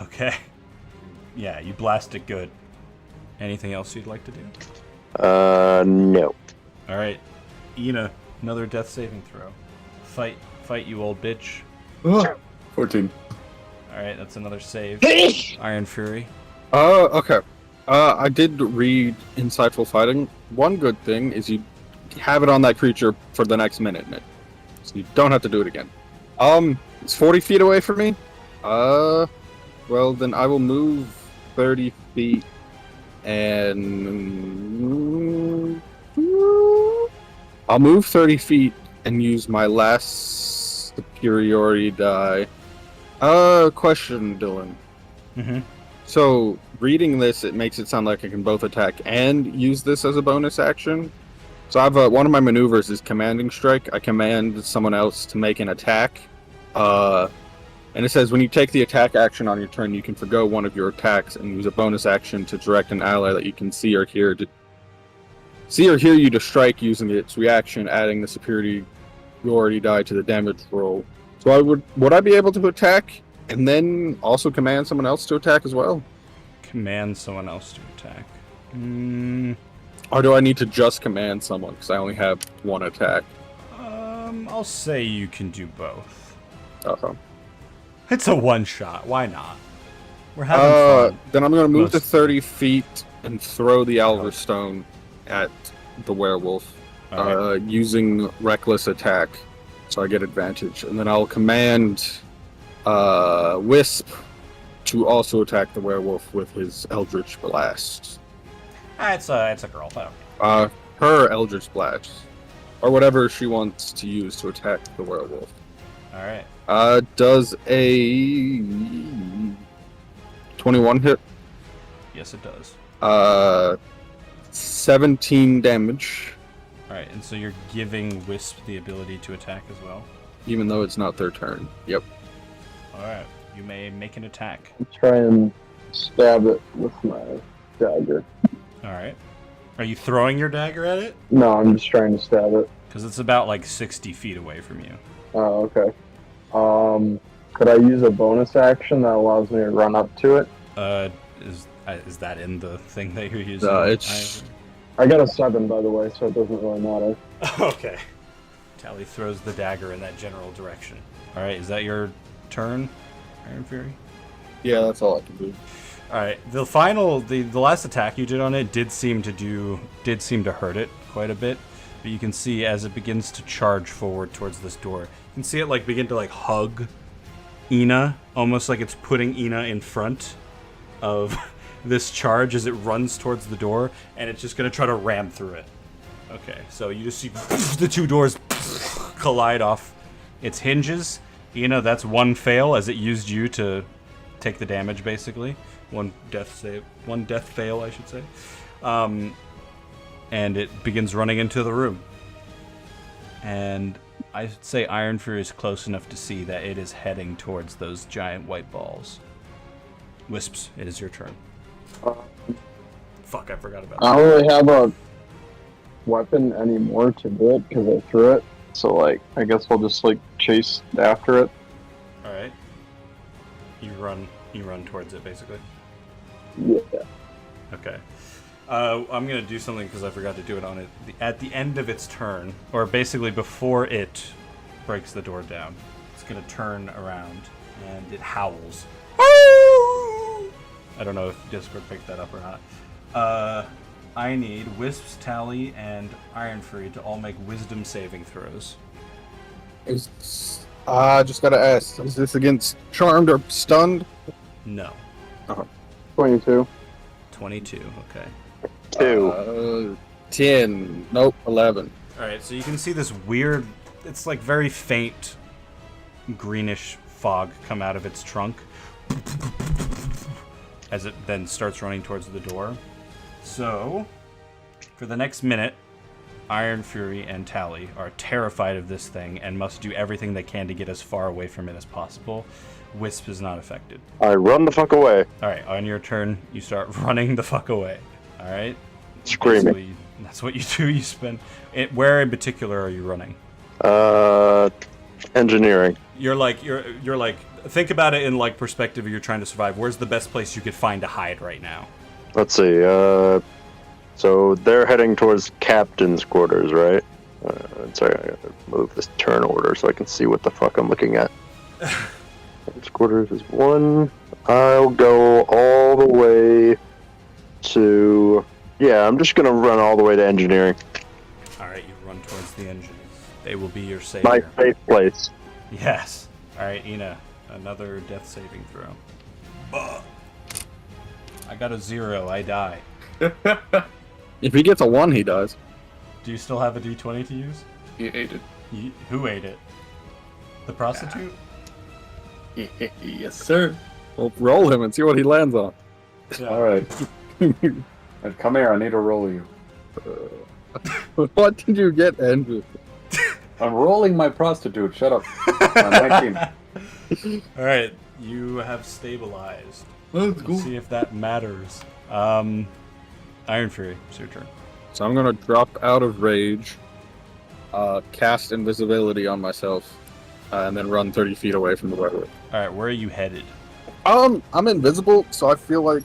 Okay. Yeah, you blast it good. Anything else you'd like to do? No. Alright. Ina, another death saving throw. Fight, you old bitch. 14. Alright, that's another save. Iron Fury. Okay. I did read Insightful Fighting. One good thing is you have it on that creature for the next minute, so you don't have to do it again. It's 40 feet away from me. Well, then I will move 30 feet and I'll move 30 feet and use my last superiority die. Question, Dylan. Mm-hmm. So, reading this, it makes it sound like I can both attack and use this as a bonus action. So I have one of my maneuvers is Commanding Strike. I command someone else to make an attack. And it says when you take the attack action on your turn, you can forgo one of your attacks and use a bonus action to direct an ally that you can see or hear see or hear you to strike using its reaction, adding the superiority die to the damage roll. So would I be able to attack and then also command someone else to attack as well? Command someone else to attack. Or do I need to just command someone because I only have one attack? I'll say you can do both. Uh-oh. It's a one shot. Why not? We're having fun. Then I'm going to move to Most- 30 feet and throw the Alver Stone at the werewolf Alright. using Reckless Attack. So I get advantage. And then I'll command Wisp to also attack the werewolf with his Eldritch Blast. It's a girl. I don't care. Her Eldritch Blast. Or whatever she wants to use to attack the werewolf. All right. Does a 21 hit? Yes, it does. 17 damage, All right, and so you're giving Wisp the ability to attack as well. even though it's not their turn. Yep. All right, you may make an attack. Try and stab it with my dagger. All right. Are you throwing your dagger at it? No, I'm just trying to stab it. Because it's about like 60 feet away from you. Oh, okay. Could I use a bonus action that allows me to run up to it? Is that in the thing that you're using? It's I got a 7, by the way, so it doesn't really matter. Okay. Tally throws the dagger in that general direction. All right, is that your turn, Iron Fury? yeah. That's all I can do. All right, the last attack you did on it did seem to hurt it quite a bit, but you can see as it begins to charge forward towards this door, you can see it like begin to like hug Ina, almost like it's putting Ina in front of this charge as it runs towards the door, and it's just gonna try to ram through it. Okay, so you just see the two doors collide off its hinges. Ina, that's one fail as it used you to take the damage, basically. One death fail, I should say. And it begins running into the room. And I'd say Iron Fury is close enough to see that it is heading towards those giant white balls. Wisps, it is your turn. Fuck, I forgot about I that. don't really have a weapon anymore to do it because I threw it. So, like, I guess I'll just, like, chase after it. Alright. You run towards it, basically. Yeah. Okay. I'm going to do something because I forgot to do it on it. At the end of its turn, or basically before it breaks the door down, it's going to turn around and it howls. I don't know if Discord picked that up or not. I need Wisps, Tally, and Iron Fury to all make wisdom saving throws. Just gotta ask: is this against charmed or stunned? No. 22. 22, okay. 2. 10. Nope. 11. Alright, so you can see this weird, it's like very faint greenish fog come out of its trunk as it then starts running towards the door. So, for the next minute, Iron Fury and Tally are terrified of this thing and must do everything they can to get as far away from it as possible. Wisp is not affected. I run the fuck away. Alright, on your turn, you start running the fuck away. Alright? Screaming. Basically, that's what you do. You spend... where in particular are you running? Engineering. You're like, think about it in like perspective of you're trying to survive. Where's the best place you could find to hide right now? Let's see. So they're heading towards captain's quarters, right? Sorry, I gotta move this turn order so I can see what the fuck I'm looking at. Captain's quarters is 1. I'll go all the way to... Yeah, I'm just gonna run all the way to engineering. Alright, you run towards the engines. They will be your savior. My safe place. Yes. Alright, Ina. Another death saving throw. I got a 0. I die. If he gets a 1, he dies. Do you still have a d20 to use? He ate it. Who ate it? The prostitute? Yes, sir. Well, roll him and see what he lands on. Yeah. All right. Come here. I need to roll you. What did you get, Andrew? I'm rolling my prostitute. Shut up. 19. Alright, you have stabilized. Let's Let's see if that matters. Iron Fury, it's your turn. So I'm gonna drop out of rage, cast invisibility on myself, and then run 30 feet away from the werewolf. All right, where are you headed? I'm invisible, so I feel like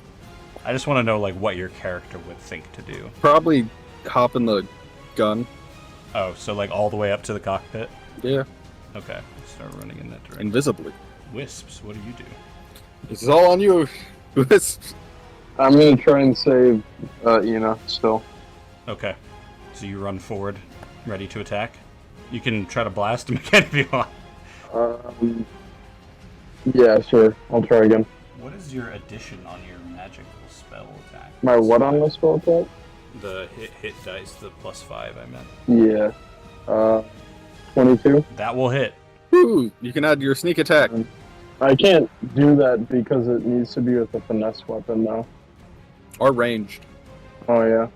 I just want to know like what your character would think to do. probably hop in the gun. Oh, so like all the way up to the cockpit? Yeah, Okay, start running in that direction. invisibly. Wisps, what do you do? This is all on you. Wisps. I'm gonna try and save Ina still. Okay, so you run forward, ready to attack. You can try to blast him again if you want. Yeah, sure. I'll try again. What is your addition on your magical spell attack? My what on the spell attack? The hit dice, the +5 I meant. Yeah. 22. That will hit. Ooh, you can add your sneak attack. I can't do that because it needs to be with a finesse weapon now. Or ranged. Oh yeah.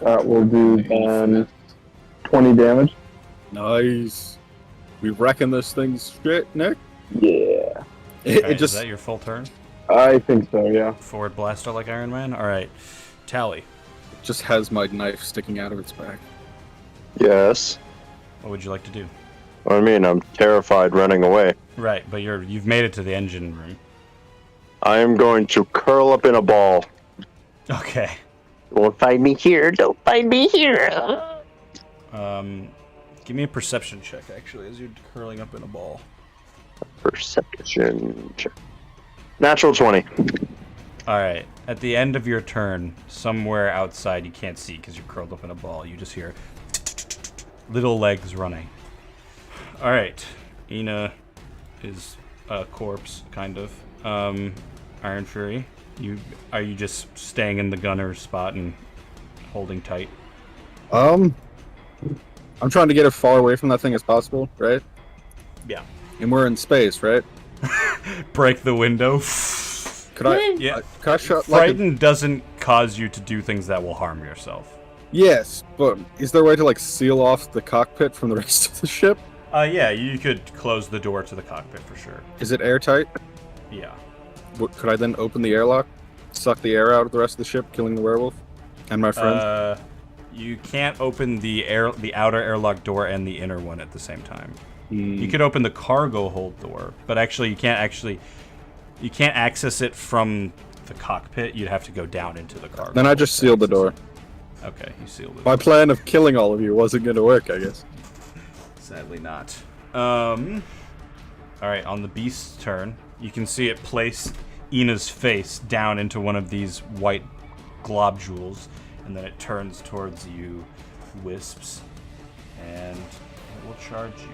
That will do then 20 damage. Nice. We reckon this thing's shit, Nick. Yeah. It Alright, just is that your full turn? I think so, yeah. Forward blaster like Iron Man? Alright. Tally. just has my knife sticking out of its back. Yes. What would you like to do? I mean, I'm terrified running away. Right, but you've made it to the engine room. I am going to curl up in a ball. Okay. Don't find me here. Don't find me here. Give me a perception check, actually, as you're curling up in a ball. Perception check. Natural 20. Alright, at the end of your turn, somewhere outside you can't see because you're curled up in a ball, you just hear little legs running. Alright, Ina is a corpse, kind of. Iron Fury, are you just staying in the gunner spot and holding tight? I'm trying to get as far away from that thing as possible, right? Yeah. And we're in space, right? Break the window. Could I? Yeah. Could I shut like? Frighten doesn't cause you to do things that will harm yourself. Yes, but is there a way to like seal off the cockpit from the rest of the ship? Yeah, you could close the door to the cockpit for sure. Is it airtight? Yeah. Could I then open the airlock, suck the air out of the rest of the ship, killing the werewolf and my friend? You can't open the outer airlock door and the inner one at the same time. Hmm. You could open the cargo hold door, but actually you can't access it from the cockpit. You'd have to go down into the cargo. Then I just sealed the door. Okay, you sealed it. My plan of killing all of you wasn't going to work, I guess. Sadly not. Alright, on the beast's turn, you can see it place Ina's face down into one of these white globules, and then it turns towards you, Wisps, and it will charge you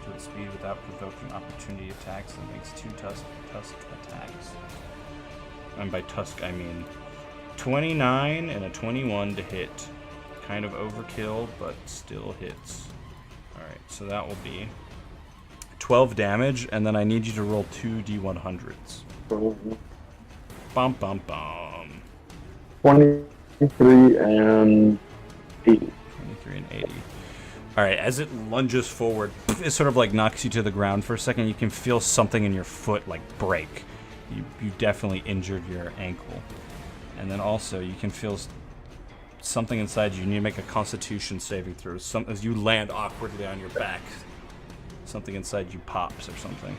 to its speed without provoking opportunity attacks and makes 2 tusk attacks. And by tusk, I mean 29 and a 21 to hit. Kind of overkill, but still hits. Alright, so that will be 12 damage, and then I need you to roll 2 D100s. Bum bum bum. 23 and 80. 23 and 80. Alright, as it lunges forward, it sort of like knocks you to the ground for a second. You can feel something in your foot like break. You definitely injured your ankle. And then also you can feel something inside you. You need to make a constitution saving throw. As you land awkwardly on your back, something inside you pops or something.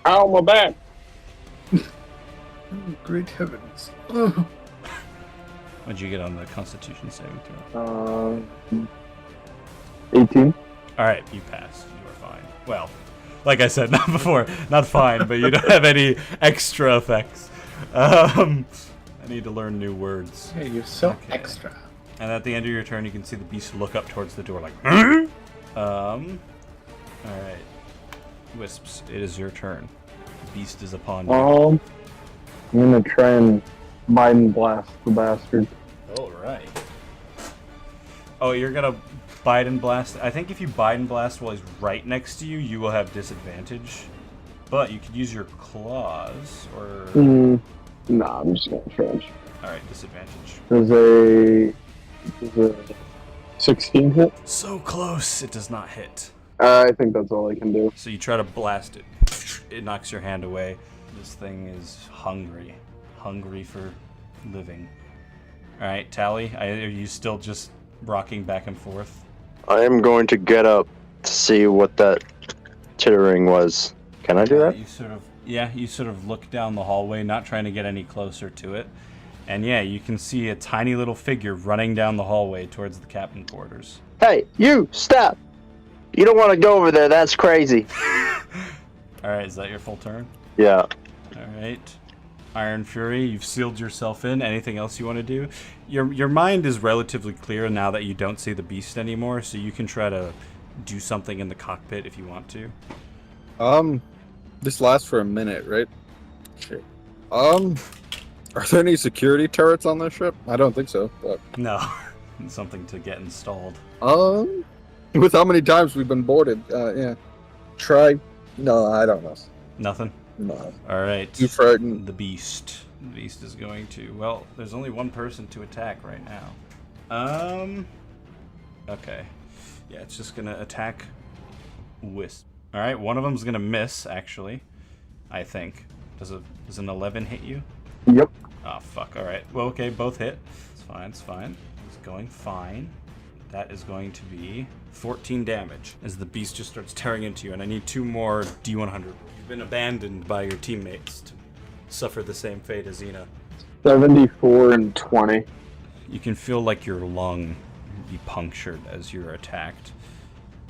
Ow, my back! Great heavens. What'd you get on the constitution saving throw? 18. Alright, you pass. You are fine. Well, like I said, not fine, but you don't have any extra effects. I need to learn new words. Hey, you're so Okay. extra. And at the end of your turn, you can see the beast look up towards the door like, Alright. Wisps, it is your turn. The beast is upon you. I'm gonna try and Biden blast the bastard. Alright. Oh, you're gonna Biden blast? I think if you Biden blast while he's right next to you, you will have disadvantage. But you could use your claws, or... Nah, I'm just gonna try. Alright, disadvantage. There's a 16 hit. So close, it does not hit. I think that's all I can do. So you try to blast it. It knocks your hand away. This thing is hungry. Hungry for living. All right, Tally, are you still just rocking back and forth? I am going to get up to see what that tittering was. Can I do that? You sort of look down the hallway, not trying to get any closer to it. And yeah, you can see a tiny little figure running down the hallway towards the captain quarters. Hey, you, stop! You don't want to go over there, that's crazy. Alright, is that your full turn? Yeah. Alright. Iron Fury, you've sealed yourself in. Anything else you want to do? Your mind is relatively clear now that you don't see the beast anymore, so you can try to do something in the cockpit if you want to. This lasts for a minute, right? Shit. Are there any security turrets on this ship? I don't think so. But... No. Something to get installed. With how many times we've been boarded, yeah. Try. No, I don't know. Nothing? No. Alright. Too frightened. The beast. The beast is going to... Well, there's only one person to attack right now. Okay. Yeah, it's just gonna attack Wisp. Alright, one of them's gonna miss, actually. I think. Does an 11 hit you? Yep. Oh, fuck. Alright. Well, okay, both hit. It's fine, it's fine. It's going fine. That is going to be 14 damage as the beast just starts tearing into you, and I need 2 more D100. You've been abandoned by your teammates to suffer the same fate as Ina. 74 and 20. You can feel like your lung be punctured as you're attacked,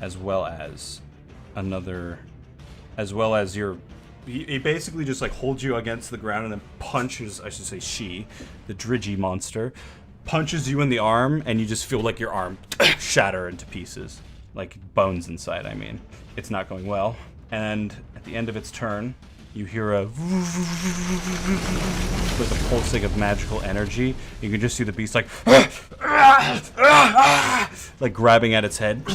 as well as he basically just like holds you against the ground and then punches, I should say she, the Dridgy monster, punches you in the arm, and you just feel like your arm shatter into pieces. Like bones inside, I mean. It's not going well. And at the end of its turn, you hear a with a pulsing of magical energy. You can just see the beast like like grabbing at its head.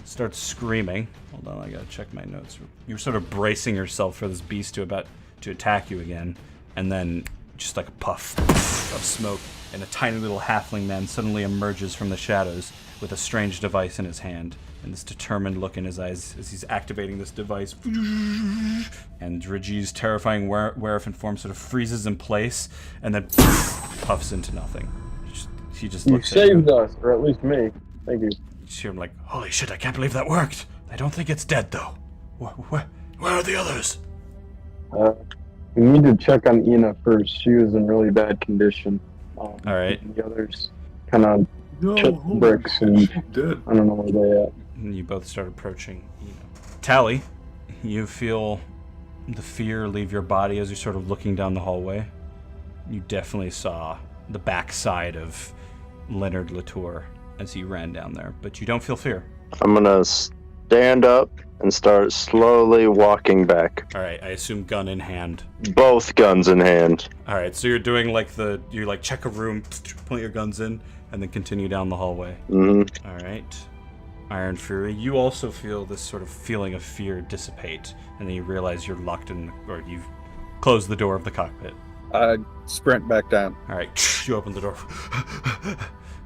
Starts screaming. Hold on, I gotta check my notes. You're sort of bracing yourself for this beast to attack you again, and then just like a puff of smoke, and a tiny little halfling man suddenly emerges from the shadows with a strange device in his hand, and this determined look in his eyes as he's activating this device. And Dridgy's terrifying werewolf form sort of freezes in place, and then puffs into nothing. He just looks at you. You saved us, or at least me. Thank you. You just hear him like, holy shit, I can't believe that worked. I don't think it's dead, though. Where are the others? We need to check on Ina first. She was in really bad condition. All right. The others kind of chipped bricks, and Dead. I don't know where they at. And you both start approaching Ina. Tally, you feel the fear leave your body as you're sort of looking down the hallway. You definitely saw the backside of Leonard Latour as he ran down there, but you don't feel fear. I'm gonna stand up and start slowly walking back. All right, I assume gun in hand. Both guns in hand. All right, so you're doing like you like check a room, point your guns in, and then continue down the hallway. Mm-hmm. All right. Iron Fury, you also feel this sort of feeling of fear dissipate, and then you realize you're locked in, or you've closed the door of the cockpit. I sprint back down. All right, you open the door.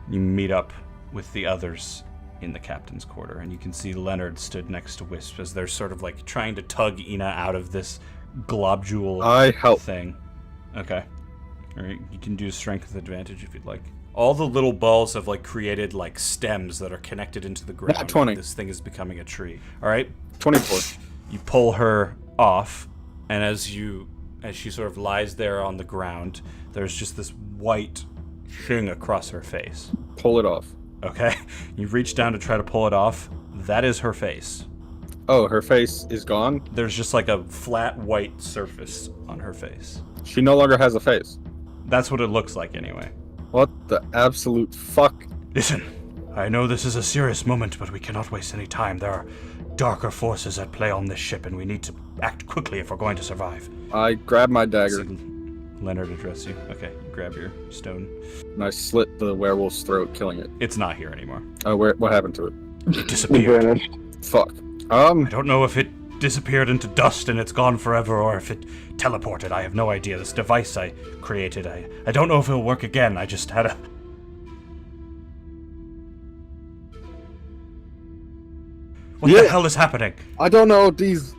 You meet up with the others in the captain's quarter, and you can see Leonard stood next to Wisp as they're sort of like trying to tug Ina out of this globule I help. thing. Okay. All right, you can do a strength with advantage if you'd like. All the little balls have like created like stems that are connected into the ground. Not 20. This thing is becoming a tree. All right. 24. You pull her off, and as she sort of lies there on the ground, there's just this white thing across her face. Pull it off. Okay. You reach down to try to pull it off. That is her face. Oh, her face is gone? There's just like a flat white surface on her face. She no longer has a face. That's what it looks like anyway. What the absolute fuck? Listen, I know this is a serious moment, but we cannot waste any time. There are darker forces at play on this ship, and we need to act quickly if we're going to survive. I grab my dagger Leonard address you. Okay, grab your stone. and I slit the werewolf's throat, killing it. It's not here anymore. Oh, what happened to it? It disappeared. Vanished. Fuck. I don't know if it disappeared into dust and it's gone forever, or if it teleported. I have no idea. This device I created, I don't know if it'll work again. I just had a... What the hell is happening? I don't know. These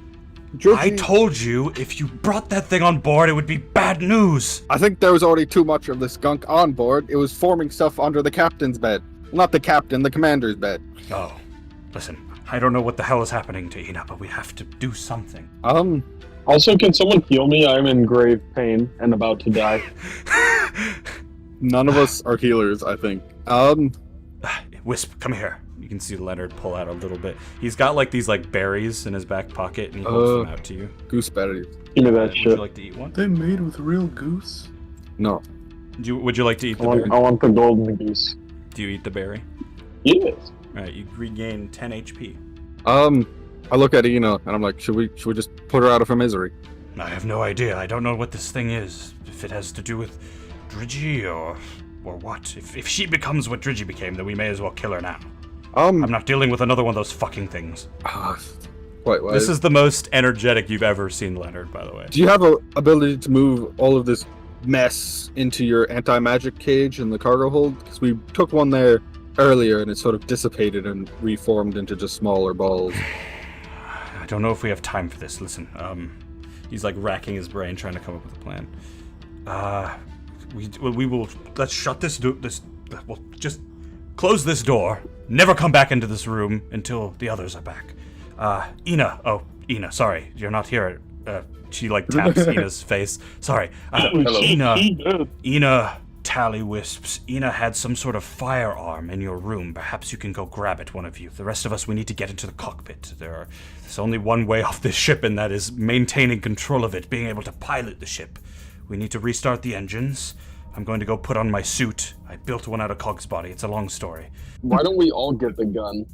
I told you if you brought that thing on board, it would be bad news. I think there was already too much of this gunk on board. It was forming stuff under the captain's bed. Not the captain, the commander's bed. Oh, listen, I don't know what the hell is happening to Ina, but we have to do something. Also, can someone heal me? I'm in grave pain and about to die. None of us are healers, I think. Wisp, come here. You can see Leonard pull out a little bit. He's got like these like berries in his back pocket, and he holds them out to you. Gooseberries. Give me that Would shit. you like to eat one? They made with real goose? No. Would you like to eat the berry? I want the golden goose. Do you eat the berry? Yes. All right, you regain 10 HP. I look at Ina and I'm like, should we just put her out of her misery? I have no idea. I don't know what this thing is. If it has to do with Drigi or what. If she becomes what Drigi became, then we may as well kill her now. I'm not dealing with another one of those fucking things. Wait, This is the most energetic you've ever seen Leonard, by the way. Do you have a ability to move all of this mess into your anti-magic cage in the cargo hold? Because we took one there earlier and it sort of dissipated and reformed into just smaller balls. I don't know if we have time for this. Listen, he's like racking his brain trying to come up with a plan. We will, let's shut this door, we'll just close this door, never come back into this room until the others are back. Ina, sorry, you're not here. She like taps Ina's face. Sorry. Hello. Ina Tallywisps. Ina had some sort of firearm in your room. Perhaps you can go grab it, one of you. The rest of us, we need to get into the cockpit. There's only one way off this ship, and that is maintaining control of it, being able to pilot the ship. We need to restart the engines. I'm going to go put on my suit. I built one out of Cog's body. It's a long story. Why don't we all get the gun?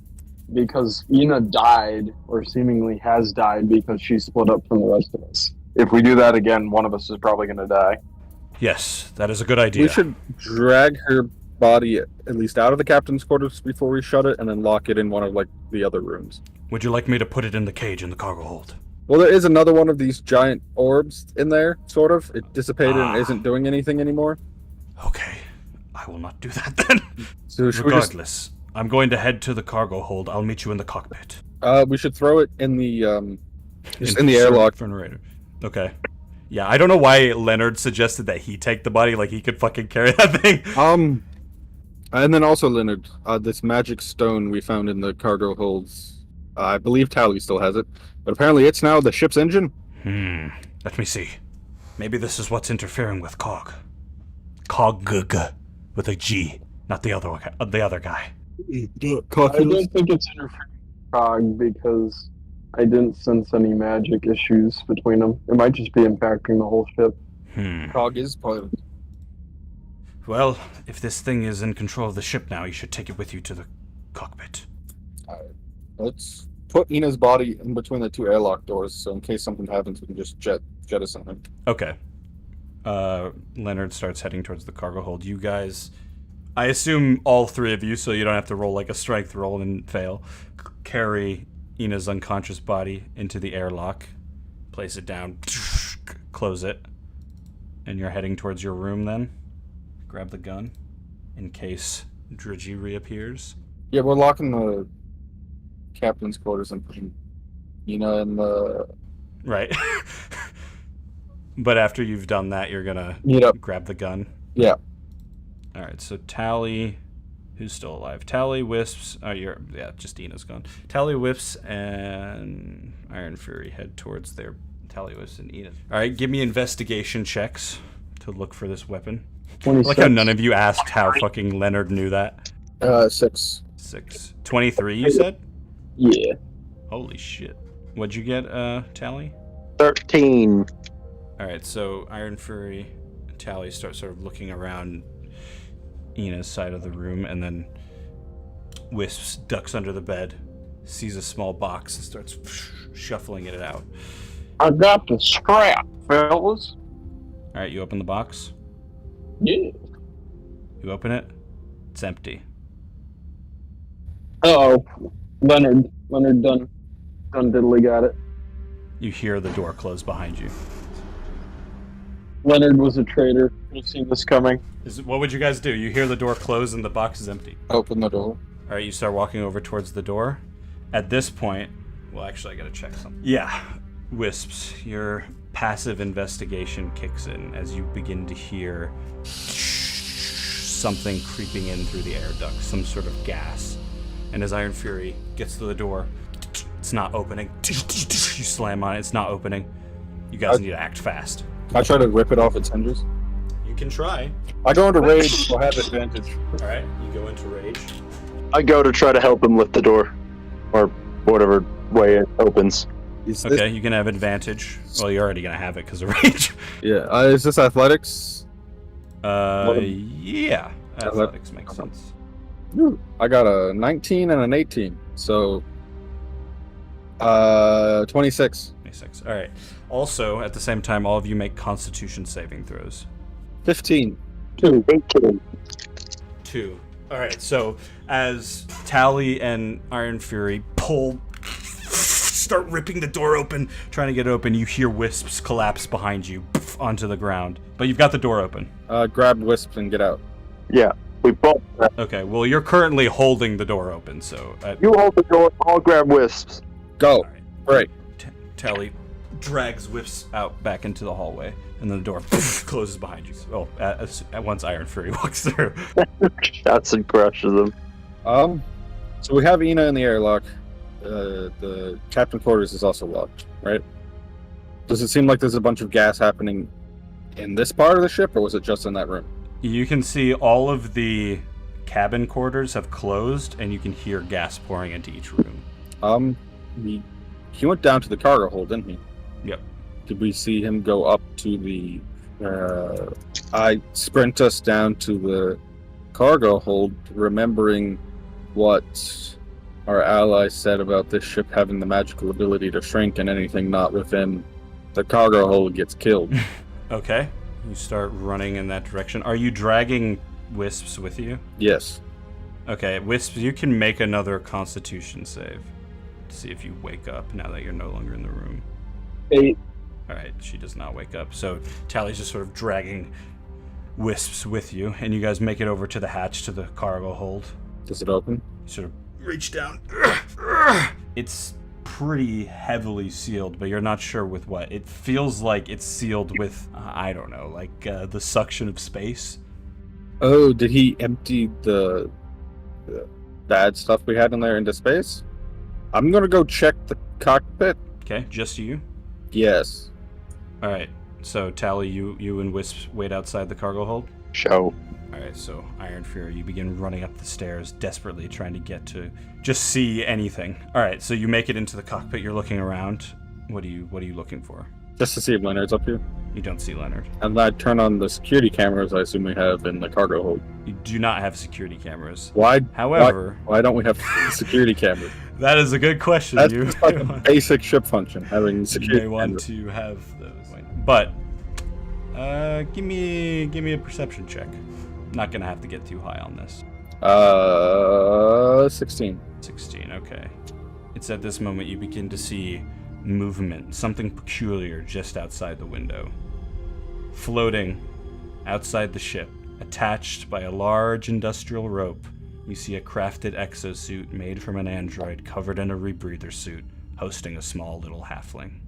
Because Ina died, or seemingly has died, because she split up from the rest of us. If we do that again, one of us is probably going to die. Yes, that is a good idea. We should drag her body at least out of the captain's quarters before we shut it, and then lock it in one of like the other rooms. Would you like me to put it in the cage in the cargo hold? Well, there is another one of these giant orbs in there, sort of. It dissipated and isn't doing anything anymore. Okay, I will not do that then. So should Regardless, I'm going to head to the cargo hold. I'll meet you in the cockpit. We should throw it in the just in the airlock. Okay. Yeah, I don't know why Leonard suggested that he take the body, like he could fucking carry that thing. And then also Leonard, this magic stone we found in the cargo holds. I believe Tally still has it, but apparently it's now the ship's engine. Let me see. Maybe this is what's interfering with Cog. Cog with a G, not the other guy. I don't think it's interfering with Cog because I didn't sense any magic issues between them. It might just be impacting the whole ship. Cog is part of it. Well, if this thing is in control of the ship now, you should take it with you to the cockpit. Let's put Ina's body in between the two airlock doors, so in case something happens, we can just jettison him. Okay. Leonard starts heading towards the cargo hold. You guys, I assume all three of you, so you don't have to roll like a strength roll and fail, carry Ina's unconscious body into the airlock, place it down, close it, and you're heading towards your room then? Grab the gun, in case Drigi reappears. Yeah, we're locking the captain's quarters and putting Ina in the... Right. But after you've done that, you're gonna grab the gun? Yeah. Alright, so Tally... Who's still alive? Tally, Wisps... just Ina's gone. Tally, Wisps, and Iron Fury head towards their... Tally, Wisps, and Ina. Alright, give me investigation checks to look for this weapon. 26. Like how none of you asked how fucking Leonard knew that. 6. 23, you said? Yeah. Holy shit. What'd you get, Tally? 13. Alright, so Iron Fury and Tally start sort of looking around Ina's side of the room, and then Wisps ducks under the bed, sees a small box, and starts shuffling it out. I got the scrap, fellas. Alright, you open the box? Yeah. You open it? It's empty. Uh-oh. Leonard done diddly got it. You hear the door close behind you. Leonard was a traitor. You've seen this coming. What would you guys do? You hear the door close and the box is empty. Open the door. Alright, you start walking over towards the door. At this point... Well, actually, I gotta check something. Yeah. Wisps, your passive investigation kicks in as you begin to hear something creeping in through the air duct, some sort of gas. And as Iron Fury gets to the door, it's not opening. You slam on it, it's not opening. You guys need to act fast. I try to rip it off its hinges. You can try. I go into rage, so I have advantage. Alright, you go into rage. I go to try to help him lift the door, or whatever way it opens. Okay, you can have advantage. Well, you're already gonna have it because of rage. Yeah, is this athletics? Yeah. Athletics makes sense. I got a 19 and an 18, so 26. 26. Alright. Also, at the same time, all of you make Constitution saving throws. 15. 18. 2. Alright, so as Tally and Iron Fury start ripping the door open, trying to get it open, you hear Wisps collapse behind you onto the ground. But you've got the door open. Grab Wisp and get out. Yeah, we both. Okay, well, you're currently holding the door open, so... You hold the door, I'll grab Wisps. Go. Alright. Right. Tally drags Wisps out back into the hallway, and then the door closes behind you. Oh, at once Iron Fury walks through. Shots and crushes them. So we have Ina in the airlock. The captain quarters is also locked, right? Does it seem like there's a bunch of gas happening in this part of the ship, or was it just in that room? You can see all of the cabin quarters have closed, and you can hear gas pouring into each room. He went down to the cargo hold, didn't he? Yep. Did we see him go up to the... I sprint us down to the cargo hold, remembering what our ally said about this ship having the magical ability to shrink, and anything not within the cargo hold gets killed. Okay. You start running in that direction. Are you dragging Wisps with you? Yes. Okay, Wisps, you can make another Constitution save to see if you wake up now that you're no longer in the room. 8. Alright, she does not wake up. So Tally's just sort of dragging Wisps with you, and you guys make it over to the hatch to the cargo hold. Does it open? You sort of reach down. It's pretty heavily sealed, but you're not sure with what. It feels like it's sealed with, I don't know, like the suction of space. Oh, did he empty the bad stuff we had in there into space? I'm gonna go check the cockpit. Okay, just you? Yes. Alright, so Tally, you and Wisp wait outside the cargo hold? Show. Alright, so Iron Fury, you begin running up the stairs, desperately trying to get to just see anything. Alright, so you make it into the cockpit, you're looking around. What are you looking for? Just to see if Leonard's up here. You don't see Leonard. And I turn on the security cameras I assume we have in the cargo hold. You do not have security cameras. Why? However... Why don't we have security cameras? That is a good question. That's You just like a basic ship function, having you security may want cameras. to have those. But, give me a perception check. Not gonna have to get too high on this. 16. 16, okay. It's at this moment you begin to see movement, something peculiar just outside the window. Floating outside the ship, attached by a large industrial rope, you see a crafted exosuit made from an android covered in a rebreather suit, hosting a small little halfling.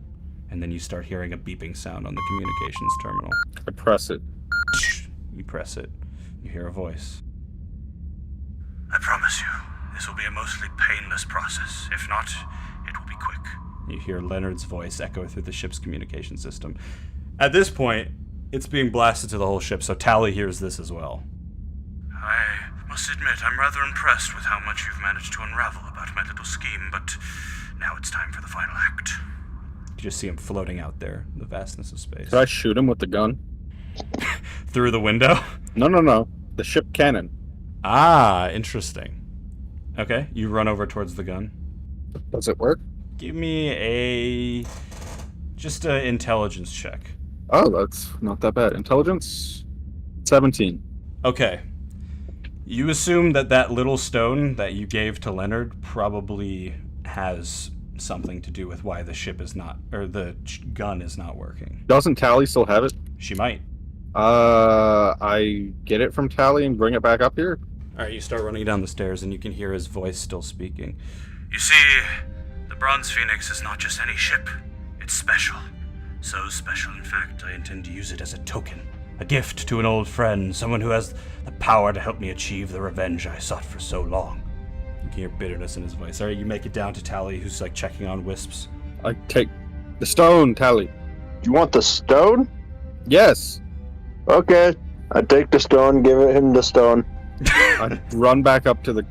And then you start hearing a beeping sound on the communications terminal. I press it. You press it. You hear a voice. I promise you, this will be a mostly painless process. If not, it will be quick. You hear Leonard's voice echo through the ship's communication system. At this point, it's being blasted to the whole ship, so Tally hears this as well. I must admit, I'm rather impressed with how much you've managed to unravel about my little scheme, but now it's time for the final act. You just see him floating out there in the vastness of space. Did I shoot him with the gun? Through the window? No. The ship cannon. Ah, interesting. Okay, you run over towards the gun. Does it work? Give me just an intelligence check. Oh, that's not that bad. Intelligence? 17. Okay. You assume that little stone that you gave to Leonard probably has something to do with why the ship is not, or the gun is not working. Doesn't Tally still have it? She might. I get it from Tally and bring it back up here? Alright, you start running down the stairs and you can hear his voice still speaking. You see, the Bronze Phoenix is not just any ship. It's special. So special, in fact, I intend to use it as a token. A gift to an old friend, someone who has the power to help me achieve the revenge I sought for so long. You can hear bitterness in his voice. Alright, you make it down to Tally, who's like checking on Wisps. I take the stone, Tally. You want the stone? Yes. Okay. I take the stone, give him the stone. I run back up to the...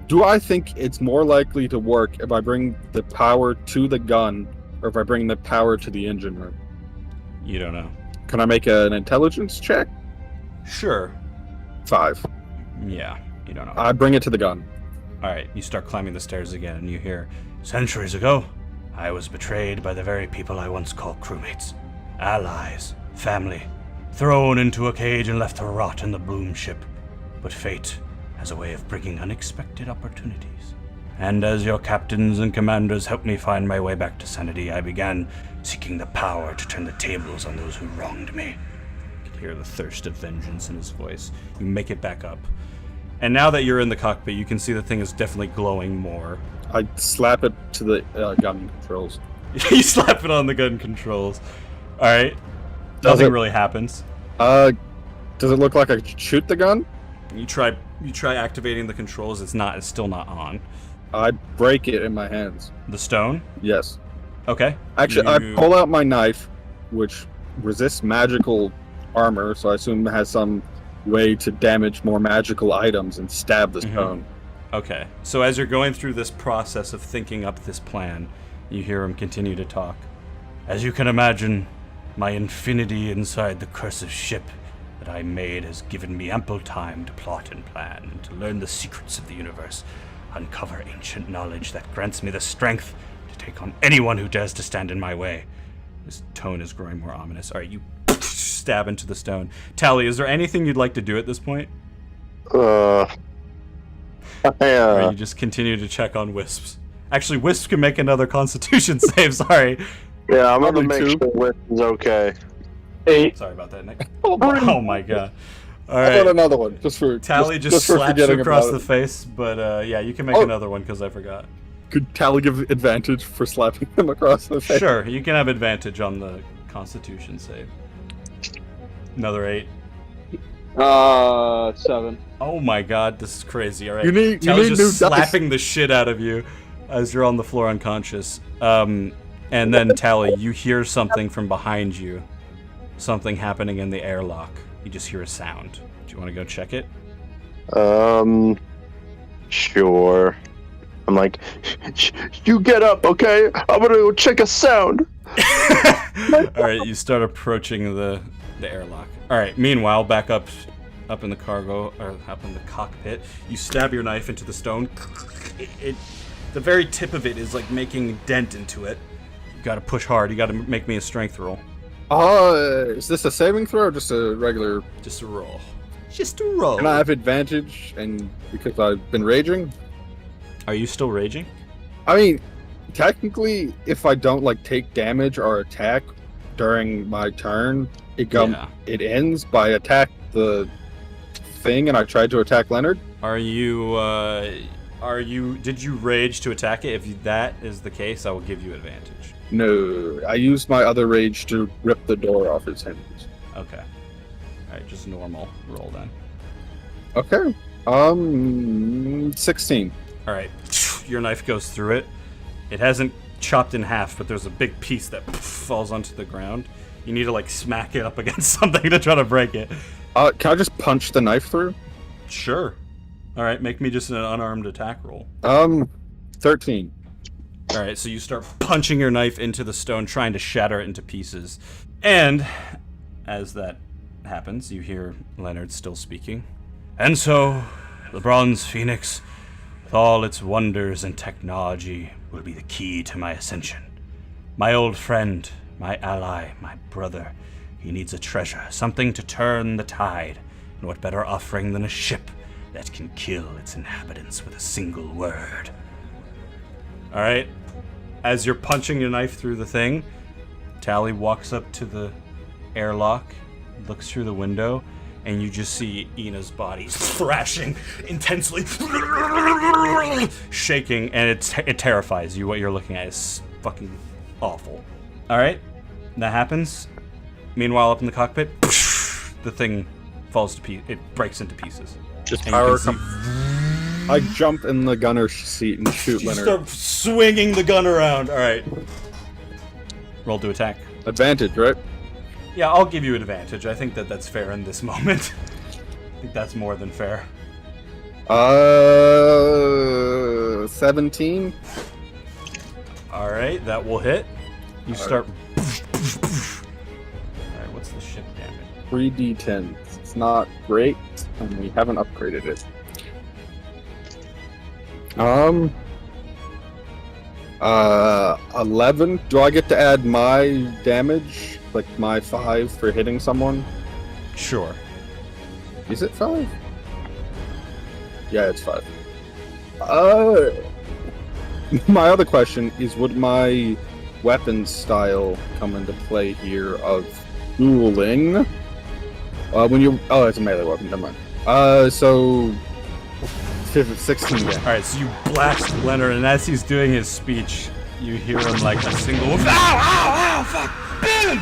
Do I think it's more likely to work if I bring the power to the gun or if I bring the power to the engine room? You don't know. Can I make an intelligence check? Sure. 5. Yeah, you don't know. I bring it to the gun. Alright, you start climbing the stairs again, and you hear, "Centuries ago, I was betrayed by the very people I once called crewmates. Allies, family, thrown into a cage and left to rot in the Bloom ship. But fate has a way of bringing unexpected opportunities. And as your captains and commanders helped me find my way back to sanity, I began seeking the power to turn the tables on those who wronged me." You can hear the thirst of vengeance in his voice. You make it back up. And now that you're in the cockpit, you can see the thing is definitely glowing more. I slap it to the gun controls. You slap it on the gun controls. Alright. Does Nothing it- really happens. Does it look like I could shoot the gun? You try activating the controls, it's still not on. I break it in my hands. The stone? Yes. Okay. Actually, You- I pull out my knife, which resists magical armor, so I assume it has some way to damage more magical items and stab the stone. Okay. So as you're going through this process of thinking up this plan, you hear him continue to talk. "As you can imagine, my infinity inside the cursed ship that I made has given me ample time to plot and plan, and to learn the secrets of the universe, uncover ancient knowledge that grants me the strength to take on anyone who dares to stand in my way." His tone is growing more ominous. Alright, you stab into the stone. Tally, is there anything you'd like to do at this point? Or you just continue to check on Wisps? Actually, Wisps can make another Constitution save, sorry. Yeah, I'm gonna Probably make 2. sure Wick is okay. 8. Sorry about that, Nick. Oh Oh my god. How about Alright, another one? Just for Tally just for slaps you forgetting across about the it. face, but yeah, you can make Oh. another one because I forgot. Could Tally give advantage for slapping him across the face? Sure, you can have advantage on the Constitution save. Another 8. 7. Oh my god, this is crazy. Alright, You need Tally's new just dice. slapping the shit out of you as you're on the floor unconscious. And then Tally, you hear something from behind you. Something happening in the airlock. You just hear a sound. Do you want to go check it? Sure. I'm like, you get up, okay? I'm gonna go check a sound. Alright, you start approaching the airlock. Alright, meanwhile, back up in the cargo, or up in the cockpit, you stab your knife into the stone. The very tip of it is like making a dent into it. You gotta push hard, you gotta make me a strength roll. Is this a saving throw or just a regular? Just a roll. Just a roll. Can I have advantage and because I've been raging? Are you still raging? I mean, technically, if I don't like take damage or attack during my turn, it ends by attack the thing, and I tried to attack Leonard. Did you rage to attack it? If that is the case, I will give you advantage. No, I used my other rage to rip the door off his hinges. Okay. Alright, just normal roll then. Okay. 16. Alright, your knife goes through it. It hasn't chopped in half, but there's a big piece that falls onto the ground. You need to like smack it up against something to try to break it. Can I just punch the knife through? Sure. Alright, make me just an unarmed attack roll. 13. Alright, so you start punching your knife into the stone, trying to shatter it into pieces. And as that happens, you hear Leonard still speaking. "And so, the Bronze Phoenix, with all its wonders and technology, will be the key to my ascension. My old friend, my ally, my brother, he needs a treasure, something to turn the tide. And what better offering than a ship that can kill its inhabitants with a single word?" Alright, as you're punching your knife through the thing, Tally walks up to the airlock, looks through the window, and you just see Ina's body thrashing intensely, shaking, and it terrifies you. What you're looking at is fucking awful. All right, that happens. Meanwhile, up in the cockpit, the thing falls to pieces. It breaks into pieces. Just And you power. can see- I jump in the gunner's seat and shoot You Leonard. start swinging the gun around. All right. Roll to attack. Advantage, right? Yeah, I'll give you advantage. I think that's fair in this moment. I think that's more than fair. 17. All right, that will hit. You start. All right, what's the ship damage? 3d10. It's not great, and we haven't upgraded it. 11. Do I get to add my damage, like my 5 for hitting someone? Sure. Is it 5? Yeah, it's 5. My other question is, would my weapon style come into play here of dueling? When you it's a melee weapon. Never mind. So 16 damage. All right, so you blast Leonard, and as he's doing his speech, you hear him like a single. Ow! Ow! Ow! Fuck! Ben!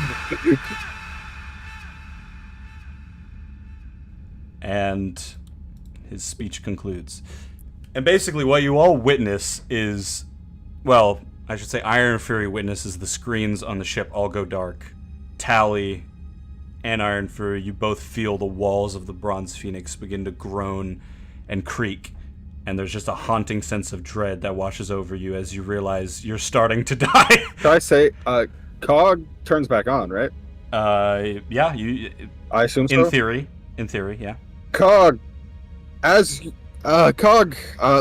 And his speech concludes. And basically, what you all witness is, well, I should say, Iron Fury witnesses the screens on the ship all go dark. Tally and Iron Fury, you both feel the walls of the Bronze Phoenix begin to groan and creak, and there's just a haunting sense of dread that washes over you as you realize you're starting to die. Can I say, Cog turns back on, right? Yeah, you. I assume so. In theory, yeah. Cog,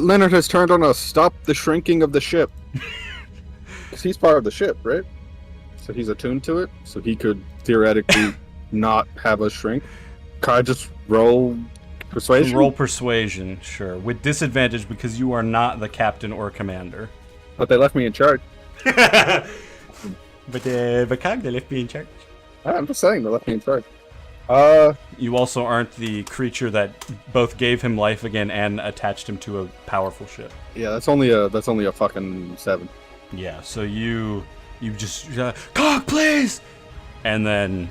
Leonard has turned on us. Stop the shrinking of the ship. 'Cause he's part of the ship, right? So he's attuned to it, so he could theoretically not have us shrink. Can I just roll persuasion? Roll persuasion, sure. With disadvantage because you are not the captain or commander. But they left me in charge. But they left me in charge. I'm just saying they left me in charge. You also aren't the creature that both gave him life again and attached him to a powerful ship. Yeah, that's only a fucking 7. Yeah, so you just Cock, please, and then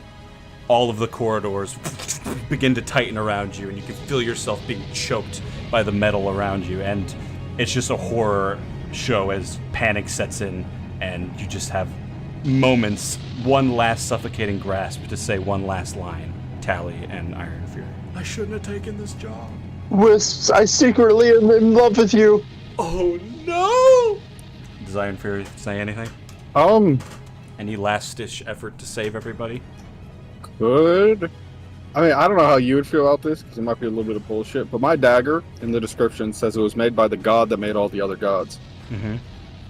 all of the corridors begin to tighten around you, and you can feel yourself being choked by the metal around you, and it's just a horror show as panic sets in, and you just have moments, one last suffocating grasp to say one last line. Tally and Iron Fury. I shouldn't have taken this job. Wisps, I secretly am in love with you. Oh no! Does Iron Fury say anything? Any last-ditch effort to save everybody? Good. I mean, I don't know how you would feel about this, because it might be a little bit of bullshit, but my dagger in the description says it was made by the god that made all the other gods. Mm-hmm.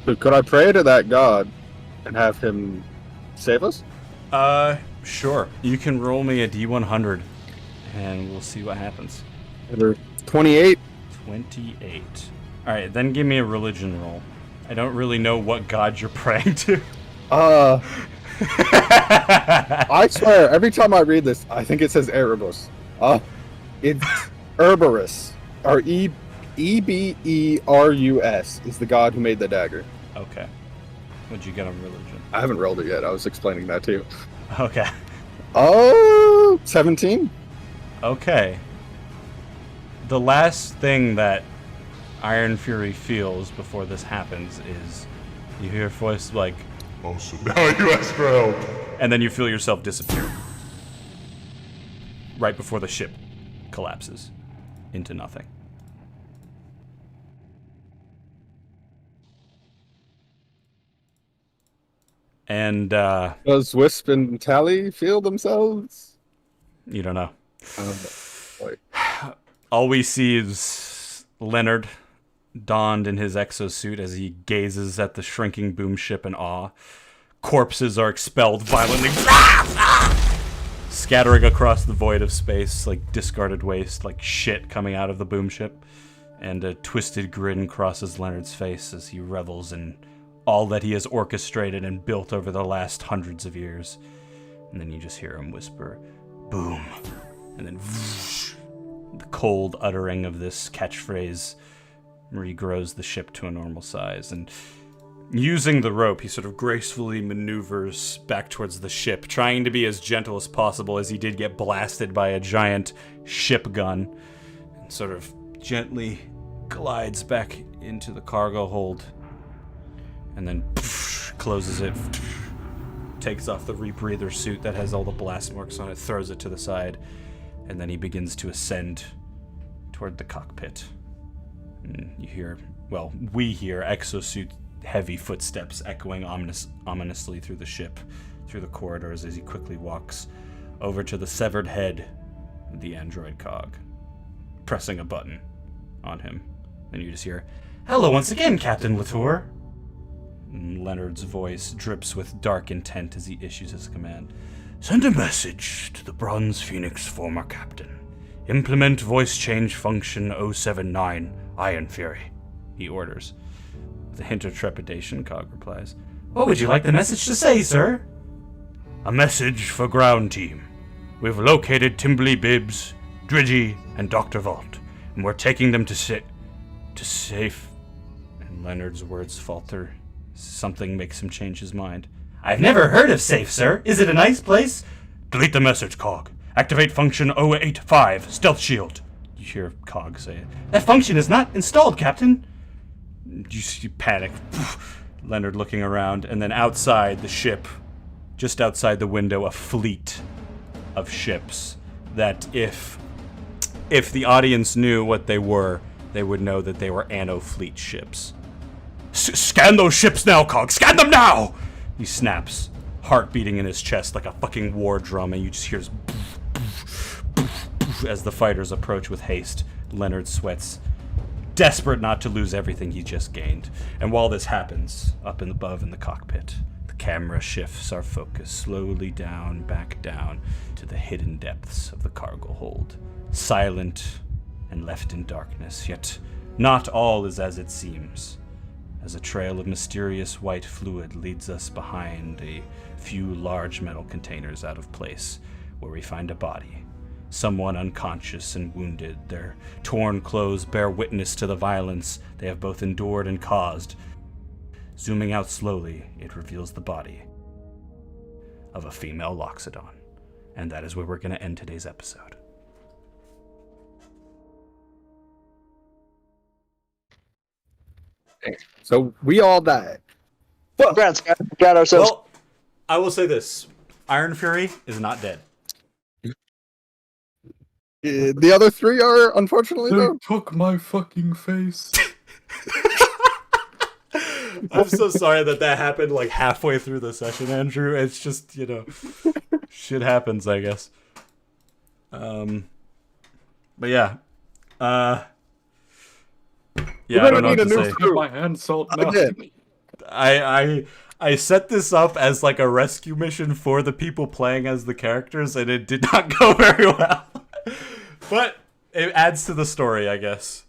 So could I pray to that god and have him save us? Sure. You can roll me a D100, and we'll see what happens. 28. 28. Alright, then give me a religion roll. I don't really know what god you're praying to. I swear, every time I read this, I think it says Erebus. It's Herberus, or Eberus is the god who made the dagger. Okay. What'd you get on religion? I haven't rolled it yet. I was explaining that to you. Okay. 17? Okay. The last thing that Iron Fury feels before this happens is you hear a voice like, Oh, so now you ask for help. and then you feel yourself disappear. Right before the ship collapses into nothing. And, Does Wisp and Tally feel themselves? you don't know. Like, All we see is Leonard, donned in his exosuit as he gazes at the shrinking boom ship in awe. Corpses are expelled violently, scattering across the void of space like discarded waste, like shit coming out of the boom ship. And a twisted grin crosses Leonard's face as he revels in all that he has orchestrated and built over the last hundreds of years. And then you just hear him whisper, boom. And then the cold uttering of this catchphrase regrows the ship to a normal size. And Using the rope, he sort of gracefully maneuvers back towards the ship, trying to be as gentle as possible as he did get blasted by a giant ship gun, and sort of gently glides back into the cargo hold, and then closes it, takes off the rebreather suit that has all the blast marks on it, throws it to the side, and then he begins to ascend toward the cockpit. And you hear, well, we hear exosuit heavy footsteps echoing ominously through the ship, through the corridors, as he quickly walks over to the severed head of the android cog, pressing a button on him. And you just hear, "Hello once again, Captain Latour." And Leonard's voice drips with dark intent as he issues his command. "Send a message to the Bronze Phoenix former captain. Implement voice change function 079 Iron Fury," he orders. With a hint of trepidation, Cog replies, "What would you like the message to say, sir?" "A message for ground team. We've located Timbley Bibbs, Dridgy, and Dr. Vault, and we're taking them to safe." And Leonard's words falter. Something makes him change his mind. "I've never heard of safe, sir. Is it a nice place?" "Delete the message, Cog. Activate function 085, stealth shield." You hear Cog say it. "That function is not installed, Captain." You panic. Leonard looking around, and then outside the ship, just outside the window, a fleet of ships that if the audience knew what they were, they would know that they were Anno Fleet ships. "Scan those ships now, Cog! Scan them now!" He snaps, heart beating in his chest like a fucking war drum, and you just hear as the fighters approach with haste. Leonard sweats, desperate not to lose everything he just gained. And while this happens, up and above in the cockpit, the camera shifts our focus slowly back down to the hidden depths of the cargo hold. Silent and left in darkness, yet not all is as it seems, as a trail of mysterious white fluid leads us behind a few large metal containers out of place, where we find a body. Someone unconscious and wounded. Their torn clothes bear witness to the violence they have both endured and caused. Zooming out slowly, it reveals the body of a female Loxodon. And that is where we're going to end today's episode. So we all died. Congrats, got ourselves. Well, I will say this. Iron Fury is not dead. The other three are, unfortunately, They though. took my fucking face. I'm so sorry that happened like halfway through the session, Andrew. It's just, shit happens, I guess. But yeah. I don't know what to say. Get my hand salt now. I set this up as like a rescue mission for the people playing as the characters, and it did not go very well. But it adds to the story, I guess.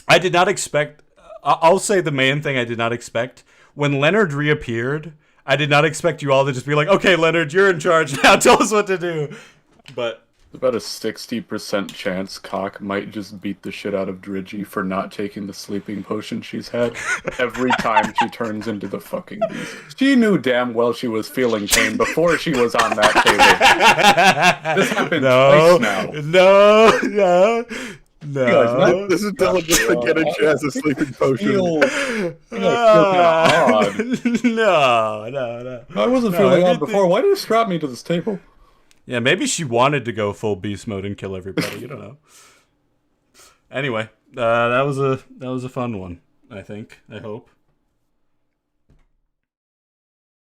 I did not expect... I'll say the main thing I did not expect. When Leonard reappeared, I did not expect you all to just be like, "Okay, Leonard, you're in charge now. Tell us what to do." But... About a 60% chance Cock might just beat the shit out of Dridgy for not taking the sleeping potion she's had every time she turns into the fucking beast. She knew damn well she was feeling pain before she was on that table. This happened twice now. No. This is Dylan just to get it. She has a sleeping potion. No. I wasn't feeling odd before. Why did you strap me to this table? Yeah, maybe she wanted to go full beast mode and kill everybody. You don't know. Anyway, that was a fun one. I think. I hope.